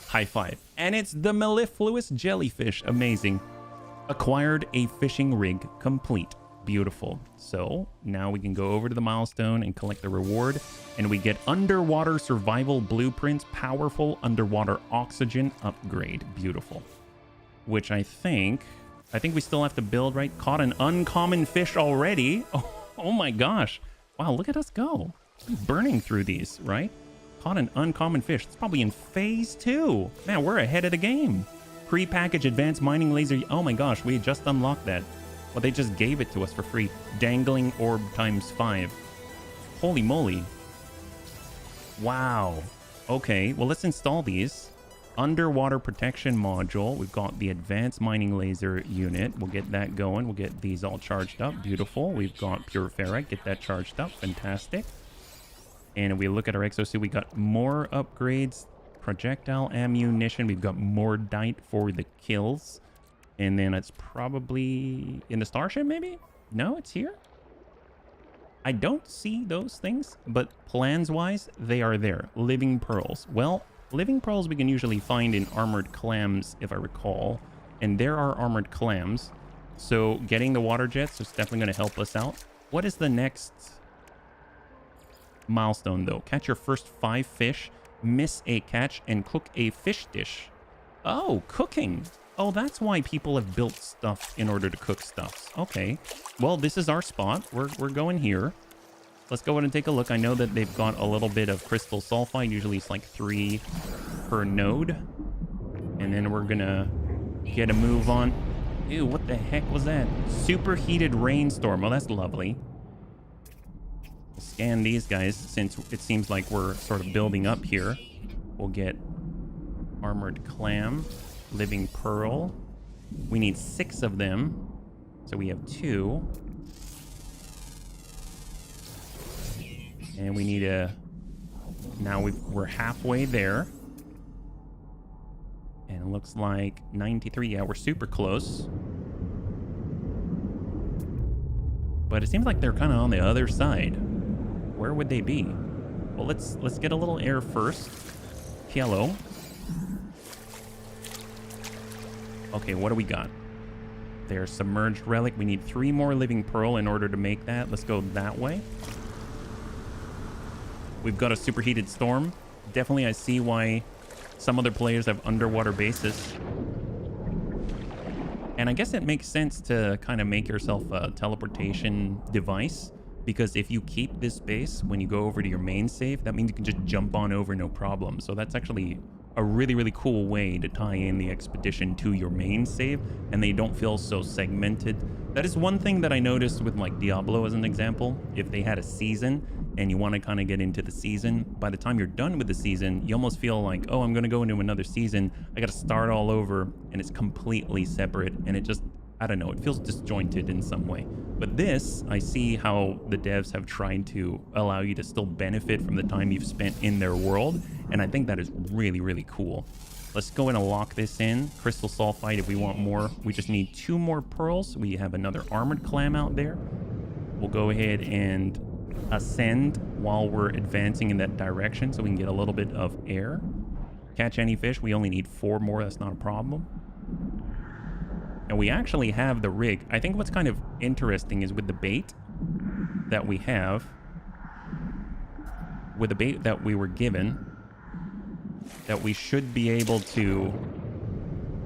High five. And it's the mellifluous jellyfish. Amazing. Acquired a fishing rig complete. Beautiful. So now we can go over to the milestone and collect the reward, and we get underwater survival blueprints, powerful underwater oxygen upgrade. Beautiful. Which I think we still have to build, right? Caught an uncommon fish already. Oh my gosh. Wow, look at us go. Burning through these, right? Caught an uncommon fish. It's probably in phase 2. Man, we're ahead of the game. Pre-packaged advanced mining laser. Oh my gosh, we just unlocked that. Well, they just gave it to us for free. Dangling orb times 5. Holy moly. Wow. Okay, well, let's install these. Underwater protection module. We've got the advanced mining laser unit. We'll get that going. We'll get these all charged up. Beautiful. We've got pure ferrite. Get that charged up. Fantastic. And if we look at our exosuit, we got more upgrades. Projectile ammunition. We've got more dite for the kills. And then it's probably in the starship, maybe? No, it's here. I don't see those things, but plans-wise, they are there. Living pearls. Well, living pearls we can usually find in armored clams, if I recall. And there are armored clams. So getting the water jets is definitely going to help us out. What is the next milestone, though? Catch your first 5 fish, miss a catch, and cook a fish dish. Oh, cooking. Oh, that's why people have built stuff in order to cook stuff. Okay. Well, this is our spot. We're going here. Let's go ahead and take a look. I know that they've got a little bit of crystal sulfide. Usually it's like 3 per node. And then we're gonna get a move on. Ew, what the heck was that? Superheated rainstorm. Oh, that's lovely. We'll scan these guys since it seems like we're sort of building up here. We'll get armored clam. Living pearl. We need 6 of them. So we have 2. And we need now we're halfway there. And it looks like 93. Yeah, we're super close. But it seems like they're kind of on the other side. Where would they be? Well, let's get a little air first. Hello. Okay, what do we got? There's submerged relic. We need 3 more living pearl in order to make that. Let's go that way. We've got a superheated storm. Definitely I see why some other players have underwater bases. And I guess it makes sense to kind of make yourself a teleportation device, because if you keep this base when you go over to your main save, that means you can just jump on over no problem. So that's actually a really, really cool way to tie in the expedition to your main save, and they don't feel so segmented. That is one thing that I noticed with like Diablo as an example. If they had a season and you want to kind of get into the season, by the time you're done with the season, you almost feel like, oh, I'm going to go into another season. I got to start all over, and it's completely separate, and it just, I don't know, it feels disjointed in some way. But this, I see how the devs have tried to allow you to still benefit from the time you've spent in their world, and I think that is really, really cool. Let's go in and lock this in. Crystal sulfide if we want more. We just need 2 more pearls. We have another armored clam out there. We'll go ahead and ascend while we're advancing in that direction so we can get a little bit of air. Catch any fish. We only need 4 more. That's not a problem. And we actually have the rig. I think what's kind of interesting is with the bait that we have, with the bait that we were given, that we should be able to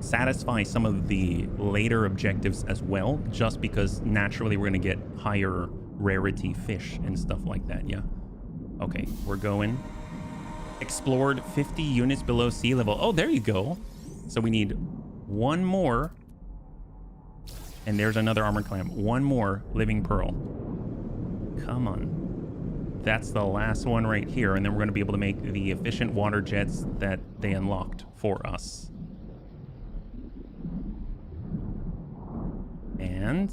satisfy some of the later objectives as well, just because naturally we're going to get higher rarity fish and stuff like that. Yeah. Okay, we're going. Explored 50 units below sea level. Oh, there you go. So we need one more. And there's another armored clam. One more living pearl. Come on. That's the last one right here. And then we're going to be able to make the efficient water jets that they unlocked for us. And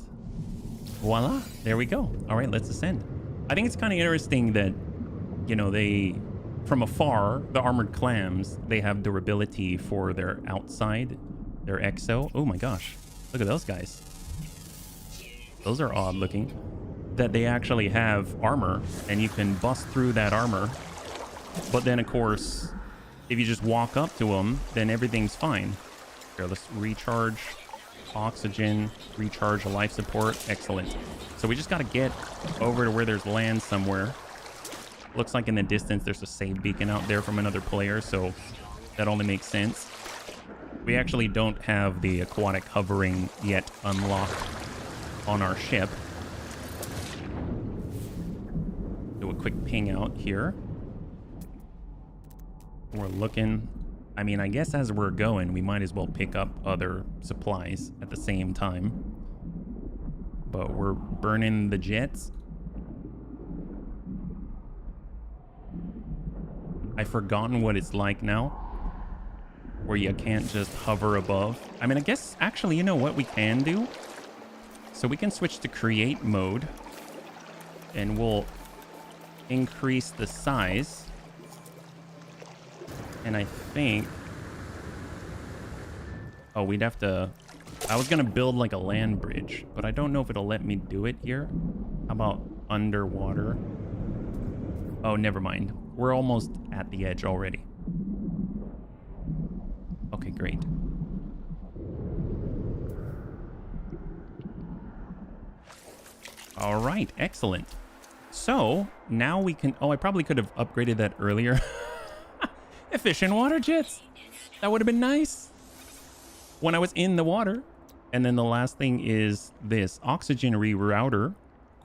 voila, there we go. All right, let's ascend. I think it's kind of interesting that, you know, they, from afar, the armored clams, they have durability for their outside, their exo. Oh my gosh, look at those guys. Those are odd looking. That they actually have armor, and you can bust through that armor. But then, of course, if you just walk up to them, then everything's fine. Here, let's recharge oxygen, recharge life support. Excellent. So we just got to get over to where there's land somewhere. Looks like in the distance there's a save beacon out there from another player, so that only makes sense. We actually don't have the aquatic hovering yet unlocked on our ship. Do a quick ping out here. We're looking. I mean, I guess as we're going, we might as well pick up other supplies at the same time. But we're burning the jets. I've forgotten what it's like now, where you can't just hover above. I mean, I guess, actually, you know what we can do? So we can switch to create mode, and we'll increase the size. And I think... Oh, we'd have to... I was going to build like a land bridge, but I don't know if it'll let me do it here. How about underwater? Oh, never mind. We're almost at the edge already. Okay, great. All right, excellent. So now we can... Oh, I probably could have upgraded that earlier. Efficient water jets. That would have been nice when I was in the water. And then the last thing is this oxygen rerouter,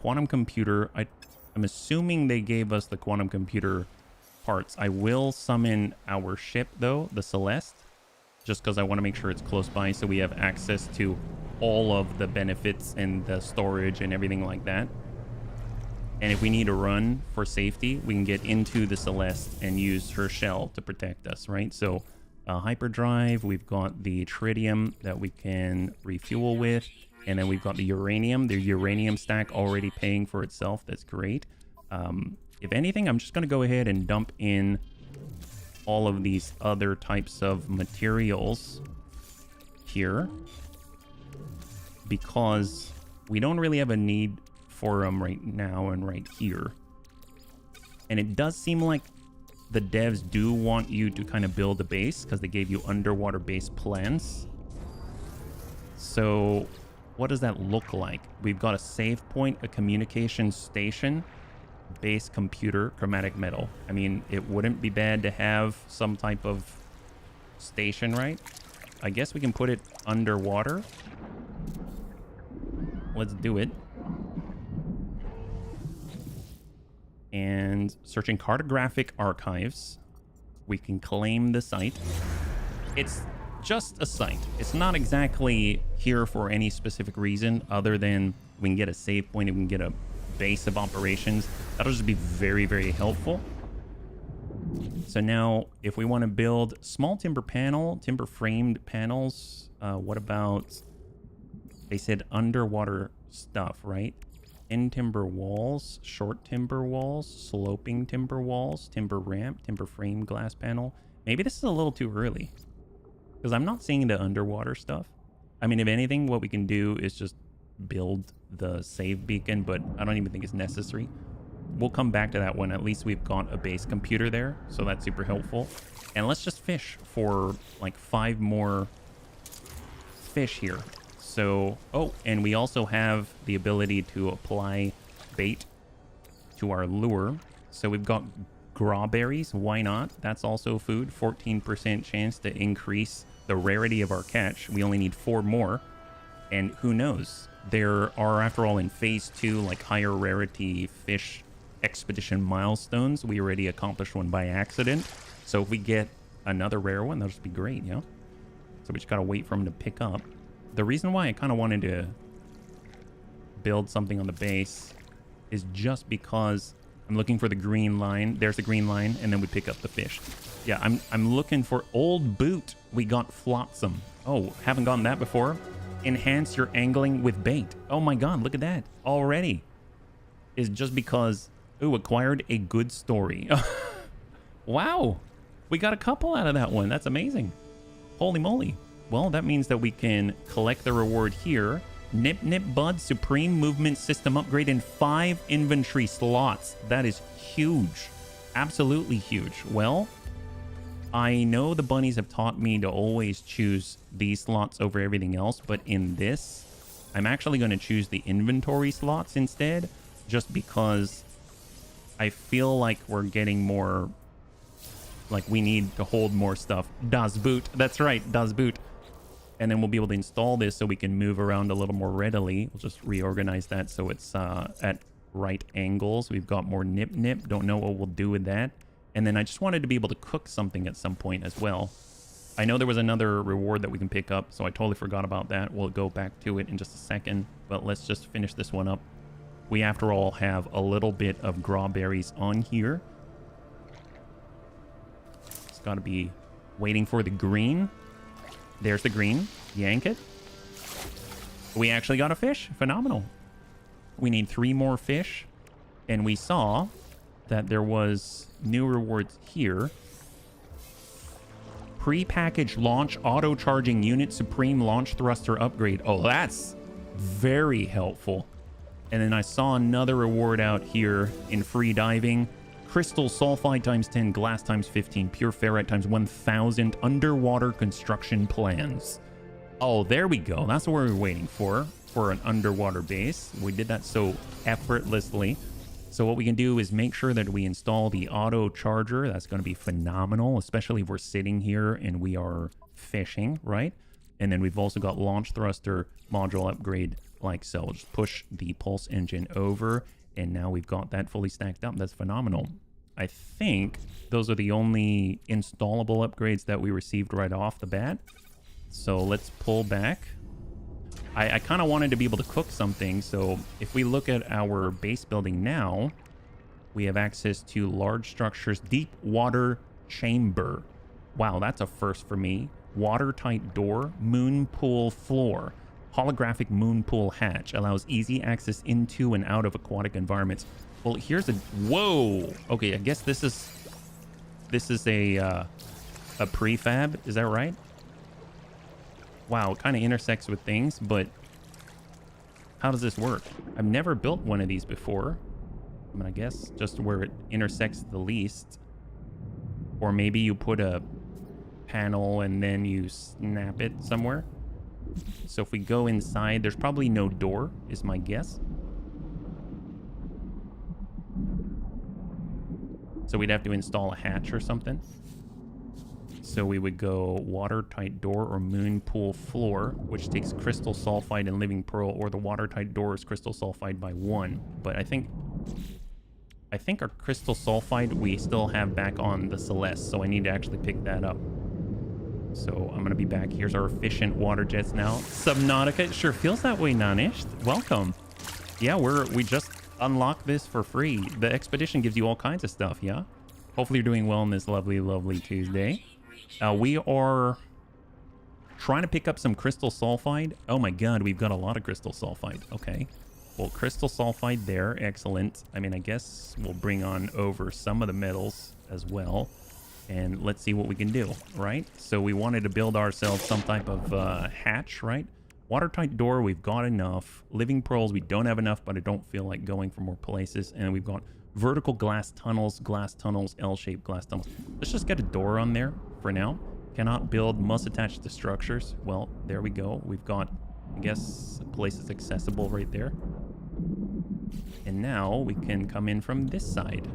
quantum computer. I'm assuming they gave us the quantum computer parts. I will summon our ship though, the Celeste, just because I want to make sure it's close by so we have access to all of the benefits and the storage and everything like that. And if we need to run for safety, we can get into the Celeste and use her shell to protect us, right? So hyperdrive, we've got the tritium that we can refuel with, and then we've got the uranium stack already paying for itself. That's great. If anything, I'm just going to go ahead and dump in all of these other types of materials here, because we don't really have a need for them right now and right here. And it does seem like the devs do want you to kind of build a base, because they gave you underwater base plans. So what does that look like? We've got a save point, a communication station, base computer, chromatic metal. I mean, it wouldn't be bad to have some type of station, right? I guess we can put it underwater. Let's do it. And searching cartographic archives, we can claim the site. It's just a site. It's not exactly here for any specific reason other than we can get a save point and we can get a base of operations. That'll just be very, very helpful. So now if we want to build small timber panel, timber framed panels, what about, they said underwater stuff, right? End timber walls, short timber walls, sloping timber walls, timber ramp, timber frame glass panel. Maybe this is a little too early, because I'm not seeing the underwater stuff. I mean, if anything, what we can do is just build the save beacon, but I don't even think it's necessary. We'll come back to that when at least we've got a base computer there, so that's super helpful. And let's just fish for like 5 more fish here. So, oh, and we also have the ability to apply bait to our lure. So we've got strawberries. Why not? That's also food. 14% chance to increase the rarity of our catch. We only need 4 more. And who knows? There are, after all, in phase 2, like higher rarity fish expedition milestones. We already accomplished one by accident. So if we get another rare one, that'll just be great, you know? So we just gotta wait for them to pick up. The reason why I kind of wanted to build something on the base is just because I'm looking for the green line. There's the green line, and then we pick up the fish. Yeah, I'm looking for old boot. We got flotsam. Oh, haven't gotten that before. Enhance your angling with bait. Oh my god, look at that. Already. Is just because, ooh, acquired a good story. Wow. We got a couple out of that one. That's amazing. Holy moly. Well, that means that we can collect the reward here. Nip Nip Bud Supreme Movement System upgrade in 5 inventory slots. That is huge. Absolutely huge. Well, I know the bunnies have taught me to always choose these slots over everything else, but in this, I'm actually going to choose the inventory slots instead, just because I feel like we're getting more, like we need to hold more stuff. Das Boot. That's right, Das Boot. And then we'll be able to install this so we can move around a little more readily. We'll just reorganize that so it's at right angles. We've got more Nip Nip. Don't know what we'll do with that. And then I just wanted to be able to cook something at some point as well. I know there was another reward that we can pick up, so I totally forgot about that. We'll go back to it in just a second, but let's just finish this one up. We, after all, have a little bit of strawberries on here. It's got to be waiting for the green. There's the green. Yank it. We actually got a fish. Phenomenal. We need 3 more fish. And we saw that there was new rewards here. Pre-packaged launch auto-charging unit supreme launch thruster upgrade. Oh, that's very helpful. And then I saw another reward out here in free diving. Crystal sulfide times 10, glass times 15, pure ferrite times 1000, underwater construction plans. Oh, there we go. That's what we were waiting for an underwater base. We did that so effortlessly. So what we can do is make sure that we install the auto charger. That's going to be phenomenal, especially if we're sitting here and we are fishing, right? And then we've also got launch thruster module upgrade like so. We'll just push the pulse engine over, and now we've got that fully stacked up. That's phenomenal. I think those are the only installable upgrades that we received right off the bat. So let's pull back. I kind of wanted to be able to cook something. So if we look at our base building now, we have access to large structures, deep water chamber. Wow, that's a first for me. Watertight door, moon pool floor. Holographic moon pool hatch allows easy access into and out of aquatic environments. Well, here's a, whoa. Okay, I guess this is a prefab. Is that right? Wow, it kind of intersects with things, but how does this work? I've never built one of these before. I mean, I guess just where it intersects the least. Or maybe you put a panel and then you snap it somewhere. So if we go inside, there's probably no door, is my guess. So we'd have to install a hatch or something. So we would go watertight door or moon pool floor, which takes crystal sulfide and living pearl, or the watertight door is crystal sulfide by 1. But I think our crystal sulfide we still have back on the Celeste, so I need to actually pick that up. So I'm going to be back. Here's our efficient water jets now. Subnautica, it sure feels that way, Nanisht. Welcome. Yeah, we just unlocked this for free. The expedition gives you all kinds of stuff, yeah? Hopefully you're doing well on this lovely, lovely Tuesday. We are trying to pick up some crystal sulfide. Oh my god, we've got a lot of crystal sulfide. Okay. Well, crystal sulfide there. Excellent. I mean, I guess we'll bring on over some of the metals as well. And let's see what we can do, right? So we wanted to build ourselves some type of hatch, right? Watertight door, we've got enough. Living pearls, we don't have enough, but I don't feel like going for more places. And we've got vertical glass tunnels, L-shaped glass tunnels. Let's just get a door on there for now. Cannot build, must attach to structures. Well, there we go. We've got I guess the place is accessible right there. And now we can come in from this side.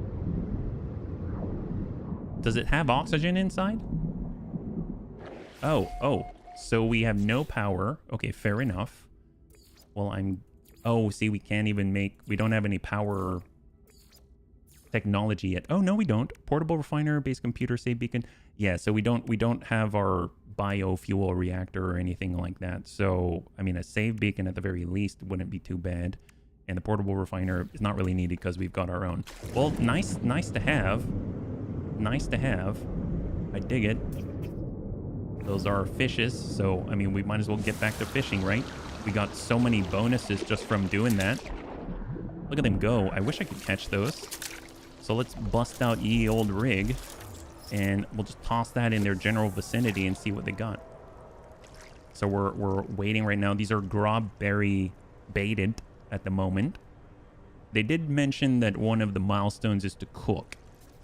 Does it have oxygen inside? Oh. So we have no power. Okay, fair enough. Well, oh, see, we can't even we don't have any power technology yet. Oh, no, we don't. Portable refiner, base computer, save beacon. Yeah, so we don't have our biofuel reactor or anything like that. So, I mean, a save beacon at the very least wouldn't be too bad. And the portable refiner is not really needed because we've got our own. Well, nice to have. Nice to have. I dig it. Those are fishes, so, I mean, we might as well get back to fishing, right? We got so many bonuses just from doing that. Look at them go. I wish I could catch those. So let's bust out ye old rig, and we'll just toss that in their general vicinity and see what they got. So we're waiting right now. These are grobberry baited at the moment. They did mention that one of the milestones is to cook,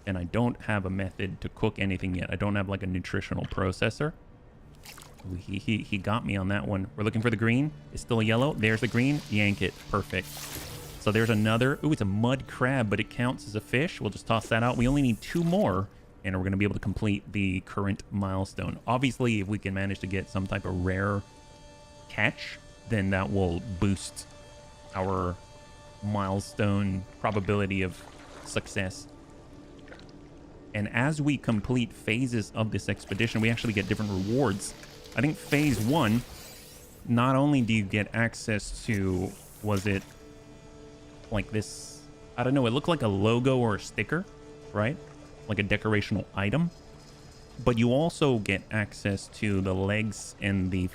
and I don't have a method to cook anything yet. I don't have like a nutritional processor. He got me on that one. We're looking for the green. It's still yellow. There's the green. Yank it. Perfect. So there's another. Ooh, it's a mud crab, but it counts as a fish. We'll just toss that out. We only need 2 more, and we're going to be able to complete the current milestone. Obviously, if we can manage to get some type of rare catch, then that will boost our milestone probability of success. And as we complete phases of this expedition, we actually get different rewards. I think phase 1, not only do you get access to, was it like this, I don't know, it looked like a logo or a sticker, right? Like a decorational item. But you also get access to the legs and the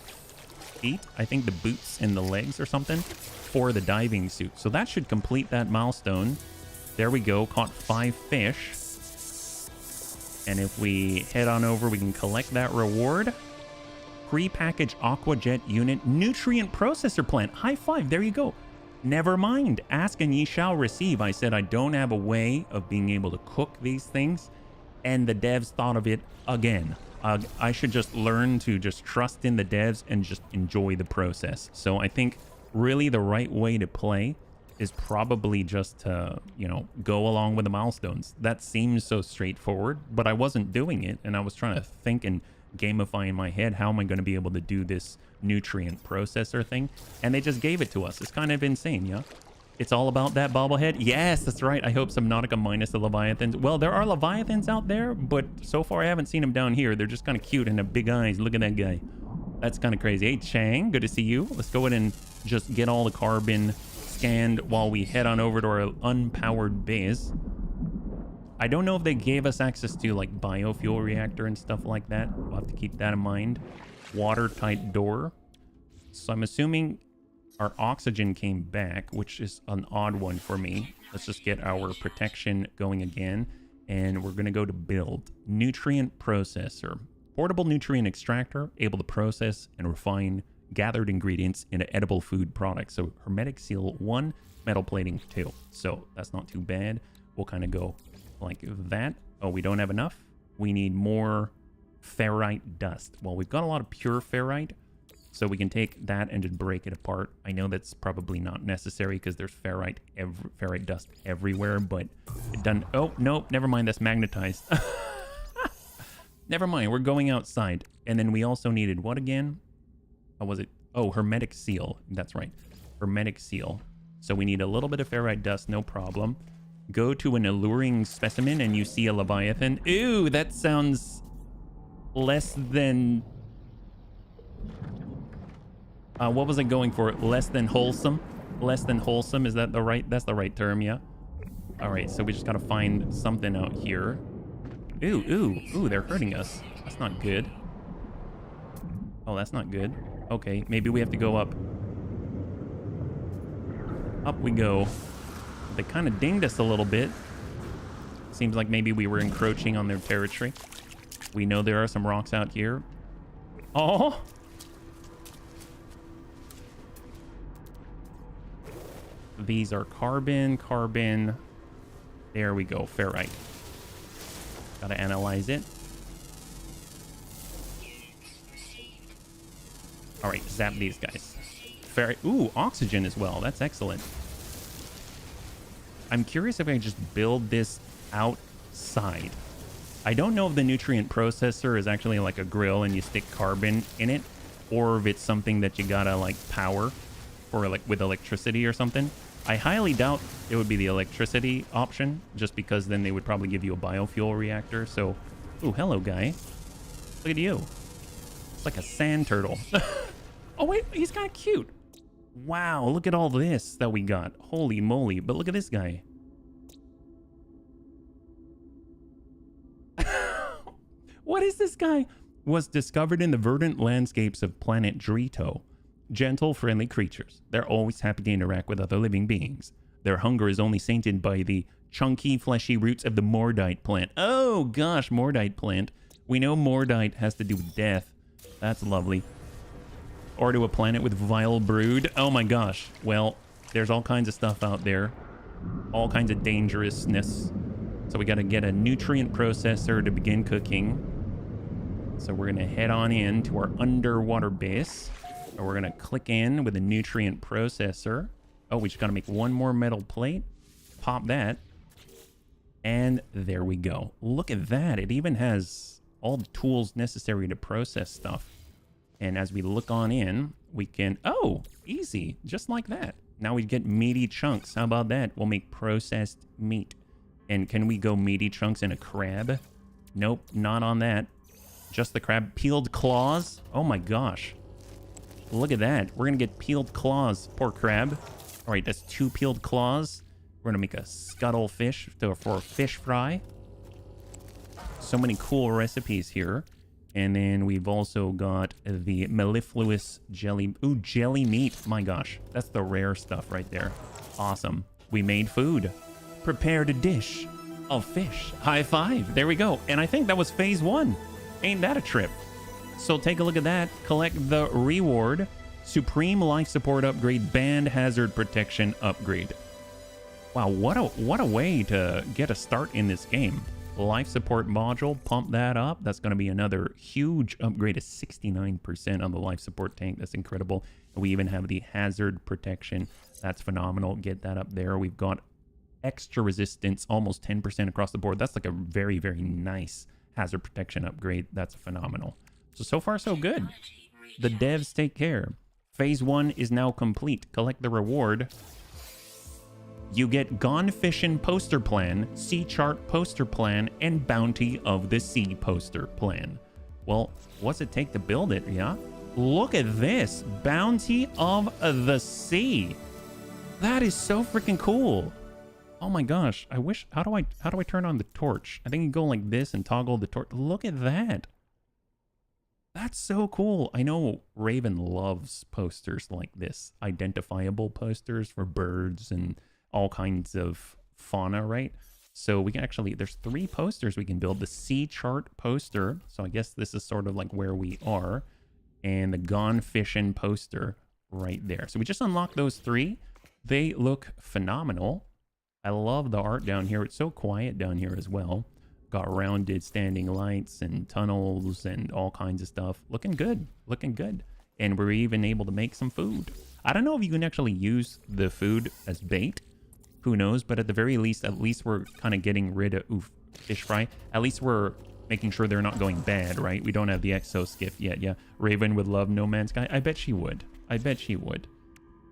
feet. I think the boots and the legs or something for the diving suit. So that should complete that milestone. There we go, caught 5 fish. And if we head on over, we can collect that reward. Pre-packaged aquajet unit nutrient processor plant. High five, there you go. Never mind, ask and ye shall receive. I said I don't have a way of being able to cook these things, and the devs thought of it again. I should just learn to just trust in the devs and just enjoy the process. So I think really the right way to play is probably just to, you know, go along with the milestones. That seems so straightforward, but I wasn't doing it, and I was trying to think and gamify in my head, how am I going to be able to do this nutrient processor thing? And they just gave it to us. It's kind of insane, yeah? It's all about that bobblehead? Yes, that's right. I hope Subnautica minus the Leviathans. Well, there are Leviathans out there, but so far I haven't seen them down here. They're just kind of cute and have big eyes. Look at that guy. That's kind of crazy. Hey, Chang, good to see you. Let's go ahead and just get all the carbon scanned while we head on over to our unpowered base. I don't know if they gave us access to like biofuel reactor and stuff like that. We'll have to keep that in mind. Watertight door. So I'm assuming our oxygen came back, which is an odd one for me. Let's just get our protection going again. And we're going to go to build. Nutrient processor. Portable nutrient extractor, able to process and refine gathered ingredients into edible food products. So hermetic seal 1, metal plating 2. So that's not too bad. We'll kind of go like that. Oh, we don't have enough. We need more ferrite dust. Well, we've got a lot of pure ferrite, so we can take that and just break it apart. I know that's probably not necessary because there's ferrite dust everywhere, but it done. Oh, no, never mind. That's magnetized. Never mind. We're going outside. And then we also needed what again? How was it? Oh, hermetic seal. That's right. Hermetic seal. So we need a little bit of ferrite dust. No problem. Go to an alluring specimen and you see a Leviathan. Ew, that sounds less than... what was I going for? Less than wholesome? Less than wholesome, is that the right... That's the right term, yeah? Alright, so we just gotta find something out here. Ooh, they're hurting us. That's not good. Oh, that's not good. Okay, maybe we have to go up. Up we go. They kind of dinged us a little bit. Seems like maybe we were encroaching on their territory. We know there are some rocks out here. Oh! These are carbon. There we go, ferrite. Gotta analyze it. All right, zap these guys. Very, ooh, oxygen as well. That's excellent. I'm curious if I can just build this outside. I don't know if the nutrient processor is actually like a grill and you stick carbon in it, or if it's something that you gotta like power for like with electricity or something. I highly doubt it would be the electricity option, just because then they would probably give you a biofuel reactor. So, ooh, hello guy. Look at you. It's like a sand turtle. Oh wait, he's kind of cute. Wow, look at all this that we got. Holy moly. But look at this guy. What is this guy? Was discovered in the verdant landscapes of planet Drito. Gentle, friendly creatures. They're always happy to interact with other living beings. Their hunger is only sated by the chunky, fleshy roots of the Mordite plant. Oh gosh, Mordite plant. We know Mordite has to do with death. That's lovely. Or to a planet with vile brood. Oh my gosh. Well, there's all kinds of stuff out there. All kinds of dangerousness. So we got to get a nutrient processor to begin cooking. So we're going to head on in to our underwater base. And we're going to click in with a nutrient processor. Oh, we just got to make one more metal plate. Pop that. And there we go. Look at that. It even has all the tools necessary to process stuff. And as we look on in, we can... Oh, easy. Just like that. Now we get meaty chunks. How about that? We'll make processed meat. And can we go meaty chunks in a crab? Nope, not on that. Just the crab. Peeled claws. Oh my gosh. Look at that. We're going to get peeled claws. Poor crab. All right, that's 2 peeled claws. We're going to make a scuttle fish for a fish fry. So many cool recipes here. And then we've also got the mellifluous jelly. Ooh, jelly meat. My gosh, that's the rare stuff right there. Awesome. We made food. Prepared a dish of fish. High five. There we go. And I think that was phase 1. Ain't that a trip? So take a look at that. Collect the reward. Supreme life support upgrade. Band hazard protection upgrade. Wow, what a way to get a start in this game. Life support module, pump that up. That's going to be another huge upgrade of 69% on the life support tank. That's incredible. And we even have the hazard protection. That's phenomenal. Get that up there. We've got extra resistance, almost 10% across the board. That's like a very, very nice hazard protection upgrade. That's phenomenal. So far, so good. The devs take care. Phase 1 is now complete. Collect the reward. You get Gone Fishin' poster plan, Sea Chart poster plan, and Bounty of the Sea poster plan. Well, what's it take to build it, yeah? Look at this. Bounty of the Sea. That is so freaking cool. Oh my gosh. I wish... How do I turn on the torch? I think you go like this and toggle the torch. Look at that. That's so cool. I know Raven loves posters like this. Identifiable posters for birds and all kinds of fauna, right? So we can actually, there's 3 posters we can build. The Sea Chart poster, so I guess this is sort of like where we are, and the Gone Fishin' poster right there. So we just unlocked those 3. They look phenomenal. I love the art down here. It's so quiet down here as well. Got rounded standing lights and tunnels and all kinds of stuff. Looking good, looking good. And we're even able to make some food. I don't know if you can actually use the food as bait. Who knows? But at the very least, at least we're kind of getting rid of... Oof, fish fry. At least we're making sure they're not going bad, right? We don't have the exoskiff yet. Yeah, Raven would love No Man's Sky. I bet she would. I bet she would.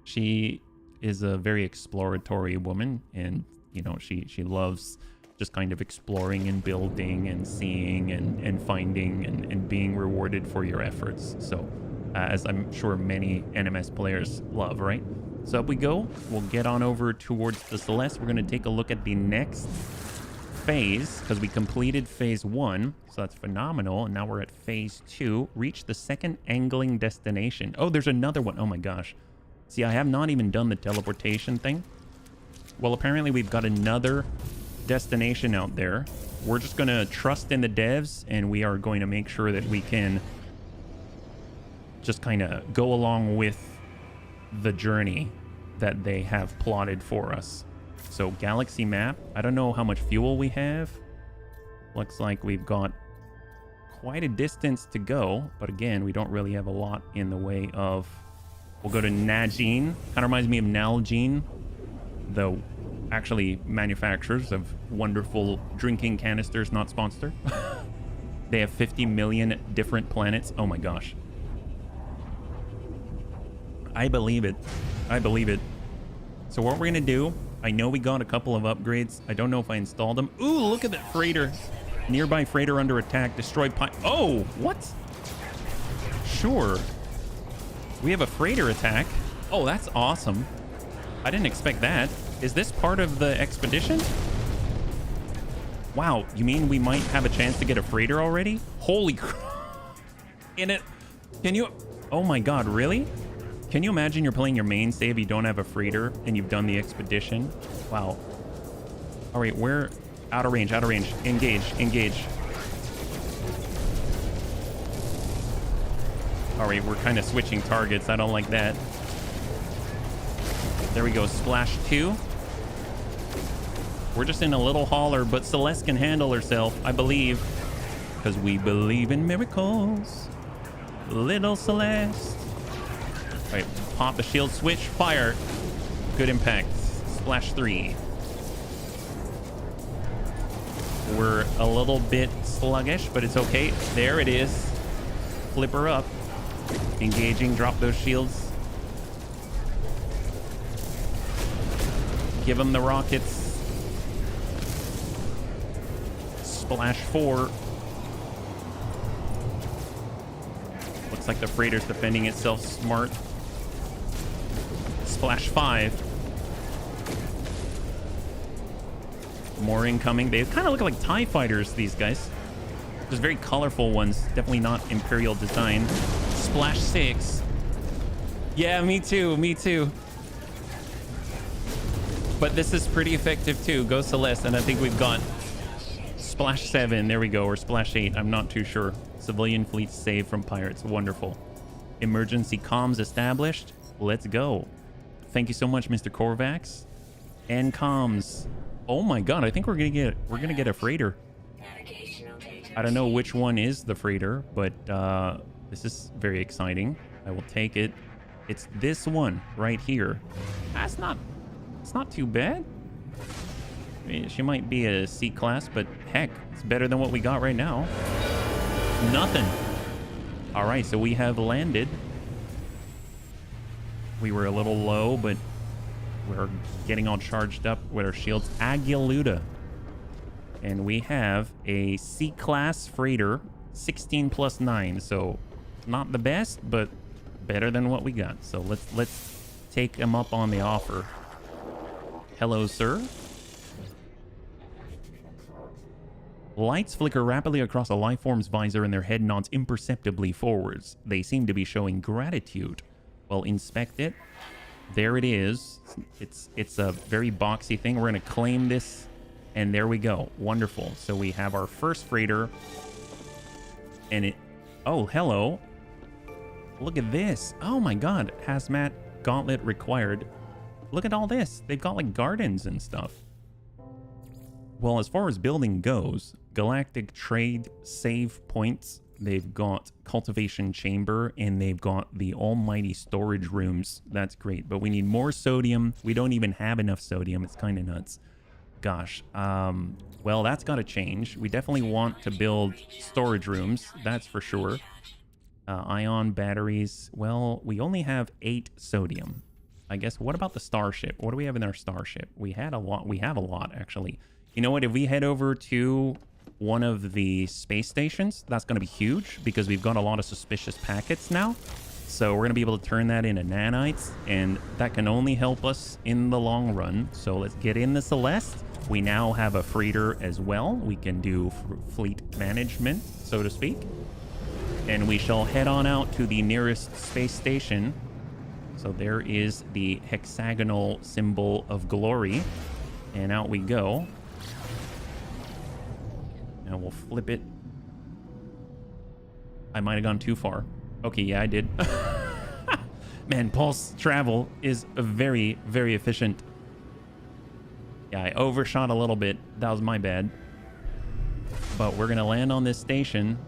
She is a very exploratory woman. And, you know, she loves just kind of exploring and building and seeing and finding and being rewarded for your efforts. So, as I'm sure many NMS players love, right? So up we go. We'll get on over towards the Celeste. We're going to take a look at the next phase because we completed phase 1. So that's phenomenal. And now we're at phase 2. Reach the second angling destination. Oh, there's another one. Oh my gosh. See, I have not even done the teleportation thing. Well, apparently we've got another destination out there. We're just going to trust in the devs and we are going to make sure that we can just kind of go along with the journey that they have plotted for us. So galaxy map. I don't know how much fuel we have. Looks like we've got quite a distance to go, but again, we don't really have a lot in the way of We'll go to Nagine. Kind of reminds me of Nalgene, the actually manufacturers of wonderful drinking canisters, not sponsored. They have 50 million different planets. Oh my gosh. I believe it. I believe it. So what we're gonna do, I know we got a couple of upgrades. I don't know if I installed them. Ooh, look at that freighter. Nearby freighter under attack. Destroy Oh, what? Sure. We have a freighter attack. Oh, that's awesome. I didn't expect that. Is this part of the expedition? Wow, you mean we might have a chance to get a freighter already? Holy crap. In it. Can you... Oh my god, really? Can you imagine you're playing your main save, you don't have a freighter, and you've done the expedition? Wow. All right, we're out of range, out of range. Engage, engage. All right, we're kind of switching targets. I don't like that. There we go, splash 2. We're just in a little holler, but Celeste can handle herself, I believe. Because we believe in miracles. Little Celeste. All right, pop the shield switch, fire. Good impact. Splash 3. We're a little bit sluggish, but it's okay. There it is. Flip her up. Engaging, drop those shields. Give them the rockets. Splash 4. Looks like the freighter's defending itself smart. Splash 5. More incoming. They kind of look like TIE fighters, these guys. Just very colorful ones. Definitely not Imperial design. Splash 6. Yeah, me too. Me too. But this is pretty effective too. Go Celeste. And I think we've got Splash 7. There we go. Or Splash 8. I'm not too sure. Civilian fleet saved from pirates. Wonderful. Emergency comms established. Let's go. Thank you so much, Mr. Korvax. And comms. Oh my god, I think we're gonna get a freighter. I don't know which one is the freighter, but this is very exciting. I will take it. It's this one right here. It's not too bad. I mean, she might be a C class, but heck, it's better than what we got right now. Nothing. All right, so we have landed. We were a little low, but we're getting all charged up with our shields. Agiluda. And we have a C-class freighter, 16 plus 9. So not the best, but better than what we got. So let's take him up on the offer. Hello, sir. Lights flicker rapidly across a life form's visor and their head nods imperceptibly forwards. They seem to be showing gratitude. Well, inspect it. There it is. It's a very boxy thing. We're going to claim this, and there we go. Wonderful. So we have our first freighter, and it... Oh, hello. Look at this. Oh my god. Hazmat gauntlet required. Look at all this. They've got like gardens and stuff. Well, as far as building goes, galactic trade save points. They've got cultivation chamber, and they've got the almighty storage rooms. That's great, but we need more sodium. We don't even have enough sodium. It's kind of nuts. Gosh. Well, that's got to change. We definitely want to build storage rooms. That's for sure. Ion batteries. Well, we only have 8 sodium. I guess. What about the starship? What do we have in our starship? We had a lot. We have a lot, actually. You know what? If we head over to one of the space stations, that's going to be huge because we've got a lot of suspicious packets now. So we're going to be able to turn that into nanites, and that can only help us in the long run. So let's get in the Celeste. We now have a freighter as well. We can do fleet management, so to speak. And we shall head on out to the nearest space station. So there is the hexagonal symbol of glory. And out we go. Now we'll flip it. I might have gone too far. Okay, yeah, I did. Man, pulse travel is very, very efficient. Yeah, I overshot a little bit. That was my bad. But we're going to land on this station,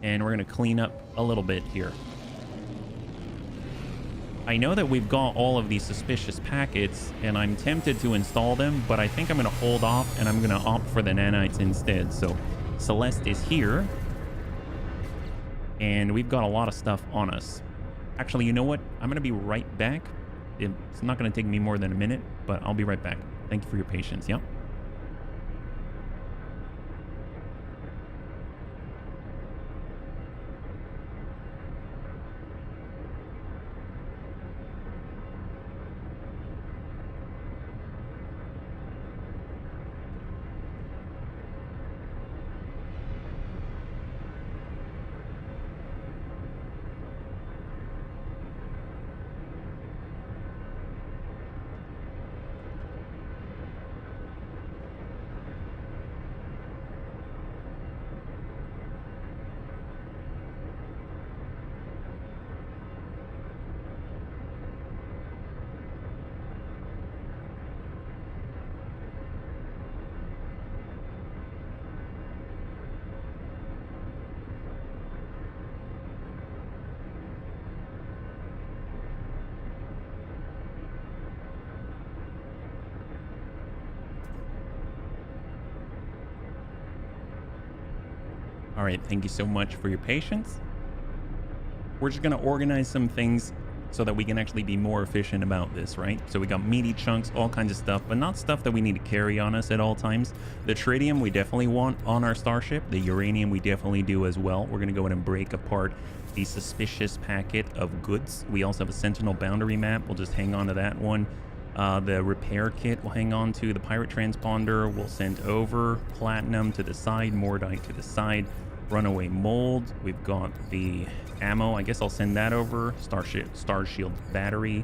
and we're going to clean up a little bit here. I know that we've got all of these suspicious packets, and I'm tempted to install them, but I think I'm going to hold off, and I'm going to opt for the nanites instead. So Celeste is here, and we've got a lot of stuff on us. Actually, you know what? I'm going to be right back. It's not going to take me more than a minute, but I'll be right back. Thank you for your patience. Yep. All right, thank you so much for your patience. We're just gonna organize some things so that we can actually be more efficient about this, right? So we got meaty chunks, all kinds of stuff, but not stuff that we need to carry on us at all times. The tritium we definitely want on our starship. The uranium we definitely do as well. We're gonna go ahead and break apart the suspicious packet of goods. We also have a sentinel boundary map. We'll just hang on to that one. The repair kit we'll hang on to. The pirate transponder we'll send over. Platinum to the side, mordite to the side. Runaway mold. We've got the ammo. I guess I'll send that over. Star Shield battery.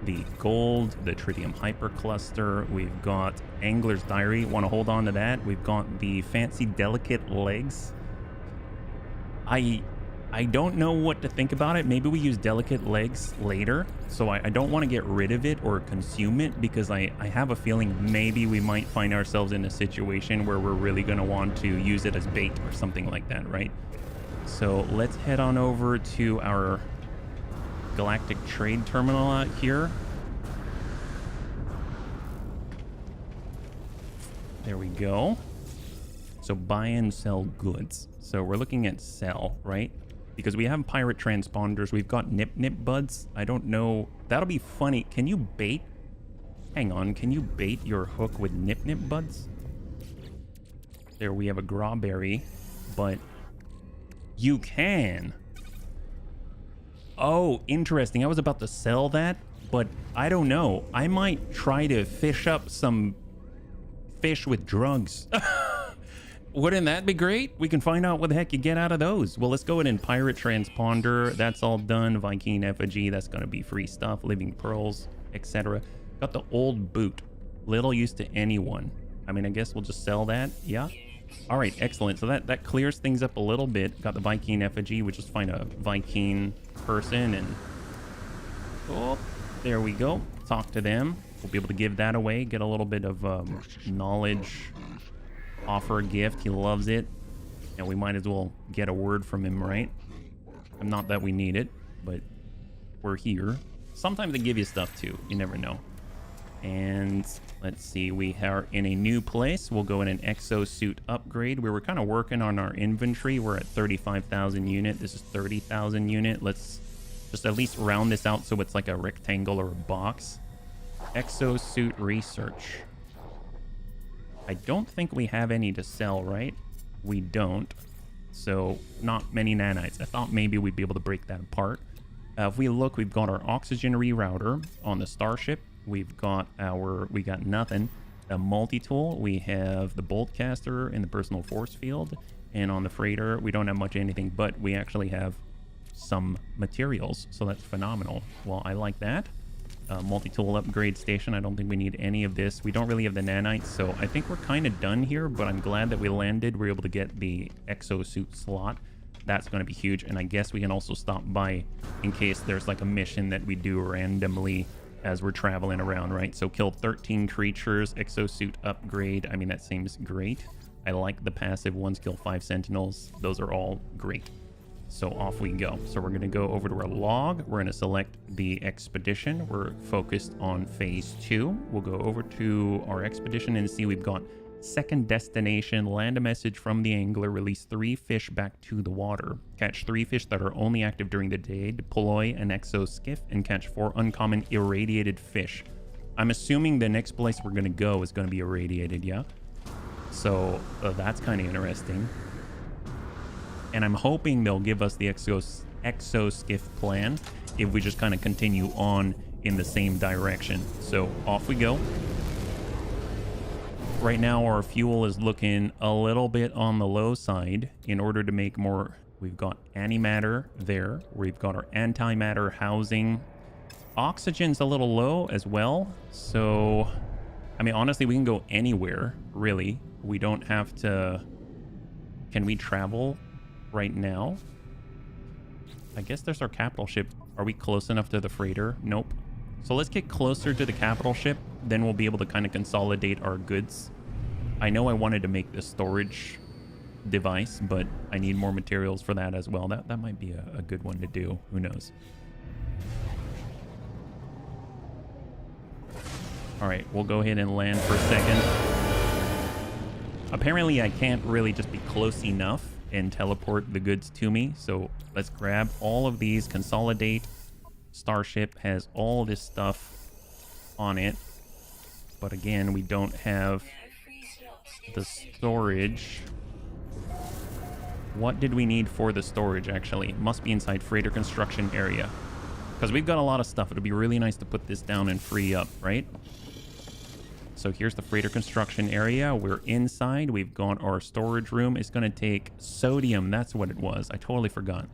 The gold. The tritium hypercluster. We've got Angler's Diary. Want to hold on to that. We've got the fancy delicate legs. I don't know what to think about it. Maybe we use delicate legs later. So I don't want to get rid of it or consume it because I have a feeling maybe we might find ourselves in a situation where we're really going to want to use it as bait or something like that, right? So let's head on over to our galactic trade terminal out here. There we go. So buy and sell goods. So we're looking at sell, right? Because we have pirate transponders. We've got nip buds. I don't know. That'll be funny. Can you bait? Hang on. Can you bait your hook with nip buds? There we have a grawberry, but you can. Oh, interesting. I was about to sell that, but I don't know. I might try to fish up some fish with drugs. Wouldn't that be great? We can find out what the heck you get out of those. Well, let's go ahead and pirate transponder. That's all done. Viking effigy. That's going to be free stuff. Living pearls, etc. Got the old boot. Little use to anyone. I mean, I guess we'll just sell that. Yeah. All right. Excellent. So that clears things up a little bit. Got the Viking effigy. We just find a Viking person and oh, there we go. Talk to them. We'll be able to give that away. Get a little bit of knowledge. Offer a gift. He loves it. And we might as well get a word from him, right? Not that we need it, but we're here. Sometimes they give you stuff too. You never know. And let's see. We are in a new place. We'll go in an exosuit upgrade. We were kind of working on our inventory. We're at 35,000 unit. This is 30,000 unit. Let's just at least round this out so it's like a rectangle or a box. Exosuit research. I don't think we have any to sell, right? We don't. So not many nanites. I thought maybe we'd be able to break that apart. If we look, we've got our oxygen rerouter on the starship. We got nothing. A multi-tool. We have the bolt caster in the personal force field. And on the freighter, we don't have much anything, but we actually have some materials. So that's phenomenal. Well, I like that. Multi-tool upgrade station. I don't think we need any of this. We don't really have the nanites, so I think we're kind of done here, but I'm glad that we landed. We're able to get the exosuit slot. That's going to be huge, and I guess we can also stop by in case there's like a mission that we do randomly as we're traveling around, right? So kill 13 creatures, exosuit upgrade. I mean, that seems great. I like the passive ones, kill 5 sentinels. Those are all great. So off we go. So we're going to go over to our log. We're going to select the expedition. We're focused on phase 2. We'll go over to our expedition and see we've got second destination, land a message from the angler, release 3 fish back to the water, catch 3 fish that are only active during the day, deploy an exo skiff, and catch 4 uncommon irradiated fish. I'm assuming the next place we're going to go is going to be irradiated, yeah? So that's kind of interesting. And I'm hoping they'll give us the exo skiff plan if we just kind of continue on in the same direction. So off we go. Right now our fuel is looking a little bit on the low side. In order to make more, we've got antimatter there. We've got our antimatter housing. Oxygen's a little low as well. So, I mean, honestly, we can go anywhere, really. We don't have to... Can we travel right now? I guess there's our capital ship. Are we close enough to the freighter? Nope. So let's get closer to the capital ship. Then we'll be able to kind of consolidate our goods. I know I wanted to make the storage device, but I need more materials for that as well. That might be a good one to do. Who knows? All right, we'll go ahead and land for a second. Apparently, I can't really just be close enough and teleport the goods to me. So let's grab all of these, consolidate. Starship has all this stuff on it. But again, we don't have the storage. What did we need for the storage, actually? It must be inside freighter construction area. Because we've got a lot of stuff. It'll be really nice to put this down and free up, right? So here's the freighter construction area. We're inside. We've got our storage room. It's going to take sodium. That's what it was. I totally forgot.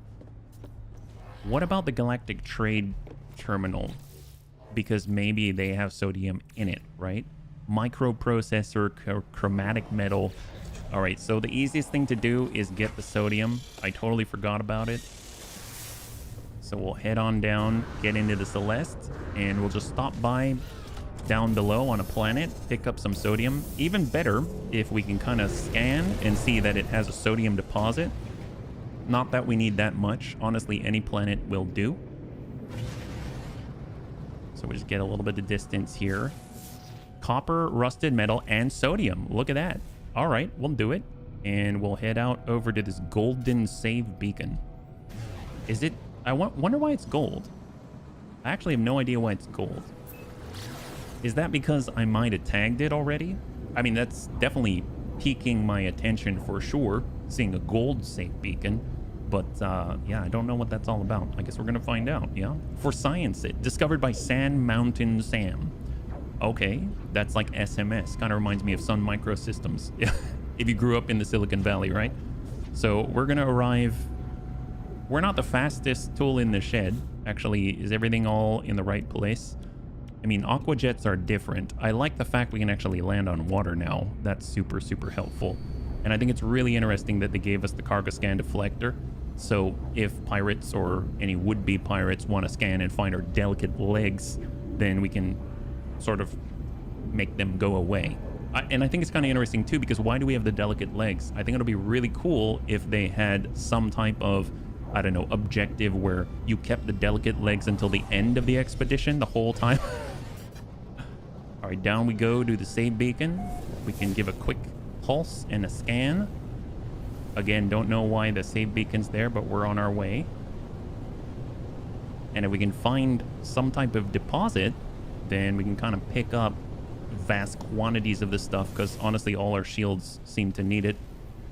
What about the Galactic Trade Terminal? Because maybe they have sodium in it, right? Microprocessor, chromatic metal. All right, so the easiest thing to do is get the sodium. I totally forgot about it. So we'll head on down, get into the Celeste, and we'll just stop by down below on a planet, pick up some sodium. Even better if we can kind of scan and see that it has a sodium deposit. Not that we need that much. Honestly, any planet will do. So we just get a little bit of distance here. Copper, rusted metal, and sodium. Look at that. All right, we'll do it. And we'll head out over to this golden save beacon. Is it... I wonder why it's gold. I actually have no idea why it's gold. Is that because I might have tagged it already? I mean, that's definitely piquing my attention for sure, seeing a gold safe beacon. But yeah, I don't know what that's all about. I guess we're gonna find out, yeah? For science, it discovered by Sand Mountain Sam. Okay, that's like SMS. Kind of reminds me of Sun Microsystems. If you grew up in the Silicon Valley, right? So we're gonna arrive. We're not the fastest tool in the shed. Actually, is everything all in the right place? I mean, aqua jets are different. I like the fact we can actually land on water now. That's super, super helpful. And I think it's really interesting that they gave us the cargo scan deflector. So if pirates or any would-be pirates want to scan and find our delicate legs, then we can sort of make them go away. And I think it's kind of interesting too, because why do we have the delicate legs? I think it'll be really cool if they had some type of, I don't know, objective where you kept the delicate legs until the end of the expedition the whole time. All right, down we go to the save beacon. We can give a quick pulse and a scan. Again, don't know why the save beacon's there, but we're on our way. And if we can find some type of deposit, then we can kind of pick up vast quantities of this stuff, because honestly, all our shields seem to need it.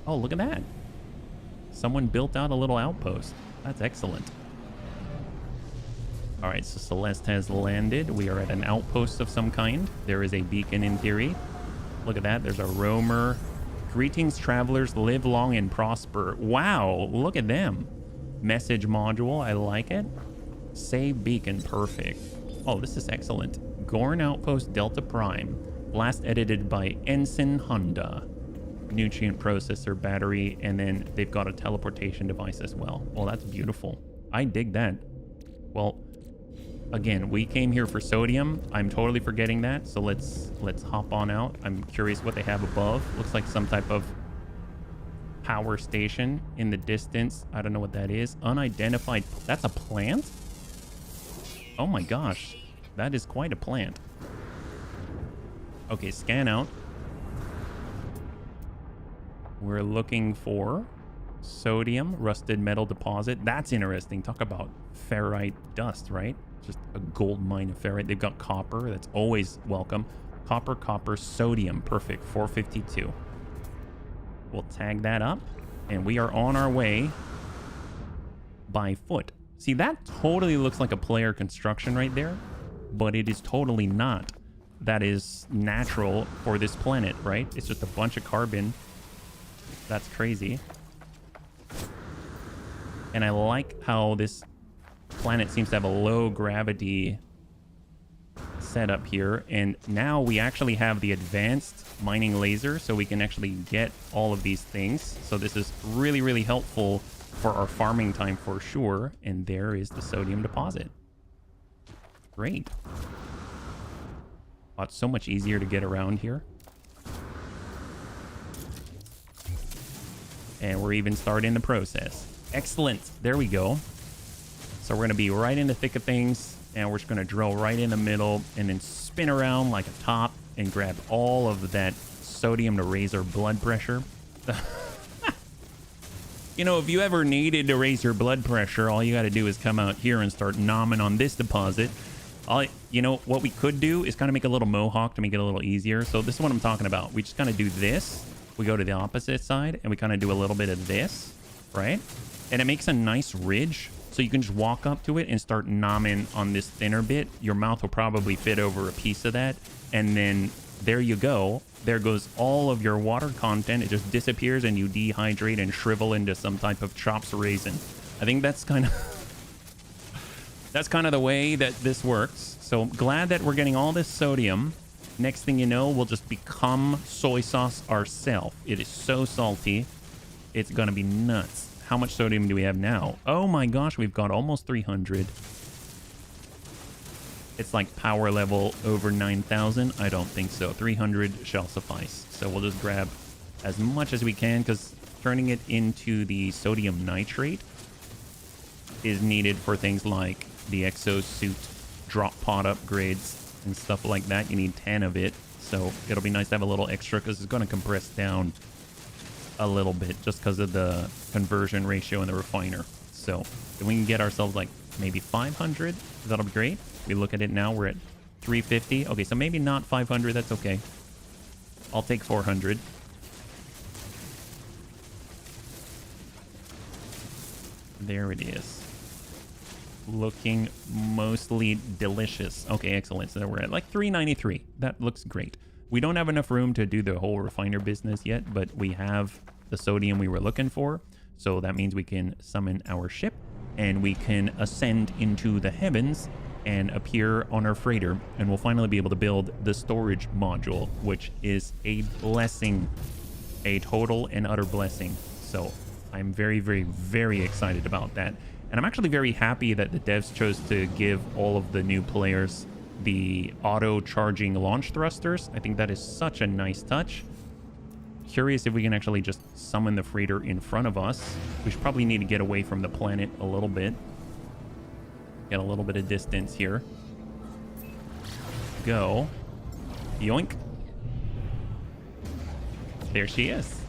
Oh, look at that. Someone built out a little outpost. That's excellent. All right, so Celeste has landed. We are at an outpost of some kind. There is a beacon in theory. Look at that. There's a roamer. Greetings, travelers. Live long and prosper. Wow, look at them. Message module. I like it. Save beacon. Perfect. Oh, this is excellent. Gorn Outpost Delta Prime. Last edited by Ensign Honda. Nutrient processor, battery, and then they've got a teleportation device as well. Well, that's beautiful. I dig that. Well, again, we came here for sodium. I'm totally forgetting that, so let's hop on out. I'm curious what they have above. Looks like some type of power station in the distance. I don't know what that is. Unidentified. That's a plant? Oh my gosh. That is quite a plant. Okay, scan out. We're looking for sodium, rusted metal deposit. That's interesting. Talk about ferrite dust, right? Just a gold mine of ferrite. They've got copper. That's always welcome. Copper, sodium. Perfect. 452. We'll tag that up. And we are on our way by foot. See, that totally looks like a player construction right there. But it is totally not. That is natural for this planet, right? It's just a bunch of carbon. That's crazy. And I like how this planet seems to have a low gravity setup here. And now we actually have the advanced mining laser, so we can actually get all of these things. So this is really, really helpful for our farming time for sure. And there is the sodium deposit. Great. Oh, it's so much easier to get around here. And we're even starting the process. Excellent. There we go. So we're going to be right in the thick of things. And we're just going to drill right in the middle and then spin around like a top and grab all of that sodium to raise our blood pressure. You know, if you ever needed to raise your blood pressure, all you got to do is come out here and start nomming on this deposit. You know, what we could do is kind of make a little mohawk to make it a little easier. So this is what I'm talking about. We just kind of do this. We go to the opposite side and we kind of do a little bit of this, right? And it makes a nice ridge. So you can just walk up to it and start nomming on this thinner bit. Your mouth will probably fit over a piece of that. And then there you go. There goes all of your water content. It just disappears and you dehydrate and shrivel into some type of chops raisin. I think that's kind of... that's kind of the way that this works. So glad that we're getting all this sodium. Next thing you know, we'll just become soy sauce ourselves. It is so salty. It's going to be nuts. How much sodium do we have now? Oh my gosh, we've got almost 300. It's like power level over 9,000. I don't think so. 300 shall suffice. So we'll just grab as much as we can because turning it into the sodium nitrate is needed for things like the exosuit drop pod upgrades and stuff like that. You need 10 of it. So it'll be nice to have a little extra because it's going to compress down a little bit just because of the conversion ratio in the refiner. So if we can get ourselves like maybe 500, that'll be great. We look at it now, we're at 350. Okay, so maybe not 500, that's okay. I'll take 400. There it is. Looking mostly delicious. Okay, excellent. So we're at like 393. That looks great. We don't have enough room to do the whole refiner business yet, but we have the sodium we were looking for. So that means we can summon our ship and we can ascend into the heavens and appear on our freighter. And we'll finally be able to build the storage module, which is a blessing, a total and utter blessing. So I'm very, very, very excited about that. And I'm actually very happy that the devs chose to give all of the new players the auto charging launch thrusters. I think that is such a nice touch. Curious if we can actually just summon the freighter in front of us. We should probably need to get away from the planet a little bit. Get a little bit of distance here. Go. Yoink. There she is.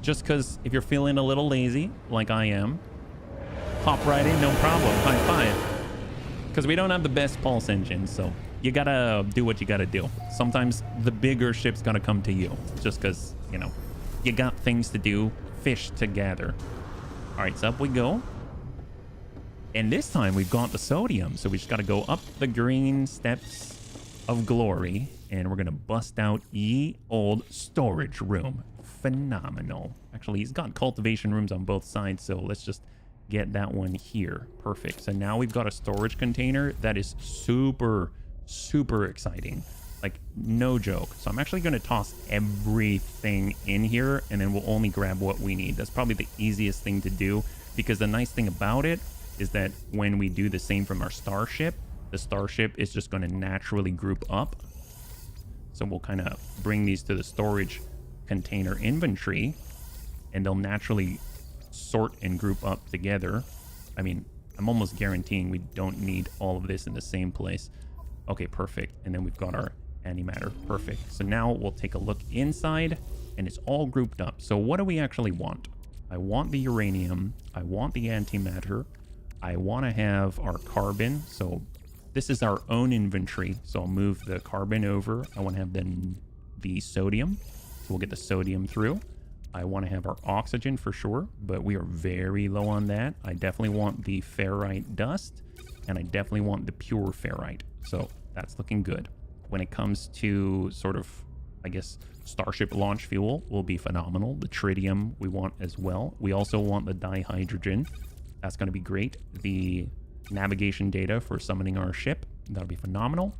Just because if you're feeling a little lazy, like I am, hop right in, no problem. High five. Because we don't have the best pulse engine, so you gotta do what you gotta do. Sometimes the bigger ship's gonna come to you, just because, you know, you got things to do, fish to gather. All right, so up we go. And this time we've got the sodium, so we just gotta go up the green steps of glory, and we're gonna bust out ye old storage room. Phenomenal. Actually, he's got cultivation rooms on both sides, so let's just get that one here. Perfect. So now we've got a storage container that is super, super exciting. Like, no joke. So I'm actually going to toss everything in here, and then we'll only grab what we need. That's probably the easiest thing to do, because the nice thing about it is that when we do the same from our starship, the starship is just going to naturally group up. So we'll kind of bring these to the storage container inventory. and they'll naturally sort and group up together. I mean, I'm almost guaranteeing we don't need all of this in the same place. Okay, perfect. And then we've got our antimatter. Perfect. So now we'll take a look inside, and it's all grouped up. So what do we actually want? I want the uranium. I want the antimatter. I want to have our carbon. So this is our own inventory. So I'll move the carbon over. I want to have the sodium. So we'll get the sodium through. I want to have our oxygen for sure, but we are very low on that. I definitely want the ferrite dust, and I definitely want the pure ferrite. So that's looking good. When it comes to sort of, I guess, Starship launch fuel will be phenomenal. The tritium we want as well. We also want the dihydrogen. That's going to be great. The navigation data for summoning our ship. That'll be phenomenal.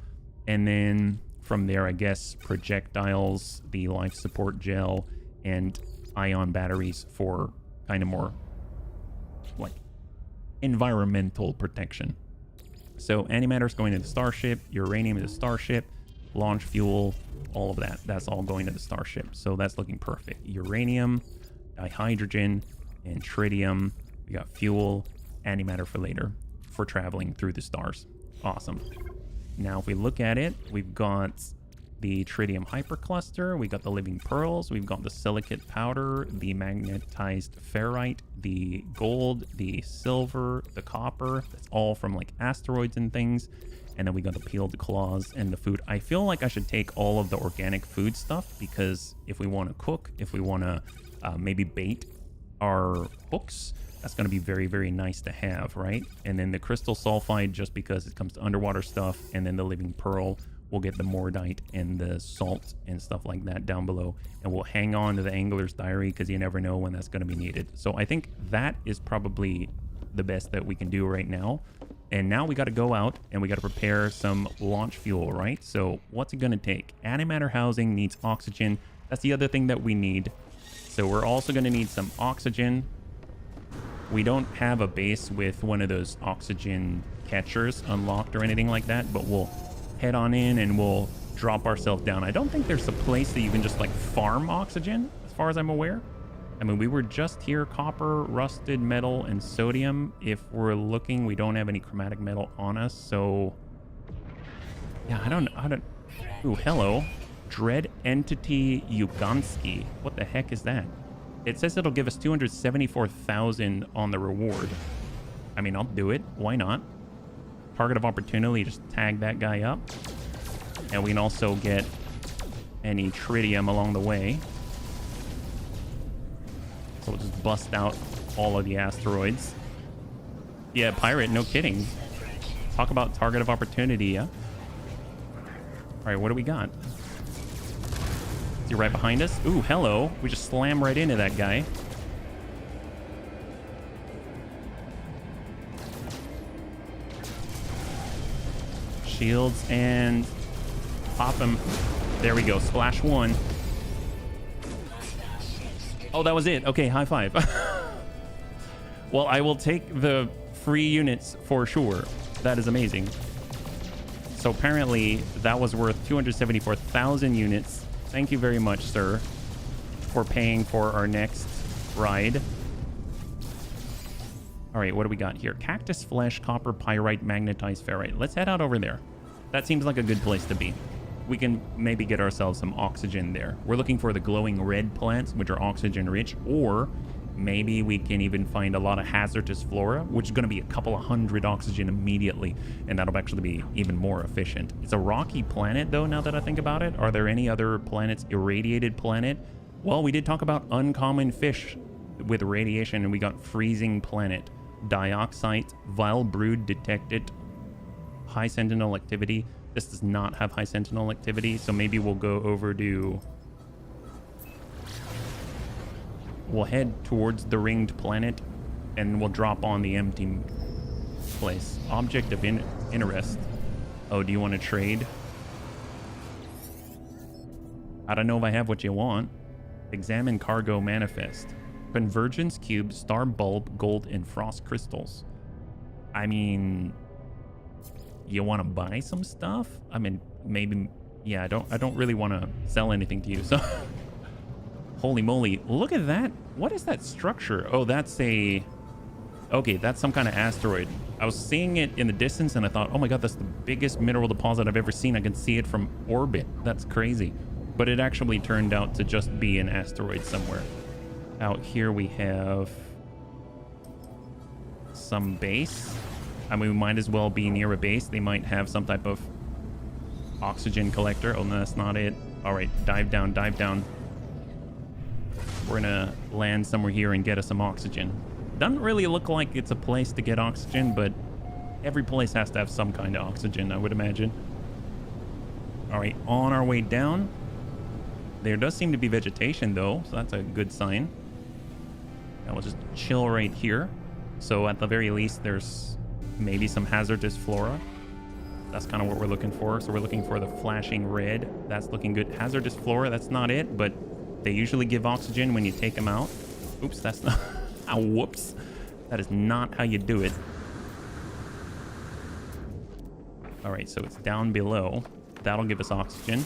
And then from there, I guess, projectiles, the life support gel, and ion batteries for kind of more like environmental protection. So antimatter is going to the Starship, uranium is the Starship, launch fuel, all of that. That's all going to the Starship. So that's looking perfect. Uranium, dihydrogen, and tritium. We got fuel, antimatter for later for traveling through the stars. Awesome. Now if we look at it, we've got the tritium hypercluster, we got the living pearls, we've got the silicate powder, the magnetized ferrite, the gold, the silver, the copper. That's all from like asteroids and things. And then we got the peeled claws and the food. I feel like I should take all of the organic food stuff, because if we want to cook, if we want to maybe bait our hooks, that's going to be very, very nice to have, right? And then the crystal sulfide, just because it comes to underwater stuff, and then the living pearl, we'll get the mordite and the salt and stuff like that down below, and we'll hang on to the angler's diary, because you never know when that's going to be needed. So I think that is probably the best that we can do right now. And now we got to go out and we got to prepare some launch fuel, right? So what's it going to take? Antimatter housing needs oxygen. That's the other thing that we need. So we're also going to need some oxygen. We don't have a base with one of those oxygen catchers unlocked or anything like that, but we'll head on in and we'll drop ourselves down. I don't think there's a place that you can just like farm oxygen, as far as I'm aware. I mean, we were just here, copper, rusted metal, and sodium. If we're looking, we don't have any chromatic metal on us, so yeah, I don't. Ooh, hello. Dread Entity Yugansky. What the heck is that? It says it'll give us 274,000 on the reward. I mean, I'll do it. Why not? Target of opportunity, just tag that guy up. And we can also get any tritium along the way. So we'll just bust out all of the asteroids. Yeah, pirate, no kidding. Talk about target of opportunity, yeah? All right, what do we got? Is he right behind us? Ooh, hello. We just slam right into that guy. Shields and pop him. There we go. Splash one. Oh, that was it. Okay, high five. Well, I will take the free units for sure. That is amazing. So apparently that was worth 274,000 units. Thank you very much, sir, for paying for our next ride. All right, what do we got here? Cactus flesh, copper, pyrite, magnetized ferrite. Let's head out over there. That seems like a good place to be. We can maybe get ourselves some oxygen there. We're looking for the glowing red plants, which are oxygen rich, or maybe we can even find a lot of hazardous flora, which is going to be a couple of hundred oxygen immediately, and that'll actually be even more efficient. It's a rocky planet, though, now that I think about it. Are there any other planets? Irradiated planet? Well, we did talk about uncommon fish with radiation, and we got freezing planet. Dioxide, vile brood detected, high sentinel activity. This does not have high sentinel activity, so maybe we'll go over to... We'll head towards the ringed planet, and we'll drop on the empty place. Object of interest. Oh, do you want to trade? I don't know if I have what you want. Examine cargo manifest. Convergence cube, star bulb, gold, and frost crystals. I mean... You want to buy some stuff? I mean, maybe, yeah, I don't really want to sell anything to you, so Holy moly. Look at that. What is that structure? Oh, that's a... Okay, that's some kind of asteroid. I was seeing it in the distance and I thought, oh my god, that's the biggest mineral deposit I've ever seen. I can see it from orbit. That's crazy. But it actually turned out to just be an asteroid somewhere. Out here we have some base. I mean, we might as well be near a base. They might have some type of oxygen collector. Oh, no, that's not it. All right, dive down, dive down. We're gonna land somewhere here and get us some oxygen. Doesn't really look like it's a place to get oxygen, but every place has to have some kind of oxygen, I would imagine. All right, on our way down. There does seem to be vegetation, though, so that's a good sign. And we'll just chill right here. So at the very least, there's maybe some hazardous flora. That's kind of what we're looking for. So we're looking for the flashing red. That's looking good. Hazardous flora, that's not it, but they usually give oxygen when you take them out. Oops, that's not... Oh, whoops. That is not how you do it. All right, so it's down below. That'll give us oxygen.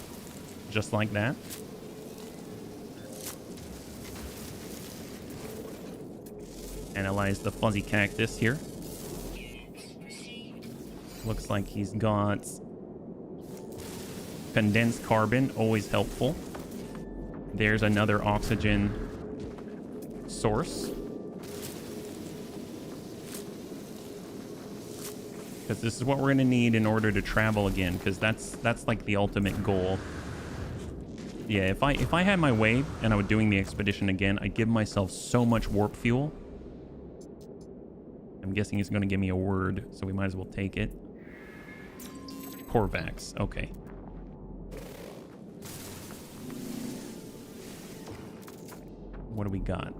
Just like that. Analyze the fuzzy cactus here. Looks like he's got condensed carbon, always helpful. There's another oxygen source. Because this is what we're going to need in order to travel again, because that's like the ultimate goal. Yeah, if I had my way and I was doing the expedition again, I'd give myself so much warp fuel. I'm guessing it's going to give me a word, so we might as well take it. Corvax, okay. What do we got?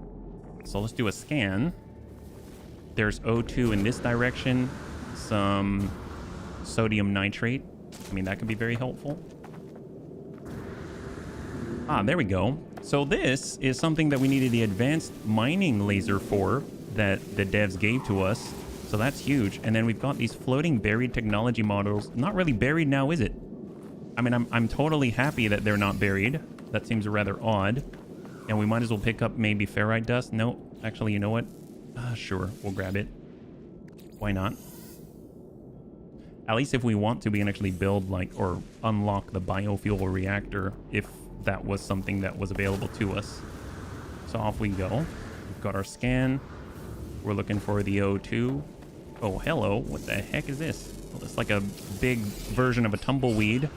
So let's do a scan. There's O2 in this direction. Some sodium nitrate. I mean, that could be very helpful. Ah, there we go. So this is something that we needed the advanced mining laser for that the devs gave to us. So that's huge. And then we've got these floating buried technology models. Not really buried now, is it? I mean, I'm totally happy that they're not buried. That seems rather odd. And we might as well pick up maybe ferrite dust. No, actually, you know what? Sure, we'll grab it. Why not? At least if we want to, we can actually build like or unlock the biofuel reactor if that was something that was available to us. So off we go. We've got our scan. We're looking for the O2. Oh, hello. What the heck is this? Well, it's like a big version of a tumbleweed.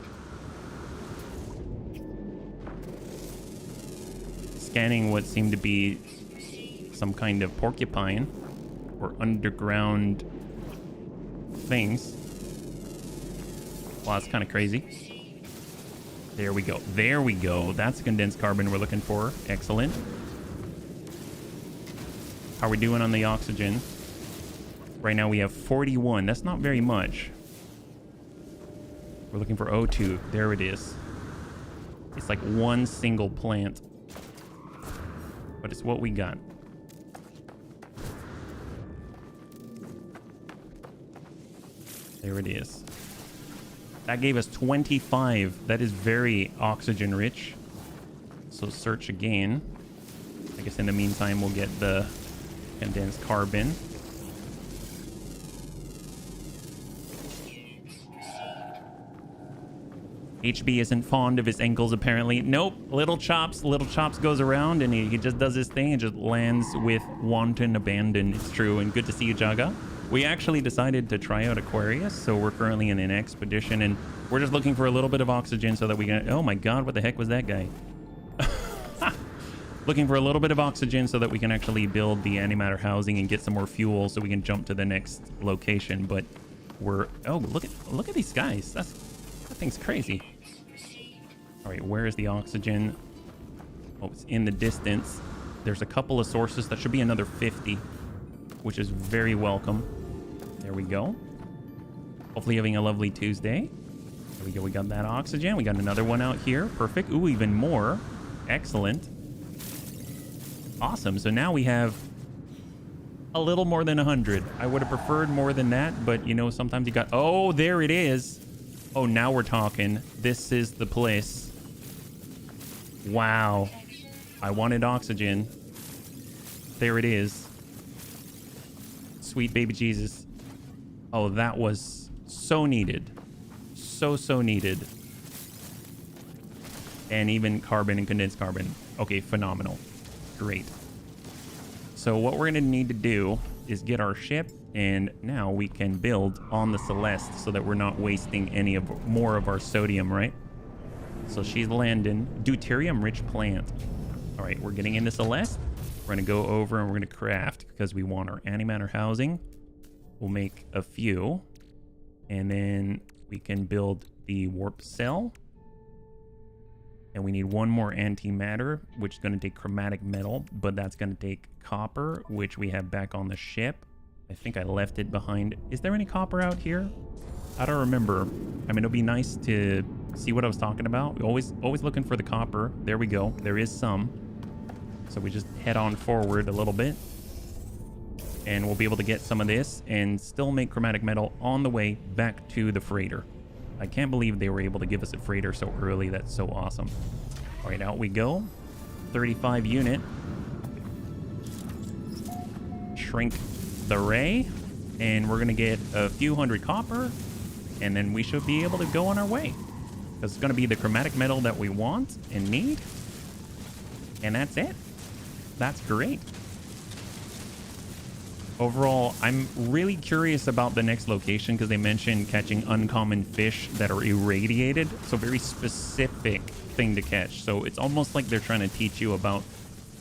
Scanning what seemed to be some kind of porcupine or underground things. Wow, that's kind of crazy. There we go. There we go. That's condensed carbon we're looking for. Excellent. How are we doing on the oxygen? Right now we have 41. That's not very much. We're looking for O2. There it is. It's like one single plant. But it's what we got. There it is. That gave us 25. That is very oxygen rich. So search again. I guess in the meantime we'll get the condensed carbon. HB isn't fond of his ankles apparently. Nope. Little Chops goes around and he just does his thing and just lands with wanton abandon. It's true. And good to see you, Jaga. We actually decided to try out Aquarius, so we're currently in an expedition and we're just looking for a little bit of oxygen so that we can... Oh my god, what the heck was that guy? Looking for a little bit of oxygen so that we can actually build the antimatter housing and get some more fuel so we can jump to the next location. But we're... Oh, look at these guys. That thing's crazy. All right, where is the oxygen? Oh, it's in the distance. There's a couple of sources. That should be another 50, which is very welcome. There we go. Hopefully having a lovely Tuesday. There we go. We got that oxygen. We got another one out here. Perfect. Ooh, even more. Excellent. Awesome. So now we have a little more than 100. I would have preferred more than that, but you know, sometimes you got... Oh, there it is. Oh, now we're talking. This is the place. Wow. I wanted oxygen. There it is. Sweet baby Jesus. Oh, that was so needed. So needed. And even carbon and condensed carbon. Okay, phenomenal. Great. So what we're going to need to do is get our ship, and now we can build on the Celeste so that we're not wasting any of more of our sodium, right? So she's landing. Deuterium-rich plant. All right, we're getting into Celeste. We're going to go over and we're going to craft because we want our antimatter housing. We'll make a few. And then we can build the warp cell. And we need one more antimatter, which is going to take chromatic metal, but that's going to take copper, which we have back on the ship. I think I left it behind. Is there any copper out here? I don't remember. I mean, it'll be nice to see what I was talking about. Always looking for the copper. There we go. There is some. So we just head on forward a little bit. And we'll be able to get some of this and still make chromatic metal on the way back to the freighter. I can't believe they were able to give us a freighter so early. That's so awesome. All right, out we go. 35 unit. Shrink the ray. And we're going to get a few hundred copper. And then we should be able to go on our way. Because it's going to be the chromatic metal that we want and need. And that's it. That's great. Overall, I'm really curious about the next location because they mentioned catching uncommon fish that are irradiated. So very specific thing to catch. So it's almost like they're trying to teach you about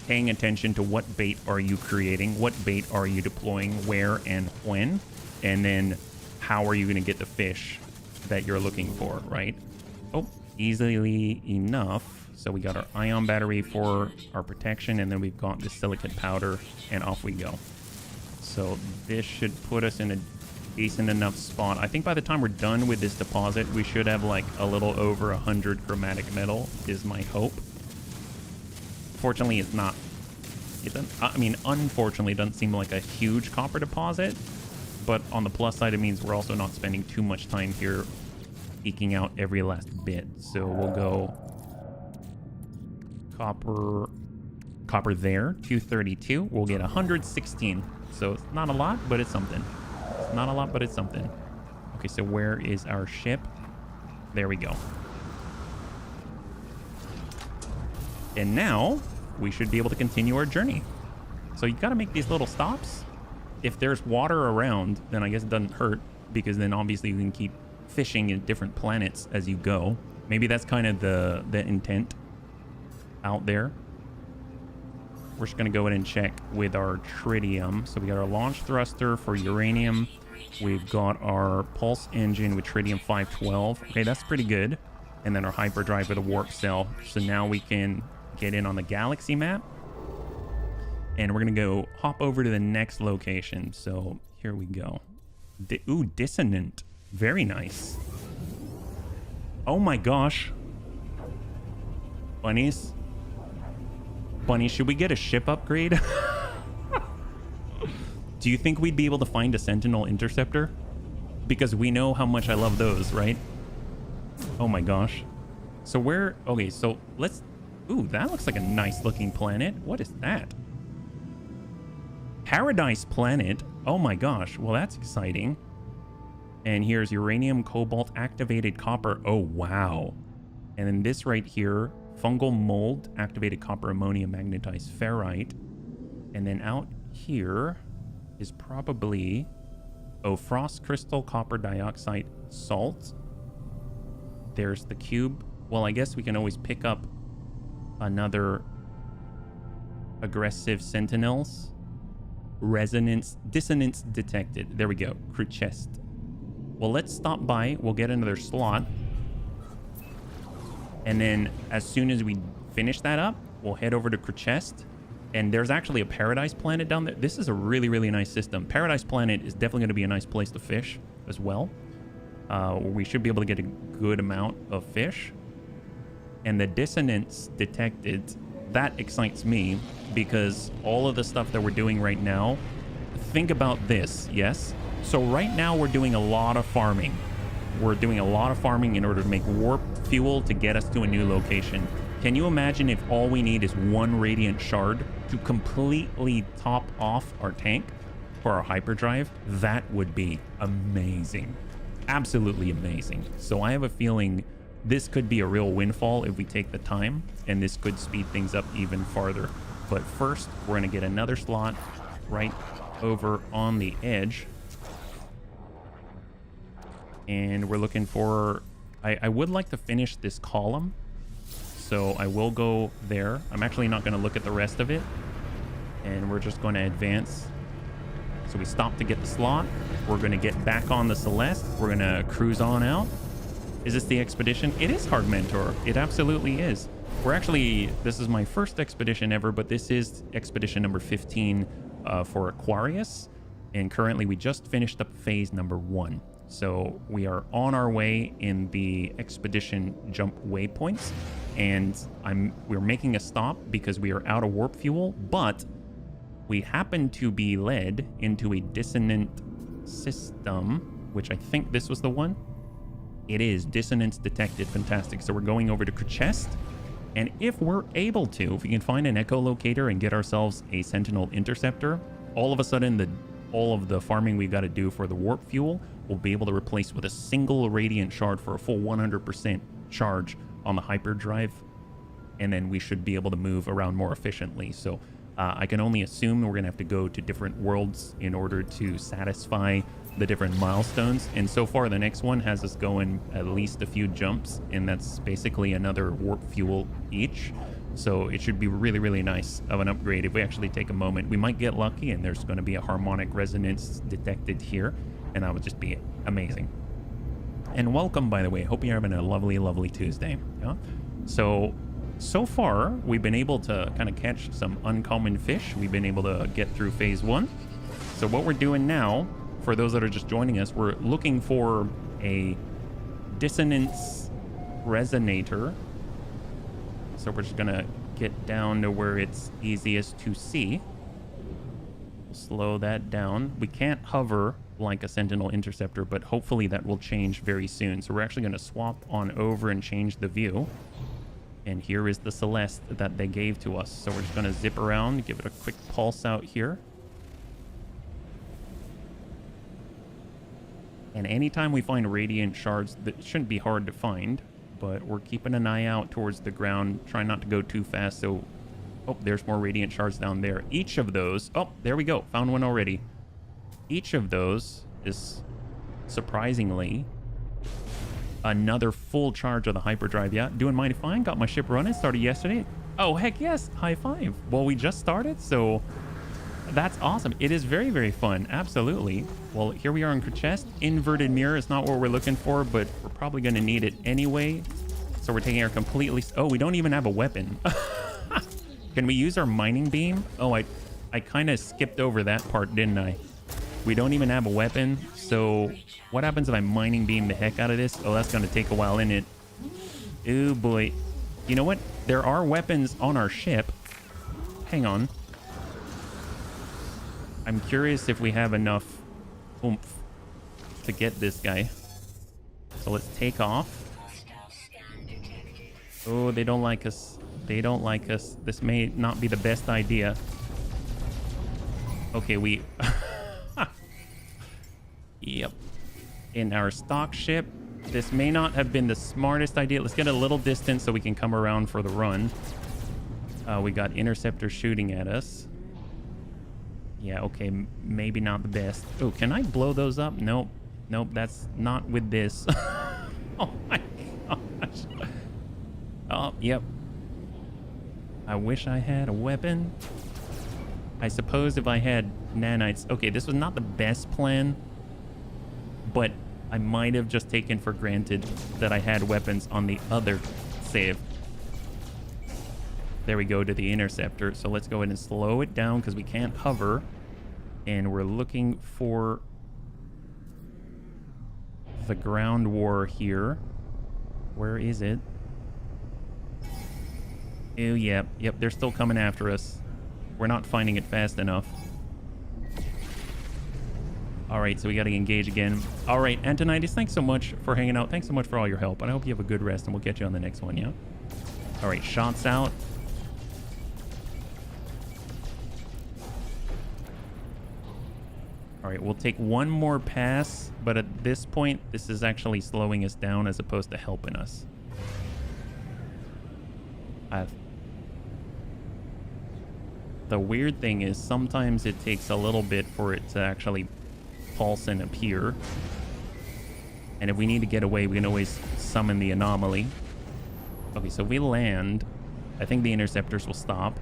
paying attention to what bait are you creating, what bait are you deploying, where and when, and then how are you going to get the fish that you're looking for, right? Oh, easily enough. So we got our ion battery for our protection, and then we've got the silicate powder, and off we go. So this should put us in a decent enough spot. I think by the time we're done with this deposit, we should have like a little over 100 chromatic metal is my hope. Fortunately, it's not. It doesn't, I mean, unfortunately, it doesn't seem like a huge copper deposit. But on the plus side, it means we're also not spending too much time here eking out every last bit. So we'll go copper there, 232. We'll get 116. So it's not a lot, but it's something. It's not a lot, but it's something. Okay, so where is our ship? There we go. And now we should be able to continue our journey. So you got to make these little stops. If there's water around, then I guess it doesn't hurt, because then obviously you can keep fishing in different planets as you go. Maybe that's kind of the intent out there. We're just going to go in and check with our tritium. So we got our launch thruster for uranium. We've got our pulse engine with tritium 512. Okay, that's pretty good. And then our hyperdrive with a warp cell. So now we can get in on the galaxy map. And we're going to go hop over to the next location. So here we go. Ooh, dissonant. Very nice. Oh my gosh. Bunnies. Bunny, should we get a ship upgrade? Do you think we'd be able to find a Sentinel Interceptor? Because we know how much I love those, right? Oh my gosh. So where... Okay, so let's... Ooh, that looks like a nice looking planet. What is that? Paradise Planet. Oh my gosh. Well, that's exciting. And here's uranium, cobalt, activated copper. Oh, wow. And then this right here... Fungal mold, activated copper, ammonia, magnetized ferrite. And then out here is probably... Oh, frost crystal, copper dioxide, salt. There's the cube. Well, I guess we can always pick up another aggressive sentinels. Dissonance detected. There we go. Crew chest. Well, let's stop by. We'll get another slot. And then as soon as we finish that up, we'll head over to Chest. And there's actually a Paradise Planet down there. This is a really, really nice system. Paradise Planet is definitely going to be a nice place to fish as well. We should be able to get a good amount of fish. And the dissonance detected, that excites me because all of the stuff that we're doing right now, think about this, yes? So right now we're doing a lot of farming. We're doing a lot of farming in order to make warp fuel to get us to a new location. Can you imagine if all we need is one Radiant Shard to completely top off our tank for our hyperdrive? That would be amazing. Absolutely amazing. So I have a feeling this could be a real windfall if we take the time, and this could speed things up even farther. But first, we're going to get another slot right over on the edge. And we're looking for... I would like to finish this column. So I will go there. I'm actually not going to look at the rest of it. And we're just going to advance. So we stop to get the slot. We're going to get back on the Celeste. We're going to cruise on out. Is this the expedition? It is Hard Mentor. It absolutely is. We're actually... This is my first expedition ever, but this is expedition number 15 for Aquarius. And currently we just finished up phase number 1. So we are on our way in the expedition jump waypoints, and we're making a stop because we are out of warp fuel, but we happen to be led into a dissonant system, which I think this was the one. It is. Dissonance detected. Fantastic. So we're going over to Kerchest, and if we're able to, if we can find an echolocator and get ourselves a Sentinel interceptor, all of a sudden all of the farming we've got to do for the warp fuel we'll be able to replace with a single Radiant Shard for a full 100% charge on the hyperdrive, and then we should be able to move around more efficiently. So I can only assume we're gonna have to go to different worlds in order to satisfy the different milestones, and so far the next one has us going at least a few jumps, and that's basically another warp fuel each. So it should be really, really nice of an upgrade if we actually take a moment. We might get lucky and there's going to be a harmonic resonance detected here, and that would just be amazing. And welcome, by the way. Hope you're having a lovely, lovely Tuesday. Yeah? So far, we've been able to kind of catch some uncommon fish. We've been able to get through phase 1. So what we're doing now, for those that are just joining us, we're looking for a dissonance resonator. So we're just gonna get down to where it's easiest to see. Slow that down. We can't hover like a Sentinel interceptor, but hopefully that will change very soon. So we're actually gonna swap on over and change the view. And here is the Celeste that they gave to us. So we're just gonna zip around, give it a quick pulse out here. And anytime we find Radiant Shards, that shouldn't be hard to find, but we're keeping an eye out towards the ground, trying not to go too fast. So, oh, there's more Radiant Shards down there. Each of those, oh, there we go, found one already. Each of those is surprisingly another full charge of the hyperdrive. Yeah, doing mighty fine. Got my ship running, started yesterday. Oh, heck yes, high five. Well, we just started, so that's awesome. It is very, very fun. Absolutely. Well, here we are in Kerchest. Inverted mirror is not what we're looking for, but we're probably going to need it anyway. So we're taking our completely... Oh, we don't even have a weapon. Can we use our mining beam? Oh, I kind of skipped over that part, didn't I? We don't even have a weapon. So what happens if I mining beam the heck out of this? Oh, that's going to take a while, isn't it? Oh, boy. You know what? There are weapons on our ship. Hang on. I'm curious if we have enough oomph to get this guy. So let's take off. Oh, they don't like us. They don't like us. This may not be the best idea. Okay, we... Yep. In our stock ship, this may not have been the smartest idea. Let's get a little distance so we can come around for the run. We got interceptors shooting at us. Yeah, okay, maybe not the best. Oh, can I blow those up? Nope. Nope, that's not with this. Oh my gosh. Oh, yep. I wish I had a weapon. I suppose if I had nanites... Okay, this was not the best plan, but I might have just taken for granted that I had weapons on the other save. There we go to the interceptor. So let's go ahead and slow it down because we can't hover. And we're looking for the ground war here. Where is it? Oh, yep. Yep, they're still coming after us. We're not finding it fast enough. All right, so we got to engage again. All right, Antonitis, thanks so much for hanging out. Thanks so much for all your help. And I hope you have a good rest, and we'll catch you on the next one, yeah? All right, shots out. All right, we'll take one more pass, but at this point, this is actually slowing us down as opposed to helping us. The weird thing is sometimes it takes a little bit for it to actually pulse and appear. And if we need to get away, we can always summon the anomaly. Okay, so if we land, I think the interceptors will stop,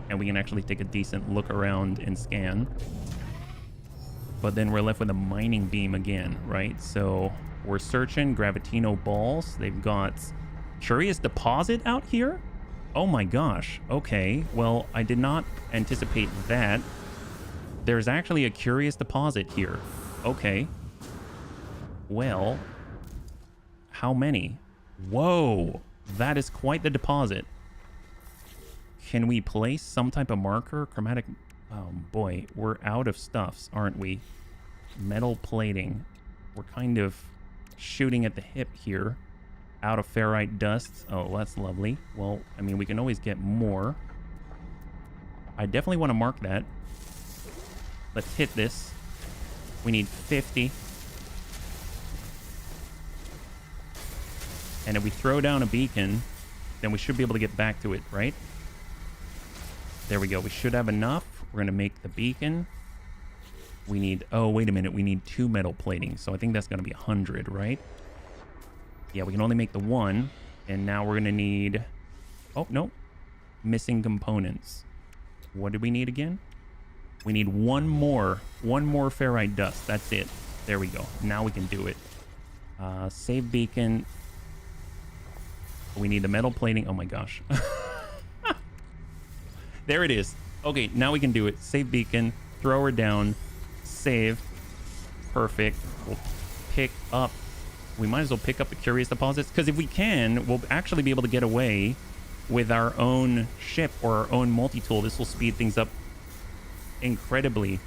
and we can actually take a decent look around and scan. But then we're left with a mining beam again, right? So we're searching Gravitino balls. They've got curious deposit out here. Oh my gosh. Okay. Well, I did not anticipate that. There's actually a curious deposit here. Okay. Well, how many? Whoa. That is quite the deposit. Can we place some type of marker? Chromatic... Oh boy, we're out of stuffs, aren't we? Metal plating. We're kind of shooting at the hip here. Out of ferrite dust. Oh, that's lovely. Well, I mean, we can always get more. I definitely want to mark that. Let's hit this. We need 50. And if we throw down a beacon, then we should be able to get back to it, right? There we go. We should have enough. We're going to make the beacon. We need... Oh, wait a minute. We need 2 metal plating. So I think that's going to be 100, right? Yeah, we can only make the 1. And now we're going to need... Oh, no. Missing components. What do we need again? We need one more ferrite dust. That's it. There we go. Now we can do it. Save beacon. We need the metal plating. Oh my gosh. There it is. Okay, now we can do it. Save beacon. Throw her down. Save. Perfect. We'll pick up. We might as well pick up the curious deposits, because if we can, we'll actually be able to get away with our own ship or our own multi-tool. This will speed things up incredibly.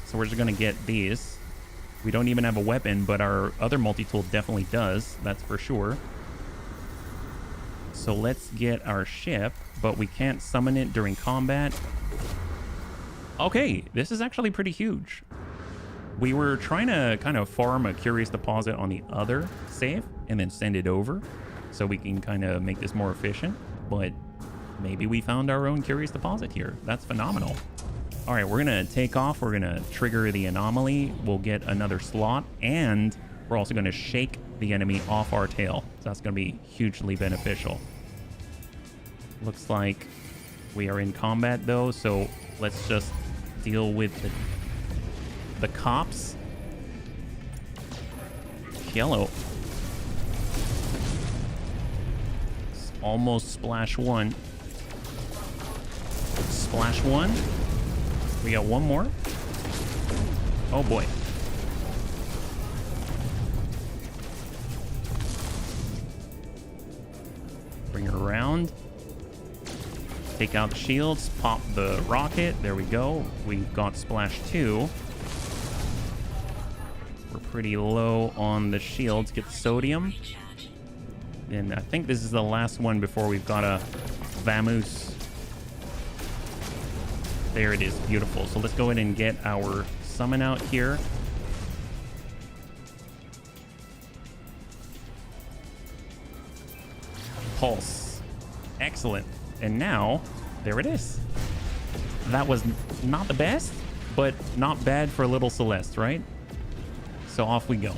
So we're just going to get these. We don't even have a weapon, but our other multi-tool definitely does. That's for sure. So let's get our ship, but we can't summon it during combat. Okay, this is actually pretty huge. We were trying to kind of farm a curious deposit on the other save and then send it over so we can kind of make this more efficient. But maybe we found our own curious deposit here. That's phenomenal. All right, we're going to take off. We're going to trigger the anomaly. We'll get another slot, and we're also going to shake the enemy off our tail. So that's going to be hugely beneficial. Looks like we are in combat, though, so let's just deal with the cops. Yellow. It's almost splash 1. Splash 1. We got one more. Oh boy. Bring her around. Take out the shields. Pop the rocket. There we go. We've got splash 2. We're pretty low on the shields. Get the sodium. And I think this is the last one before we've got a vamoose. There it is. Beautiful. So let's go ahead and get our summon out here. Pulse. Excellent. And now, there it is. That was not the best, but not bad for little Celeste, right? So off we go.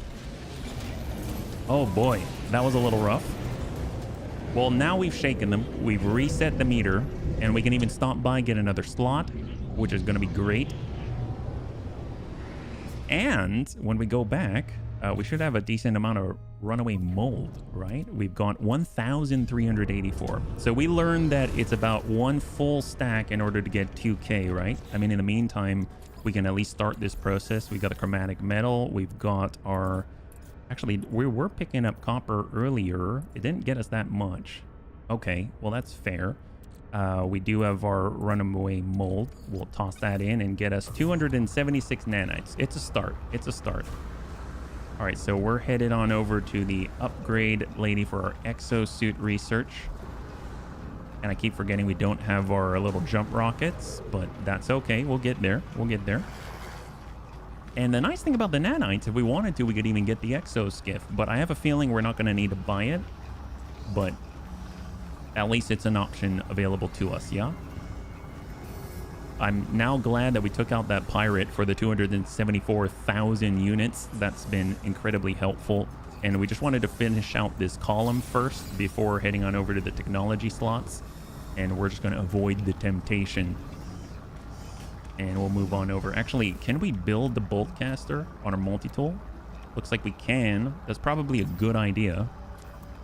Oh boy, that was a little rough. Well, now we've shaken them. We've reset the meter, and we can even stop by, get another slot, which is going to be great. And when we go back, we should have a decent amount of runaway mold, right? We've got 1,384. So we learned that it's about 1 full stack in order to get 2K, right? I mean, in the meantime, we can at least start this process. We got a chromatic metal. We've got our... Actually, we were picking up copper earlier. It didn't get us that much. Okay, well, that's fair. We do have our runaway mold. We'll toss that in and get us 276 nanites. It's a start. It's a start. All right, so we're headed on over to the upgrade lady for our exosuit research. And I keep forgetting we don't have our little jump rockets, but that's okay. We'll get there. We'll get there. And the nice thing about the nanites, if we wanted to, we could even get the exoskiff. But I have a feeling we're not going to need to buy it. But at least it's an option available to us, yeah? I'm now glad that we took out that pirate for the 274,000 units. That's been incredibly helpful. And we just wanted to finish out this column first before heading on over to the technology slots. And we're just going to avoid the temptation. And we'll move on over. Actually, can we build the bolt caster on our multi-tool? Looks like we can. That's probably a good idea.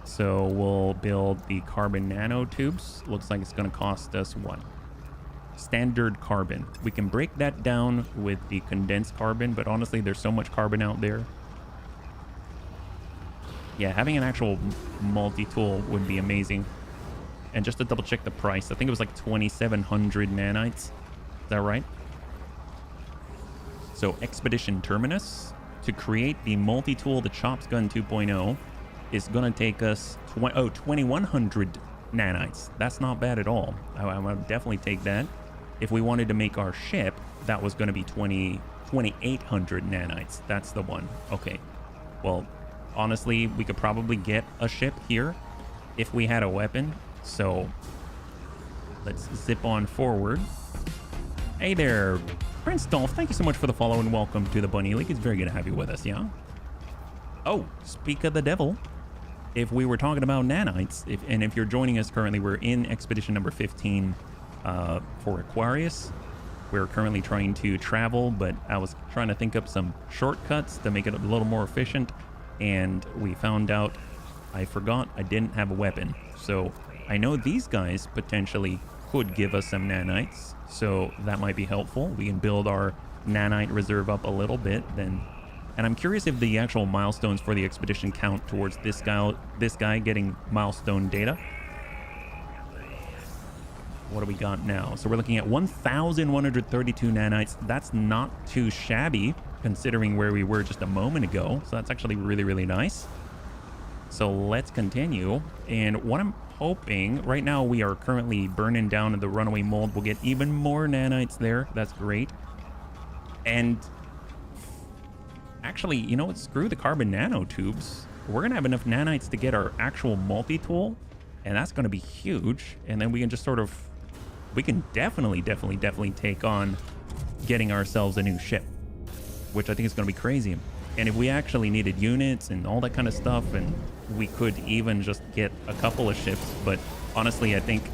So we'll build the carbon nanotubes. Looks like it's going to cost us what? Standard carbon. We can break that down with the condensed carbon, but honestly, there's so much carbon out there. Yeah, having an actual multi-tool would be amazing. And just to double check the price, I think it was like 2,700 nanites. Is that right? So Expedition Terminus, to create the multi-tool, the Chops Gun 2.0, is going to take us 2,100 nanites. That's not bad at all. I would definitely take that. If we wanted to make our ship, that was going to be 2,800 nanites. That's the one. Okay. Well, honestly, we could probably get a ship here if we had a weapon. So let's zip on forward. Hey there, Prince Dolph. Thank you so much for the follow and welcome to the Bunny League. It's very good to have you with us, yeah? Oh, speak of the devil. If we were talking about nanites, if you're joining us currently, we're in expedition number 15 for Aquarius. We're currently trying to travel, but I was trying to think up some shortcuts to make it a little more efficient. And we found out I forgot I didn't have a weapon. So I know these guys potentially could give us some nanites. So that might be helpful. We can build our nanite reserve up a little bit then. And I'm curious if the actual milestones for the expedition count towards this guy getting milestone data. What do we got now? So we're looking at 1,132 nanites. That's not too shabby considering where we were just a moment ago. So that's actually really, really nice. So let's continue. And what I'm hoping, right now we are currently burning down the runaway mold. We'll get even more nanites there. That's great. And actually, you know what? Screw the carbon nanotubes. We're going to have enough nanites to get our actual multi-tool. And that's going to be huge. And then we can just sort of, we can definitely take on getting ourselves a new ship, which I think is going to be crazy. And if we actually needed units and all that kind of stuff, and we could even just get a couple of ships. But honestly, I think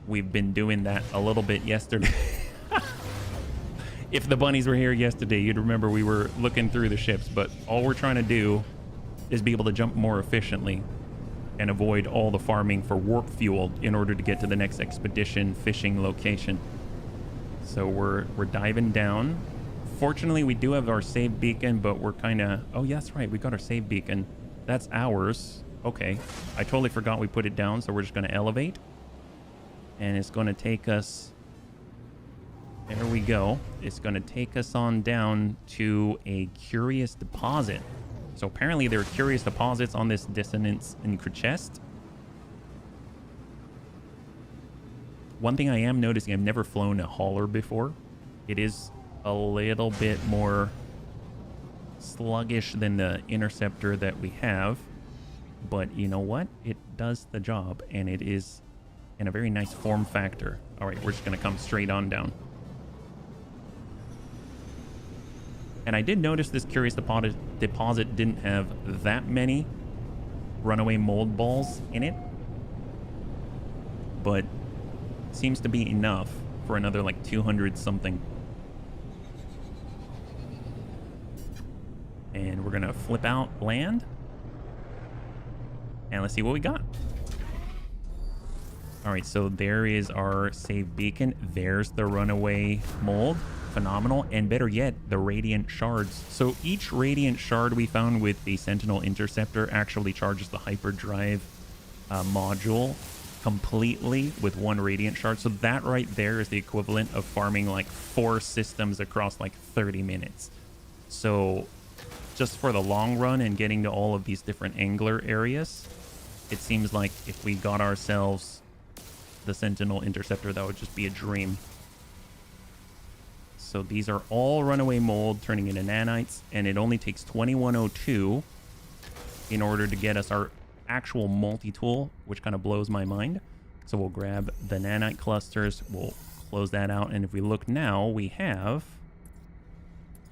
we've been doing that a little bit yesterday. If the bunnies were here yesterday, you'd remember we were looking through the ships, but all we're trying to do is be able to jump more efficiently and avoid all the farming for warp fuel in order to get to the next expedition fishing location. So we're diving down. Fortunately, we do have our save beacon, but we're kind of... Oh, yeah, that's right. We got our save beacon. That's ours. Okay. I totally forgot we put it down, so we're just going to elevate. And it's going to take us... There we go. It's going to take us on down to a curious deposit. So apparently there are curious deposits on this dissonance in chest. One thing I am noticing, I've never flown a hauler before. It is a little bit more sluggish than the interceptor that we have. But you know what? It does the job, and it is in a very nice form factor. All right, we're just going to come straight on down. And I did notice this curious deposit didn't have that many runaway mold balls in it, but seems to be enough for another like 200 something. And we're gonna flip out land, and let's see what we got. All right, so there is our save beacon. There's the runaway mold. Phenomenal. And better yet, the radiant shards. So each radiant shard we found with the Sentinel interceptor actually charges the hyperdrive module completely with one radiant shard. So that right there is the equivalent of farming like 4 systems across like 30 minutes. So just for the long run and getting to all of these different angler areas, it seems like if we got ourselves the Sentinel Interceptor, that would just be a dream. So these are all runaway mold turning into nanites, and it only takes 2102 in order to get us our actual multi-tool, which kind of blows my mind. So we'll grab the nanite clusters, we'll close that out, and if we look now, we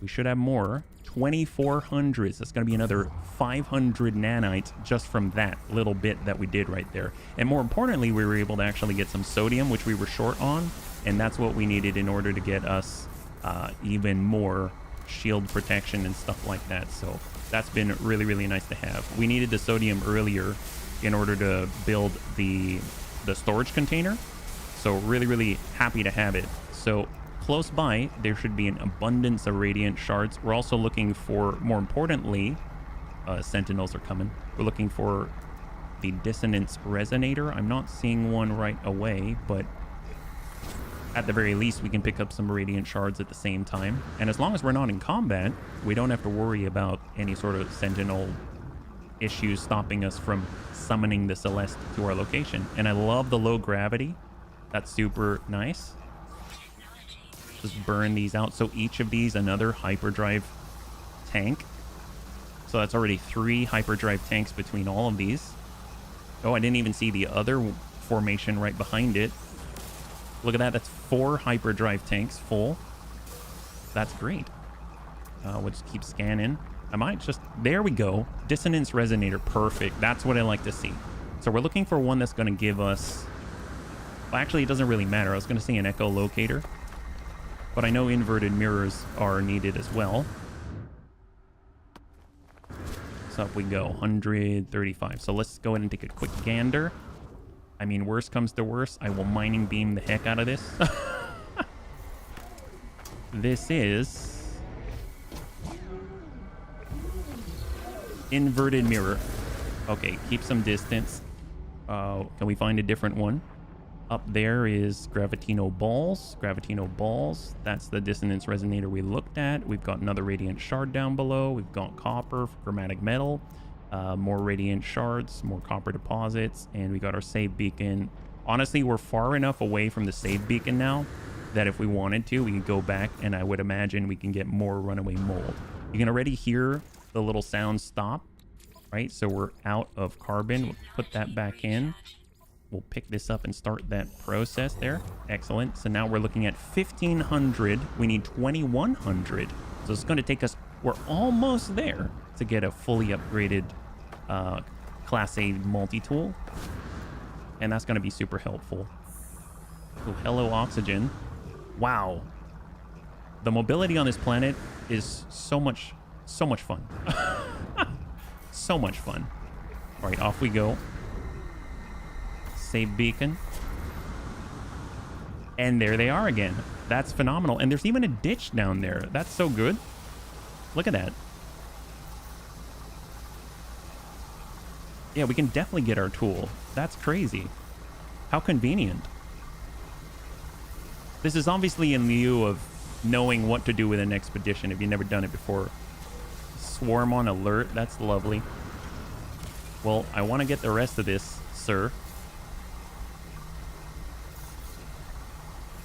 should have more. 2400. So that's going to be another 500 nanites just from that little bit that we did right there. And more importantly, we were able to actually get some sodium, which we were short on, and that's what we needed in order to get us even more shield protection and stuff like that. So that's been really, really nice to have. We needed the sodium earlier in order to build the storage container. So really, really happy to have it. So close by, there should be an abundance of radiant shards. We're also looking for, more importantly, sentinels are coming. We're looking for the dissonance resonator. I'm not seeing one right away, but at the very least, we can pick up some radiant shards at the same time. And as long as we're not in combat, we don't have to worry about any sort of sentinel issues stopping us from summoning the Celeste to our location. And I love the low gravity. That's super nice. Just burn these out. So each of these, another hyperdrive tank. So that's already 3 hyperdrive tanks between all of these. Oh, I didn't even see the other formation right behind it. Look at that. That's 4 hyperdrive tanks full. That's great. We'll just keep scanning. I might just... There we go. Dissonance resonator. Perfect. That's what I like to see. So we're looking for one that's going to give us... Well, actually, it doesn't really matter. I was going to say an echolocator. But I know inverted mirrors are needed as well. So up we go. 135. So let's go ahead and take a quick gander. I mean, worst comes to worst, I will mining beam the heck out of this. This is... inverted mirror. Okay, keep some distance. Can we find a different one? Up there is Gravitino Balls. Gravitino Balls. That's the dissonance resonator we looked at. We've got another radiant shard down below. We've got copper, chromatic metal. More radiant shards, more copper deposits, and we got our save beacon. Honestly, we're far enough away from the save beacon now that if we wanted to, we could go back, and I would imagine we can get more runaway mold. You can already hear the little sound stop, right? So we're out of carbon. We'll put that back in. We'll pick this up and start that process there. Excellent. So now we're looking at 1,500. We need 2,100. So it's going to take us... We're almost there to get a fully upgraded Class A multi-tool. And that's going to be super helpful. Oh, hello, oxygen. Wow. The mobility on this planet is so much fun. So much fun. All right, off we go. Save beacon. And there they are again. That's phenomenal. And there's even a ditch down there. That's so good. Look at that. Yeah, we can definitely get our tool. That's crazy. How convenient. This is obviously in lieu of knowing what to do with an expedition if you've never done it before. Swarm on alert. That's lovely. Well, I want to get the rest of this, sir.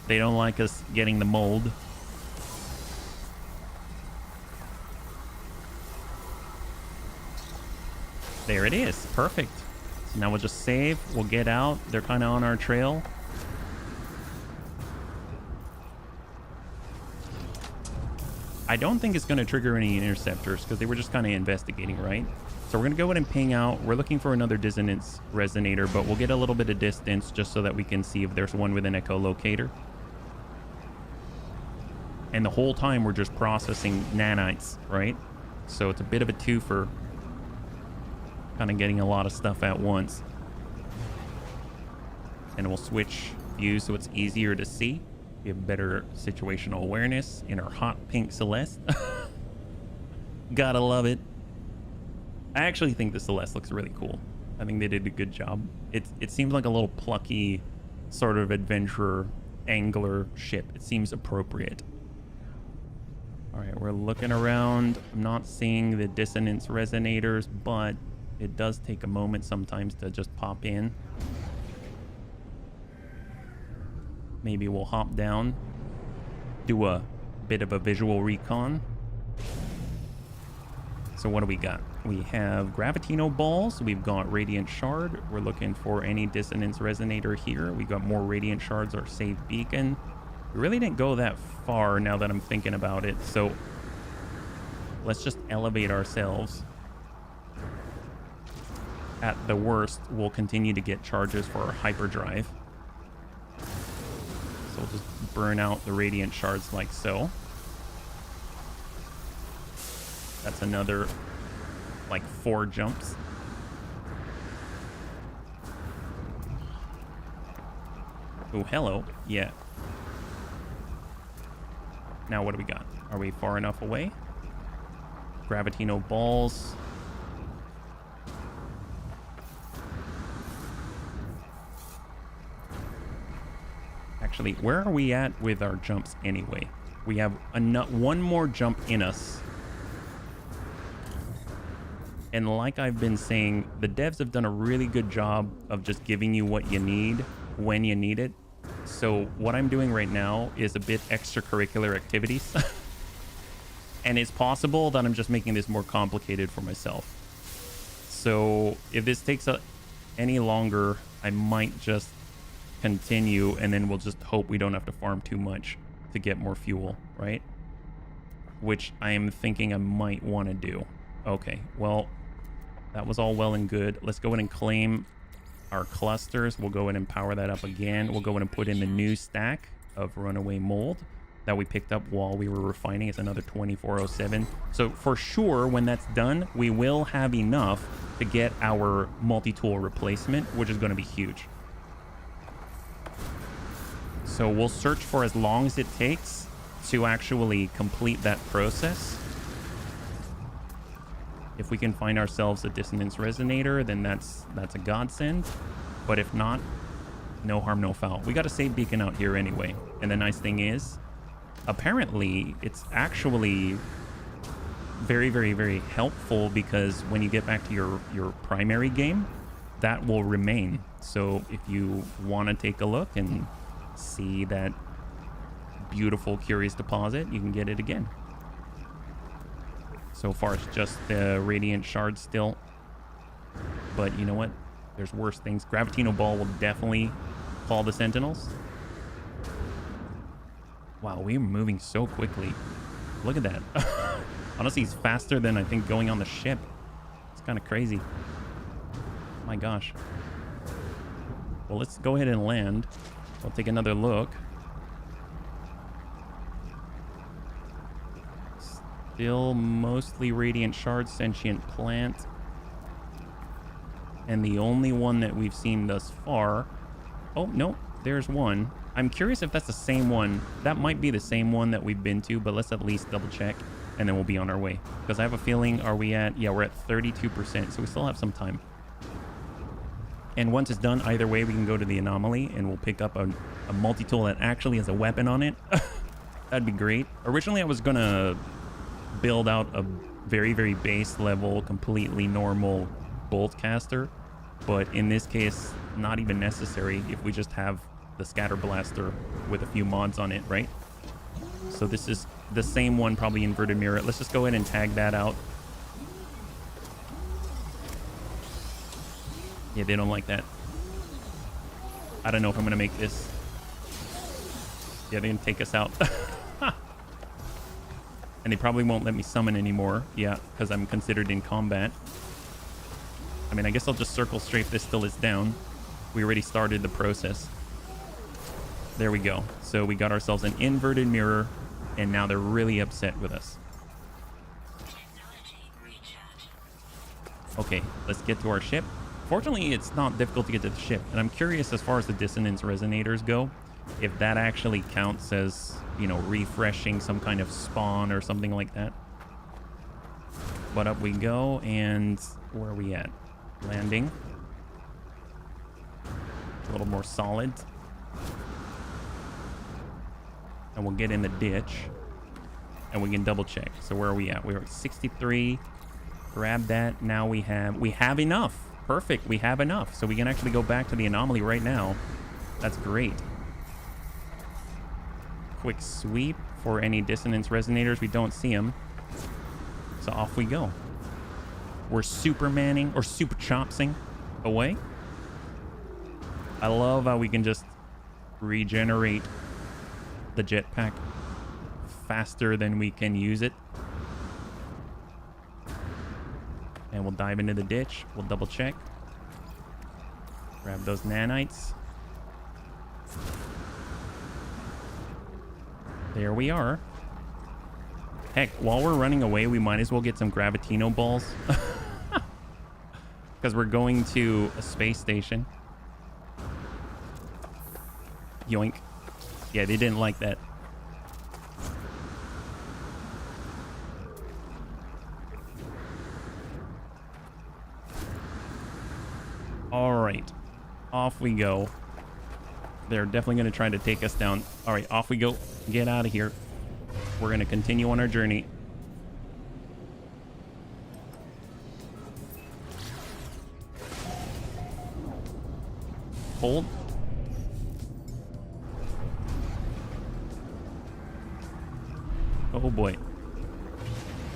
They don't like us getting the mold. There it is. Perfect. So now we'll just save. We'll get out. They're kind of on our trail. I don't think it's going to trigger any interceptors because they were just kind of investigating, right? So we're going to go ahead and ping out. We're looking for another dissonance resonator, but we'll get a little bit of distance just so that we can see if there's one with an echolocator. And the whole time we're just processing nanites, right? So it's a bit of a twofer. Kind of getting a lot of stuff at once. And we'll switch views so it's easier to see. We have better situational awareness in our hot pink Celeste. Gotta love it. I actually think the Celeste looks really cool. I think they did a good job. It seems like a little plucky sort of adventurer angler ship. It seems appropriate. All right, we're looking around. I'm not seeing the dissonance resonators, but it does take a moment sometimes to just pop in. Maybe we'll hop down, do a bit of a visual recon. So what do we got? We have Gravitino balls. We've got Radiant Shard. We're looking for any dissonance resonator here. We got more Radiant Shards, our save beacon. We really didn't go that far now that I'm thinking about it. So let's just elevate ourselves. At the worst, we'll continue to get charges for our hyperdrive. So we'll just burn out the Radiant Shards like so. That's another, like, 4 jumps. Oh, hello. Yeah. Now what do we got? Are we far enough away? Gravitino balls. Actually, where are we at with our jumps anyway? We have one more jump in us. And like I've been saying, the devs have done a really good job of just giving you what you need when you need it. So what I'm doing right now is a bit extracurricular activities. And it's possible that I'm just making this more complicated for myself. So if this takes any longer, I might just continue, and then we'll just hope we don't have to farm too much to get more fuel, right? Which I am thinking I might want to do. Okay, well, that was all well and good. Let's go in and claim our clusters. We'll go in and power that up again. We'll go in and put in the new stack of runaway mold that we picked up while we were refining. It's another 2407. So for sure, when that's done, we will have enough to get our multi-tool replacement, which is going to be huge. So we'll search for as long as it takes to actually complete that process. If we can find ourselves a dissonance resonator, then that's a godsend. But if not, no harm, no foul. We got a save beacon out here anyway. And the nice thing is, apparently, it's actually very, very, very helpful, because when you get back to your primary game, that will remain. So if you want to take a look and see that beautiful, curious deposit, you can get it again. So far, it's just the Radiant Shard still. But you know what? There's worse things. Gravitino Ball will definitely call the Sentinels. Wow, we're moving so quickly. Look at that. Honestly, it's faster than I think going on the ship. It's kind of crazy. My gosh. Well, let's go ahead and land. I'll take another look. Still mostly Radiant Shard, Sentient Plant. And the only one that we've seen thus far... Oh, no, there's one. I'm curious if that's the same one. That might be the same one that we've been to, but let's at least double check, and then we'll be on our way. Because I have a feeling, are we at... Yeah, we're at 32%, so we still have some time. And once it's done, either way, we can go to the anomaly, and we'll pick up a multi-tool that actually has a weapon on it. That'd be great. Originally, I was going to build out a very, very base level, completely normal bolt caster. But in this case, not even necessary if we just have the scatter blaster with a few mods on it, right? So this is the same one, probably inverted mirror. Let's just go ahead and tag that out. Yeah, they don't like that. I don't know if I'm gonna make this. Yeah, they're gonna take us out. And they probably won't let me summon anymore. Yeah, because I'm considered in combat. I mean, I guess I'll just circle strafe this till it's down. We already started the process. There we go. So we got ourselves an inverted mirror, and now they're really upset with us. Okay, let's get to our ship. Fortunately, it's not difficult to get to the ship, and I'm curious as far as the dissonance resonators go, if that actually counts as, you know, refreshing some kind of spawn or something like that. But up we go, and where are we at? Landing. A little more solid. And we'll get in the ditch. and we can double check. So where are we at? We're at 63. Grab that. Now we have enough. Perfect. We have enough. So we can actually go back to the anomaly right now. That's great. Quick sweep for any dissonance resonators. We don't see them. So off we go. We're supermaning or super chopsing away. I love how we can just regenerate the jetpack faster than we can use it. And we'll dive into the ditch. We'll double check. Grab those nanites. There we are. Heck, while we're running away, we might as well get some Gravitino balls. Because we're going to a space station. Yoink. Yeah, they didn't like that. All right. Off we go. They're definitely going to try to take us down. All right, off we go. Get out of here. We're going to continue on our journey. Hold. Oh boy.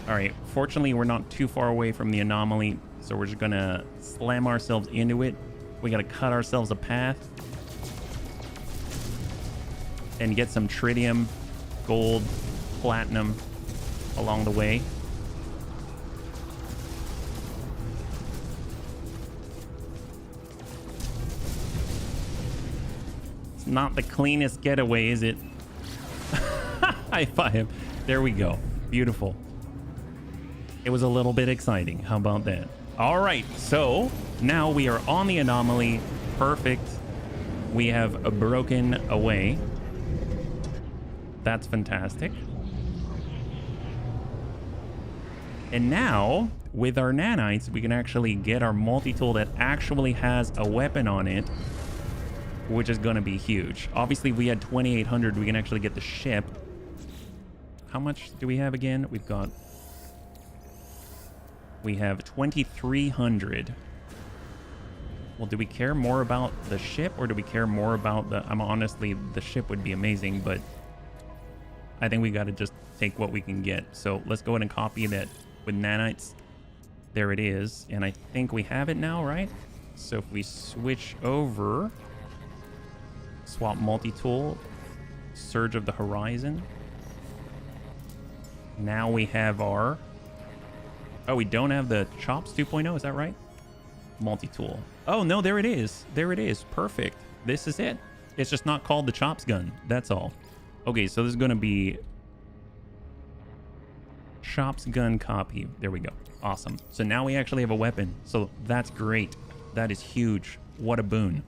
All right. Fortunately, we're not too far away from the anomaly, so we're just going to slam ourselves into it. We got to cut ourselves a path and get some tritium, gold, platinum along the way. It's not the cleanest getaway, is it? High five. There we go. Beautiful. It was a little bit exciting. How about that? All right. So now we are on the anomaly. Perfect. We have broken away. That's fantastic. And now, with our nanites, we can actually get our multi-tool that actually has a weapon on it, which is going to be huge. Obviously, we had 2,800. We can actually get the ship. How much do we have again? We have 2,300. Well, do we care more about the ship, or do we care more about the... honestly, the ship would be amazing, but I think we got to just take what we can get. So let's go ahead and copy that with nanites. There it is. And I think we have it now, right? So if we switch over, swap multi-tool, Surge of the Horizon. Now we have our... Oh, we don't have the Chops 2.0, is that right? Multi-tool. Oh, no, there it is. There it is. Perfect. This is it. It's just not called the Chops gun. That's all. Okay, so this is going to be Chops gun copy. There we go. Awesome. So now we actually have a weapon. So that's great. That is huge. What a boon.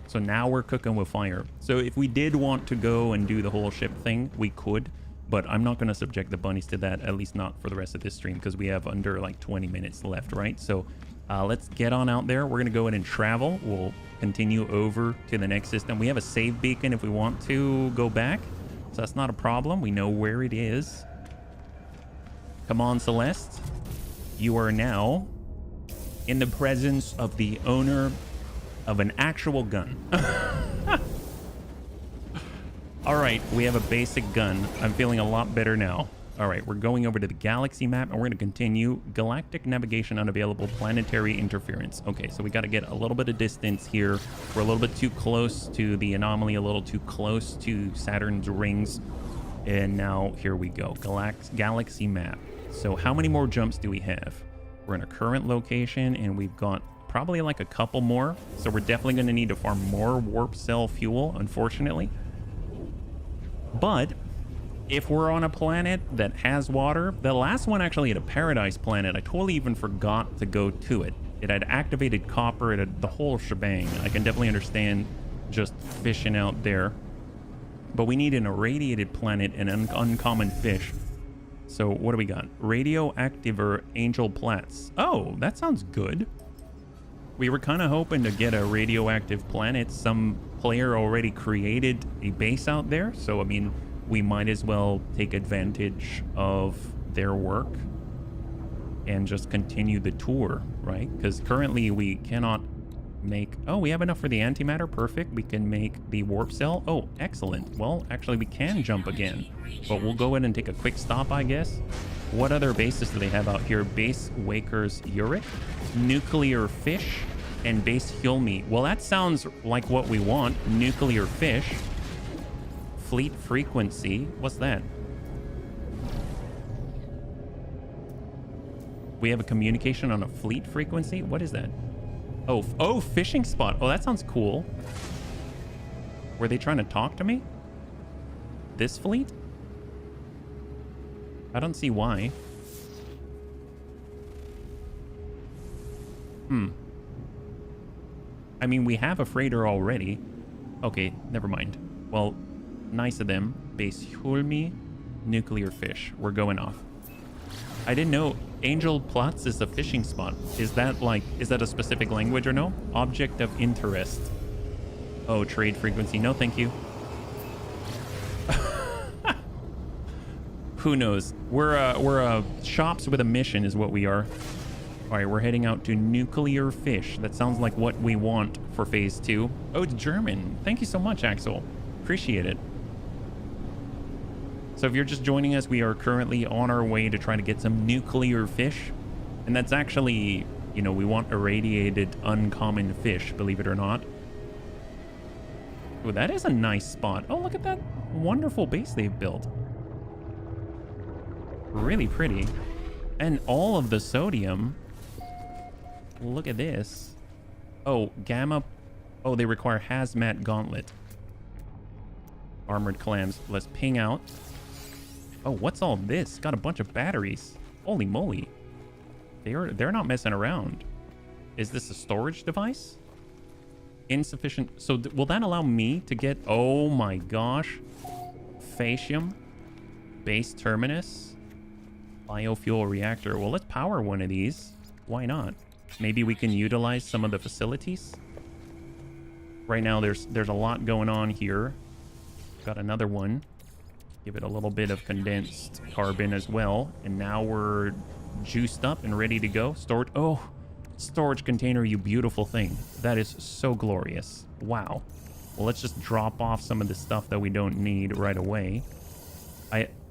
So now we're cooking with fire. So if we did want to go and do the whole ship thing, we could. But I'm not going to subject the bunnies to that, at least not for the rest of this stream, because we have under like 20 minutes left, right? So let's get on out there. We're going to go ahead and travel. We'll continue over to the next system. We have a save beacon if we want to go back. So that's not a problem. We know where it is. Come on, Celeste. You are now in the presence of the owner of an actual gun. All right, we have a basic gun. I'm feeling a lot better now. All right, we're going over to the galaxy map, and we're going to continue. Galactic navigation unavailable, planetary interference. Okay, so we got to get a little bit of distance here. We're a little bit too close to the anomaly, a little too close to Saturn's rings. And now, here we go. Galaxy map. So how many more jumps do we have? We're in our current location, and we've got probably like a couple more. So we're definitely going to need to farm more warp cell fuel, unfortunately. But if we're on a planet that has water, the last one actually had a paradise planet. I totally even forgot to go to it. It had activated copper, it had the whole shebang. I can definitely understand just fishing out there. But we need an irradiated planet and an uncommon fish. So what do we got? Radioactive or Angel Plats. Oh, that sounds good. We were kind of hoping to get a radioactive planet. Some player already created a base out there. So, I mean, we might as well take advantage of their work and just continue the tour, right? Because currently we cannot make... Oh, we have enough for the antimatter. Perfect. We can make the warp cell. Oh, excellent. Well, actually, we can jump again. But we'll go ahead and take a quick stop, I guess. What other bases do they have out here? Base Waker's Uric, Nuclear Fish, and Base Hulme. Well, that sounds like what we want. Nuclear Fish. Fleet Frequency. What's that? We have a communication on a fleet frequency? What is that? Oh, fishing spot. Oh, that sounds cool. Were they trying to talk to me? This fleet? I don't see why. I mean, we have a freighter already. Okay, never mind. Well, nice of them. Base Hulme, Nuclear Fish. We're going off. I didn't know Angel Platz is a fishing spot. Is that a specific language or no? Object of interest. Oh, trade frequency. No, thank you. Who knows? We're shops with a mission is what we are. All right, we're heading out to Nuclear Fish. That sounds like what we want for phase 2. Oh, it's German. Thank you so much, Axel. Appreciate it. So if you're just joining us, we are currently on our way to try to get some nuclear fish. And that's actually, you know, we want irradiated uncommon fish, believe it or not. Oh, that is a nice spot. Oh, look at that wonderful base they've built. Really pretty. And all of the sodium. Look at this. Oh, gamma. Oh, they require hazmat gauntlet. Armored clams. Let's ping out. Oh, what's all this? Got a bunch of batteries. Holy moly. They're not messing around. Is this a storage device? Insufficient. So will that allow me to get... Oh my gosh. Fascium. Base terminus. Biofuel reactor. Well, let's power one of these. Why not? Maybe we can utilize some of the facilities. Right now, there's a lot going on here. Got another one. Give it a little bit of condensed carbon as well. And now we're juiced up and ready to go. Storage. Oh, storage container, you beautiful thing. That is so glorious. Wow. Well, let's just drop off some of the stuff that we don't need right away.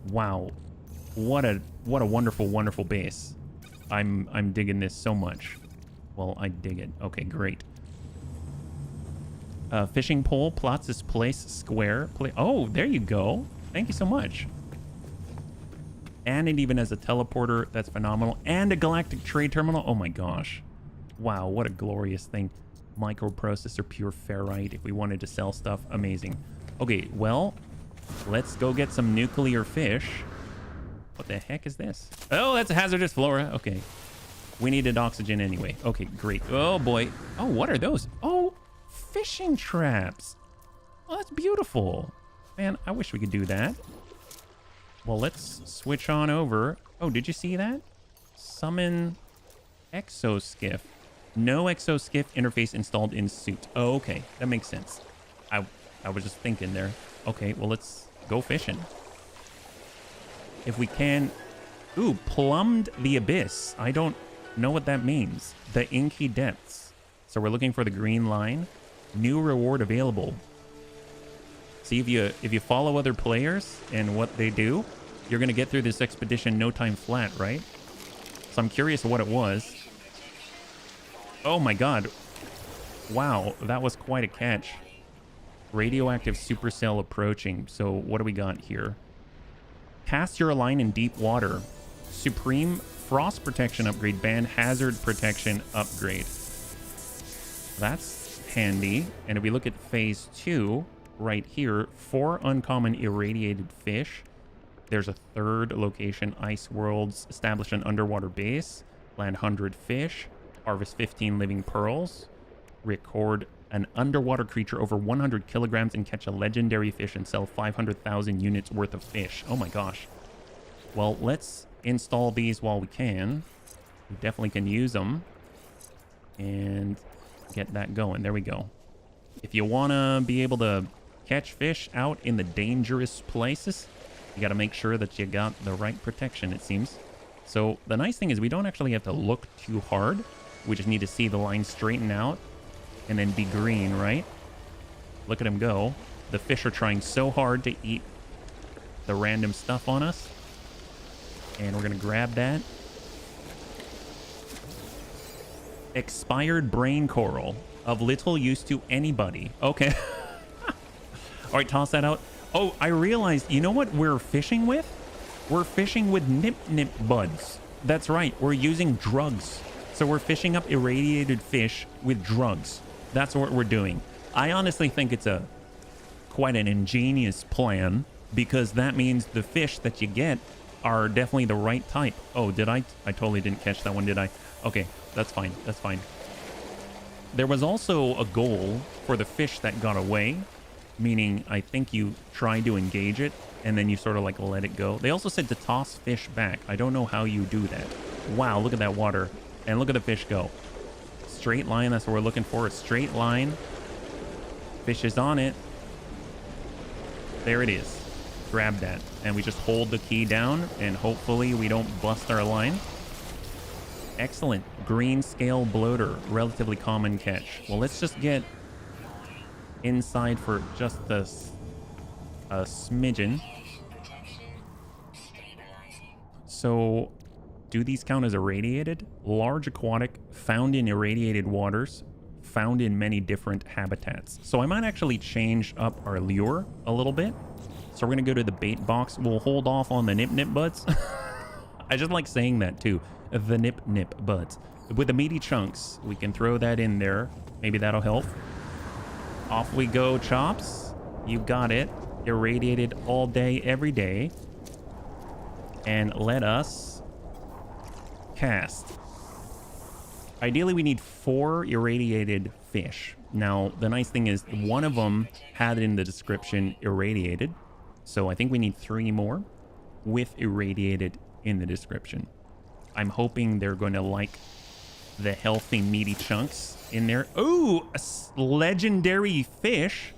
Wow. What a wonderful, wonderful base. I'm digging this so much. Well, I dig it. Okay, great. Fishing pole, Platz's place, square. Oh, there you go. Thank you so much. And it even has a teleporter. That's phenomenal. And a galactic trade terminal. Oh my gosh. Wow, what a glorious thing. Microprocessor, pure ferrite. If we wanted to sell stuff, amazing. Okay, well, let's go get some nuclear fish. What the heck is this? Oh, that's a hazardous flora. Okay. We needed oxygen anyway. Okay, great. Oh boy. Oh, what are those? Oh, fishing traps. Oh, that's beautiful. Man, I wish we could do that. Well, let's switch on over. Oh, did you see that? Summon exoskiff. No exoskiff interface installed in suit. Oh, okay. That makes sense. I was just thinking there. Okay, well, let's go fishing. If we can... Ooh, plumbed the abyss. I don't know what that means. The inky depths. So we're looking for the green line. New reward available. See, if you follow other players and what they do, you're going to get through this expedition no time flat, right? So I'm curious what it was. Oh my god. Wow, that was quite a catch. Radioactive supercell approaching. So what do we got here? Cast your line in deep water. Supreme frost protection upgrade. Ban hazard protection upgrade. That's handy. And if we look at phase 2... right here, 4 uncommon irradiated fish. There's a third location, Ice Worlds. Establish an underwater base. Land 100 fish. Harvest 15 living pearls. Record an underwater creature over 100 kilograms and catch a legendary fish and sell 500,000 units worth of fish. Oh my gosh. Well, let's install these while we can. We definitely can use them. And get that going. There we go. If you want to be able to catch fish out in the dangerous places, you got to make sure that you got the right protection, it seems. So the nice thing is we don't actually have to look too hard. We just need to see the line straighten out and then be green, right? Look at him go. The fish are trying so hard to eat the random stuff on us. And we're going to grab that. Expired brain coral. Of little use to anybody. Okay. All right, toss that out. Oh, I realized, you know what we're fishing with? We're fishing with nip-nip buds. That's right. We're using drugs. So we're fishing up irradiated fish with drugs. That's what we're doing. I honestly think it's quite an ingenious plan, because that means the fish that you get are definitely the right type. Oh, did I? I totally didn't catch that one, did I? Okay, that's fine. That's fine. There was also a goal for the fish that got away, meaning I think you try to engage it and then you sort of like let it go. They also said to toss fish back. I don't know how you do that. Wow, look at that water. And look at the fish go. Straight line, that's what we're looking for. A straight line. Fish is on it. There it is. Grab that. And we just hold the key down and hopefully we don't bust our line. Excellent. Green scale bloater. Relatively common catch. Well, let's just get inside for just a smidgen. So, do these count as irradiated? Large aquatic, found in irradiated waters, found in many different habitats. So I might actually change up our lure a little bit. So we're going to go to the bait box. We'll hold off on the nip-nip buds. I just like saying that too. The nip-nip buds. With the meaty chunks, we can throw that in there. Maybe that'll help. Off we go, Chops. You got it. Irradiated all day, every day. And let us cast. Ideally, we need 4 irradiated fish. Now, the nice thing is one of them had it in the description irradiated. So I think we need 3 more with irradiated in the description. I'm hoping they're going to like the healthy, meaty chunks in there. Ooh, a legendary fish.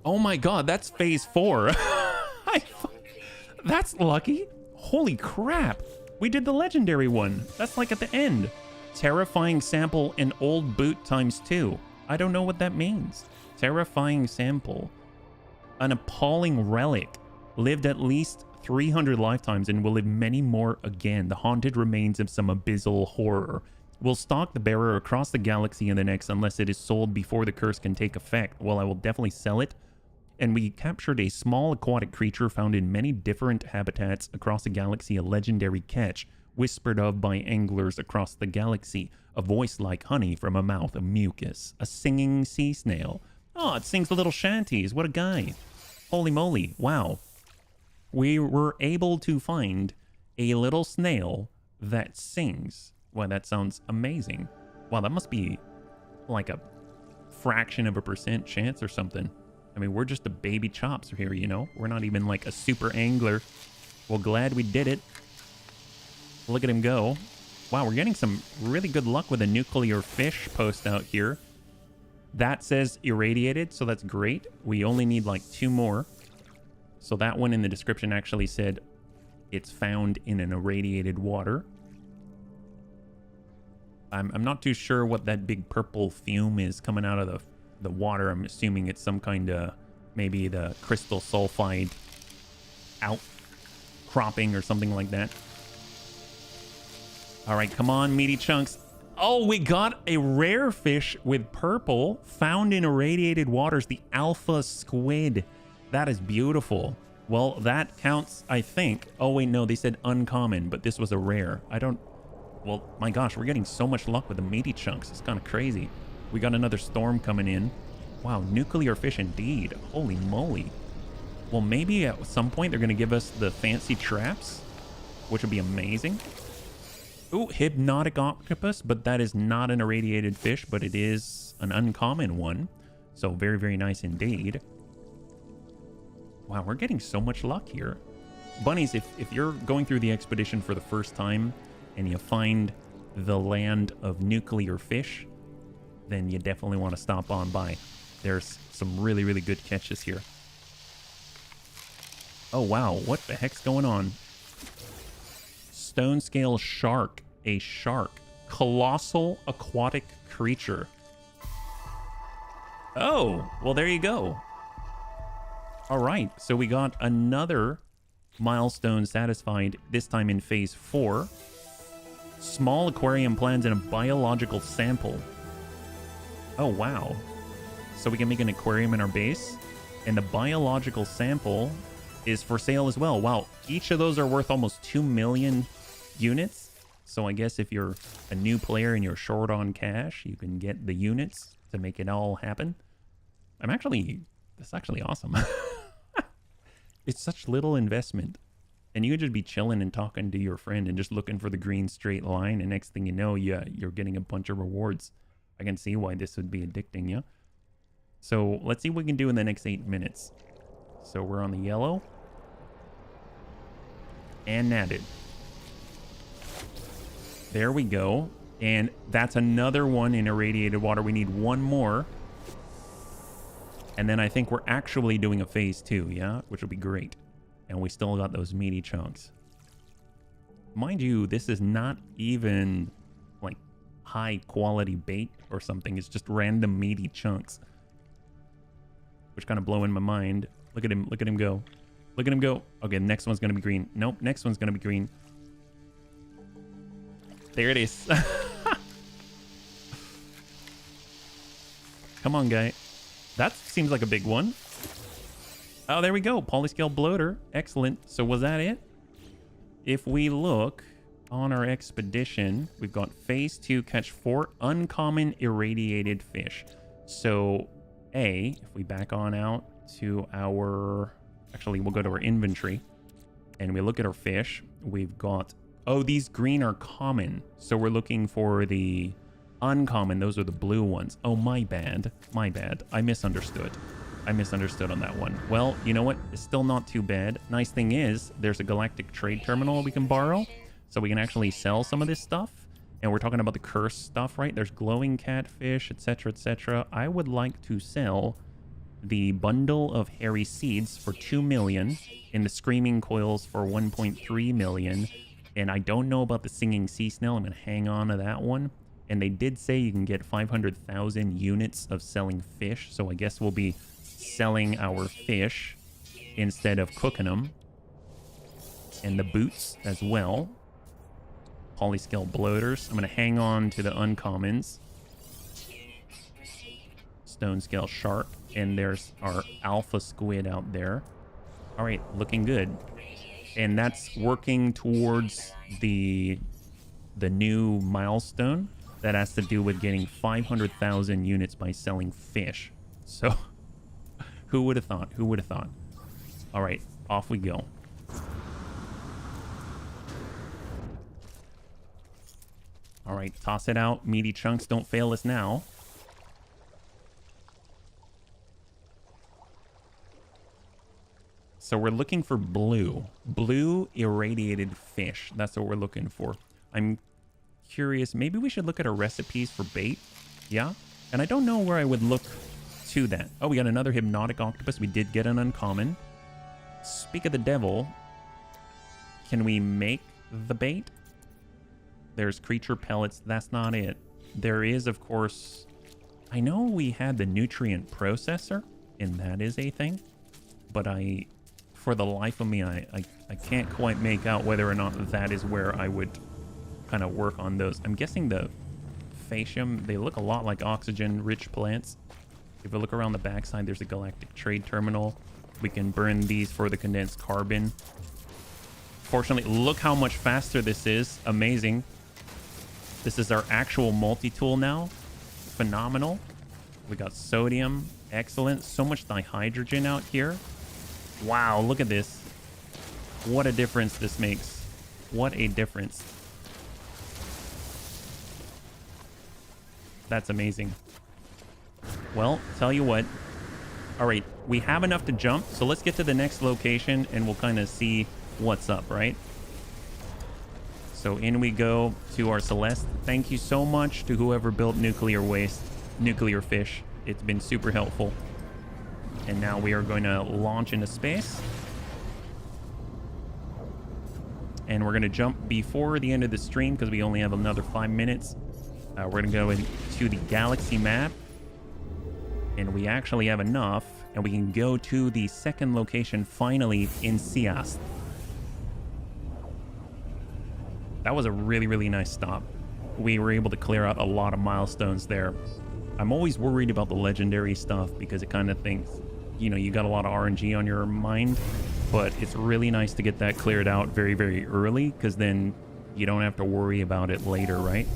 Oh my god, that's phase 4. That's lucky. Holy crap. We did the legendary one. That's like at the end. Terrifying sample and old boot times 2. I don't know what that means. Terrifying sample. An appalling relic. Lived at least 300 lifetimes and will live many more again. The haunted remains of some abyssal horror. Will stalk the bearer across the galaxy in the next unless it is sold before the curse can take effect. Well, I will definitely sell it. And we captured a small aquatic creature found in many different habitats across the galaxy, a legendary catch, whispered of by anglers across the galaxy, a voice like honey from a mouth of mucus, a singing sea snail. Oh, it sings the little shanties. What a guy. Holy moly. Wow. We were able to find a little snail that sings. Wow, that sounds amazing. Wow, that must be like a fraction of a % chance or something. I mean, we're just a baby Chops here, you know? We're not even like a super angler. Well, glad we did it. Look at him go. Wow, we're getting some really good luck with a nuclear fish post out here. That says irradiated, so that's great. We only need like 2 more. So that one in the description actually said it's found in an irradiated water. I'm not too sure what that big purple fume is coming out of the water. I'm assuming it's some kind of, maybe the crystal sulfide outcropping or something like that. All right, come on, meaty chunks. Oh, we got a rare fish with purple found in irradiated waters, the alpha squid. That is beautiful. Well, that counts, I think. Oh, wait, no, they said uncommon, but this was a rare. I don't... Well, my gosh, we're getting so much luck with the meaty chunks. It's kind of crazy. We got another storm coming in. Wow, nuclear fish indeed. Holy moly. Well, maybe at some point they're going to give us the fancy traps, which would be amazing. Ooh, hypnotic octopus, but that is not an irradiated fish, but it is an uncommon one. So very, very nice indeed. Wow, we're getting so much luck here. Bunnies, if you're going through the expedition for the first time and you find the land of nuclear fish, then you definitely want to stop on by. There's some really, really good catches here. Oh, wow. What the heck's going on? Stone scale shark. A shark. Colossal aquatic creature. Oh, well, there you go. All right. So we got another milestone satisfied, this time in phase 4. Small aquarium plans and a biological sample. Oh, wow. So we can make an aquarium in our base, and the biological sample is for sale as well. Wow, each of those are worth almost 2 million units. So I guess if you're a new player and you're short on cash, you can get the units to make it all happen. That's actually awesome. It's such little investment. And you could just be chilling and talking to your friend and just looking for the green straight line. And next thing you know, you're getting a bunch of rewards. I can see why this would be addicting, yeah? So let's see what we can do in the next 8 minutes. So we're on the yellow. And natted. There we go. And that's another one in irradiated water. We need one more. And then I think we're actually doing a phase 2, yeah? Which will be great. And we still got those meaty chunks. Mind you, this is not even like high quality bait or something. It's just random meaty chunks. Which kind of blowing my mind. Look at him go. Look at him go. Okay, next one's gonna be green. Nope, next one's gonna be green. There it is. Come on, guy. That seems like a big one. Oh, there we go. Polyscale bloater. Excellent. So was that it? If we look on our expedition, we've got phase 2, catch 4 uncommon irradiated fish. So if we back on out to our... Actually, we'll go to our inventory. And we look at our fish. We've got... Oh, these green are common. So we're looking for the uncommon. Those are the blue ones. Oh, my bad. My bad. I misunderstood. I misunderstood on that one. Well, you know what? It's still not too bad. Nice thing is, there's a galactic trade terminal we can borrow. So we can actually sell some of this stuff. And we're talking about the cursed stuff, right? There's glowing catfish, etc., etc. I would like to sell the bundle of hairy seeds for 2 million and the screaming coils for 1.3 million. And I don't know about the singing sea snail. I'm going to hang on to that one. And they did say you can get 500,000 units of selling fish. So I guess we'll be selling our fish instead of cooking them. And the boots as well. Polyscale bloaters. I'm going to hang on to the uncommons. Stone scale shark. And there's our alpha squid out there. All right, looking good. And that's working towards the new milestone that has to do with getting 500,000 units by selling fish. So who would have thought? Who would have thought? All right, off we go. All right, toss it out. Meaty chunks, don't fail us now. So we're looking for blue irradiated fish. That's what we're looking for. I'm curious. Maybe we should look at our recipes for bait. Yeah. And I don't know where I would look to that. Oh, we got another hypnotic octopus. We did get an uncommon. Speak of the devil. Can we make the bait? There's creature pellets. That's not it. There is, of course... I know we had the nutrient processor, and that is a thing. But for the life of me, I can't quite make out whether or not that is where I would kind of work on those. I'm guessing the fascium, they look a lot like oxygen-rich plants. If we look around the backside, there's a galactic trade terminal. We can burn these for the condensed carbon. Fortunately, look how much faster this is. Amazing. This is our actual multi-tool now. Phenomenal. We got sodium. Excellent. So much dihydrogen out here. Wow, look at this. What a difference this makes. What a difference. That's amazing. Well, tell you what. All right, we have enough to jump. So let's get to the next location and we'll kind of see what's up, right? So in we go to our Celeste. Thank you so much to whoever built nuclear waste, nuclear fish. It's been super helpful. And now we are going to launch into space. And we're going to jump before the end of the stream because we only have another 5 minutes. We're going to go into the galaxy map. And we actually have enough. And we can go to the second location finally in Siast. That was a really, really nice stop. We were able to clear out a lot of milestones there. I'm always worried about the legendary stuff because it kind of thinks, you know, you got a lot of RNG on your mind. But it's really nice to get that cleared out very, very early because then you don't have to worry about it later, right?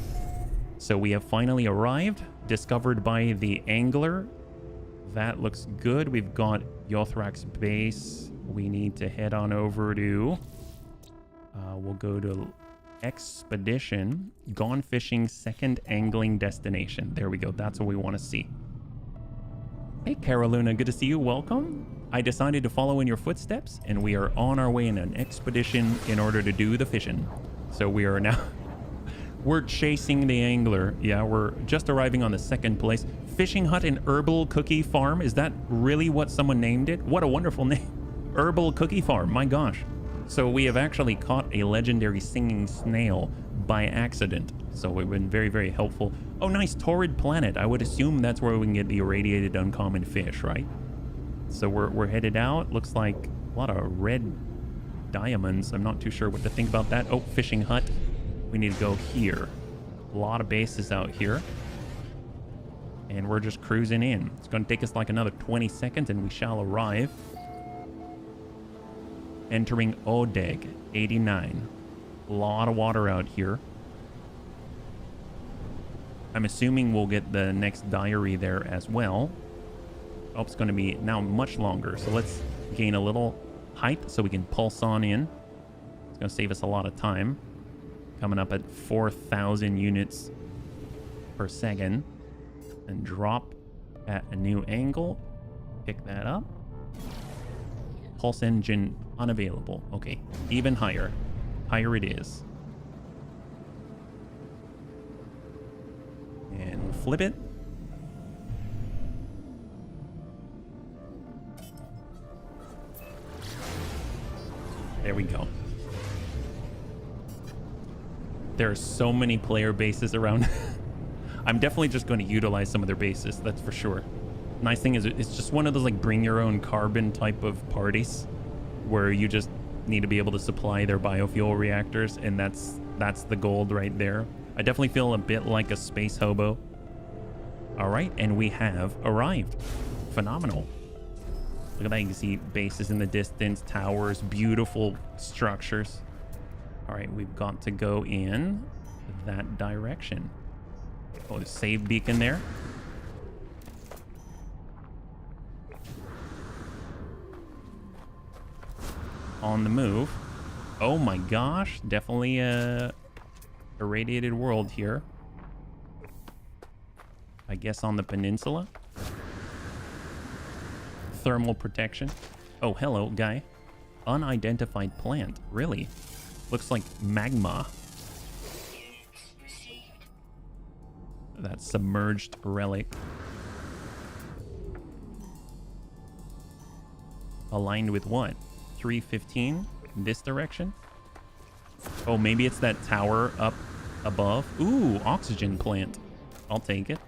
So we have finally arrived, discovered by the angler. That looks good. We've got Yothrak's base. We need to head on over to... we'll go to Expedition. Gone fishing, second angling destination. There we go. That's what we want to see. Hey, Carolina. Good to see you. Welcome. I decided to follow in your footsteps, and we are on our way in an expedition in order to do the fishing. So we are now... we're chasing the angler. Yeah, we're just arriving on the second place. Fishing hut and herbal cookie farm. Is that really what someone named it? What a wonderful name. Herbal cookie farm. My gosh. So we have actually caught a legendary singing snail by accident. So we've been very, very helpful. Oh, nice. Torrid planet. I would assume that's where we can get the irradiated uncommon fish, right? So we're headed out. Looks like a lot of red diamonds. I'm not too sure what to think about that. Oh, fishing hut. We need to go here. A lot of bases out here. And we're just cruising in. It's going to take us like another 20 seconds and we shall arrive. Entering Odeg 89. A lot of water out here. I'm assuming we'll get the next diary there as well. Oh, it's going to be now much longer. So let's gain a little height so we can pulse on in. It's going to save us a lot of time. Coming up at 4,000 units per second. And drop at a new angle. Pick that up. Pulse engine unavailable. Okay, even higher. Higher it is. And we'll flip it. There we go. There are so many player bases around. I'm definitely just going to utilize some of their bases, that's for sure. Nice thing is it's just one of those like bring your own carbon type of parties where you just need to be able to supply their biofuel reactors, and that's the gold right there. I definitely feel a bit like a space hobo. All right, and we have arrived. Phenomenal. Look at that, you can see bases in the distance, towers, beautiful structures. All right, we've got to go in that direction. Oh, the save beacon there. On the move. Oh my gosh, definitely a irradiated world here. I guess on the peninsula. Thermal protection. Oh, hello, guy. Unidentified plant. Really? Looks like magma. That submerged relic. Aligned with what? 315 in this direction? Oh, maybe it's that tower up above. Ooh, oxygen plant. I'll take it.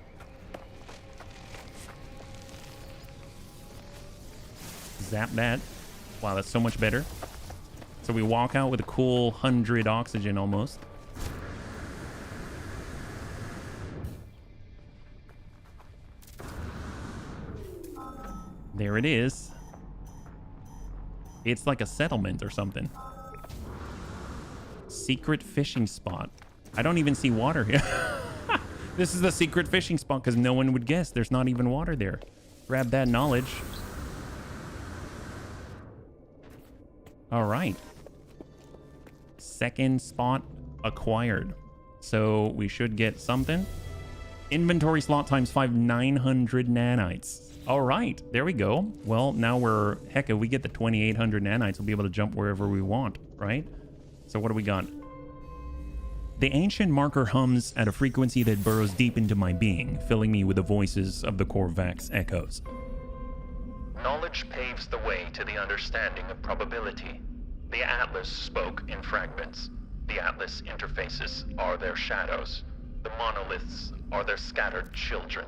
Zap that. Wow, that's so much better. So we walk out with a cool 100 oxygen almost. There it is. It's like a settlement or something. Secret fishing spot. I don't even see water here. This is the secret fishing spot because no one would guess. There's not even water there. Grab that knowledge. All right. Second spot acquired. So we should get something. Inventory slot times 5, 900 nanites. All right, there we go. Well, now we're, heck, if we get the 2,800 nanites, we'll be able to jump wherever we want, right? So what do we got? The ancient marker hums at a frequency that burrows deep into my being, filling me with the voices of the Korvax echoes. Knowledge paves the way to the understanding of probability. The Atlas spoke in fragments. The Atlas interfaces are their shadows. The monoliths are their scattered children.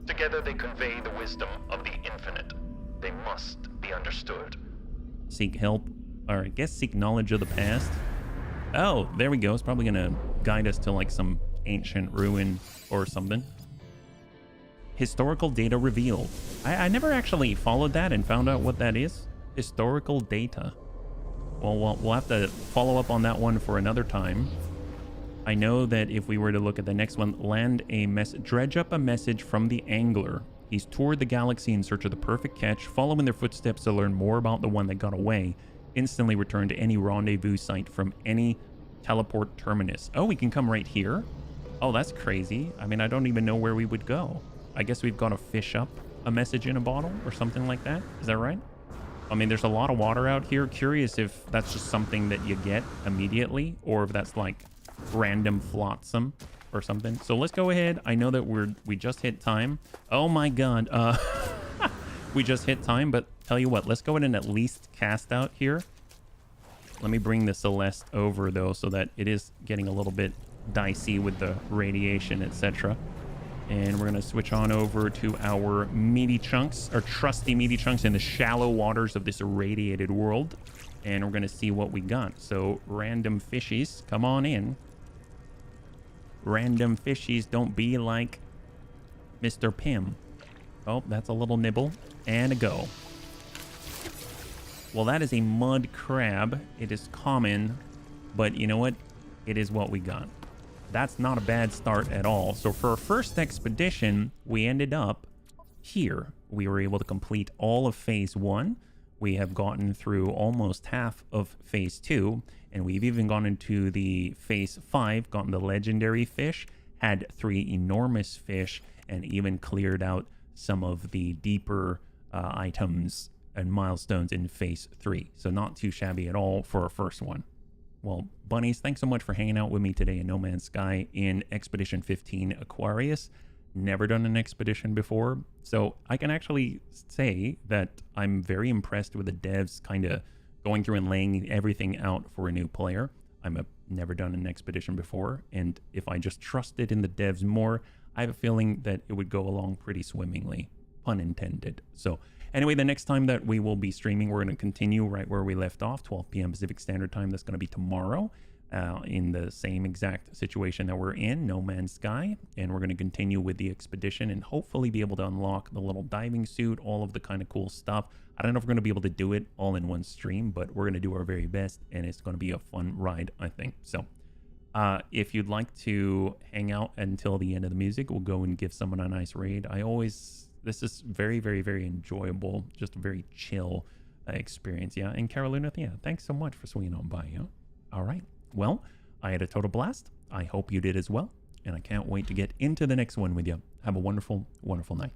Together they convey the wisdom of the infinite. They must be understood. Seek help, or I guess seek knowledge of the past. Oh, there we go. It's probably gonna guide us to like some ancient ruin or something. Historical data revealed. I never actually followed that and found out what that is. Historical data. Well, we'll have to follow up on that one for another time. I know that if we were to look at the next one, dredge up a message from the angler. He's toured the galaxy in search of the perfect catch, following their footsteps to learn more about the one that got away. Instantly return to any rendezvous site from any teleport terminus. Oh, we can come right here? Oh, that's crazy. I mean, I don't even know where we would go. I guess we've got to fish up a message in a bottle or something like that. Is that right? I mean, there's a lot of water out here. Curious if that's just something that you get immediately or if that's like random flotsam or something. So let's go ahead. I know that we just hit time. Oh my god. We just hit time, but tell you what, let's go ahead and at least cast out here. Let me bring the Celeste over though, so that it is getting a little bit dicey with the radiation, etc. And we're gonna switch on over to our meaty chunks, our trusty meaty chunks in the shallow waters of this irradiated world. And we're gonna see what we got. So random fishies, come on in. Random fishies, don't be like Mr. Pym. Oh, that's a little nibble and a go. Well, that is a mud crab. It is common, but you know what? It is what we got. That's not a bad start at all. So for our first expedition, we ended up here. We were able to complete all of phase 1. We have gotten through almost half of phase 2, and we've even gone into the phase 5, gotten the legendary fish, had 3 enormous fish, and even cleared out some of the deeper items and milestones in phase 3. So not too shabby at all for our first one. Well, bunnies, thanks so much for hanging out with me today in No Man's Sky in Expedition 15 Aquarius. Never done an expedition before, so I can actually say that I'm very impressed with the devs kind of going through and laying everything out for a new player. Never done an expedition before, and if I just trusted in the devs more, I have a feeling that it would go along pretty swimmingly, pun intended. So anyway, the next time that we will be streaming, we're going to continue right where we left off, 12 p.m. Pacific Standard Time. That's going to be tomorrow. In the same exact situation that we're in, No Man's Sky, and we're going to continue with the expedition and hopefully be able to unlock the little diving suit, all of the kind of cool stuff. I don't know if we're going to be able to do it all in one stream, but we're going to do our very best, and it's going to be a fun ride, I think. So if you'd like to hang out until the end of the music, we'll go and give someone a nice raid. This is very, very, very enjoyable, just a very chill experience. Yeah, and Carolina, yeah, thanks so much for swinging on by. Yeah, all right. Well, I had a total blast. I hope you did as well. And I can't wait to get into the next one with you. Have a wonderful, wonderful night.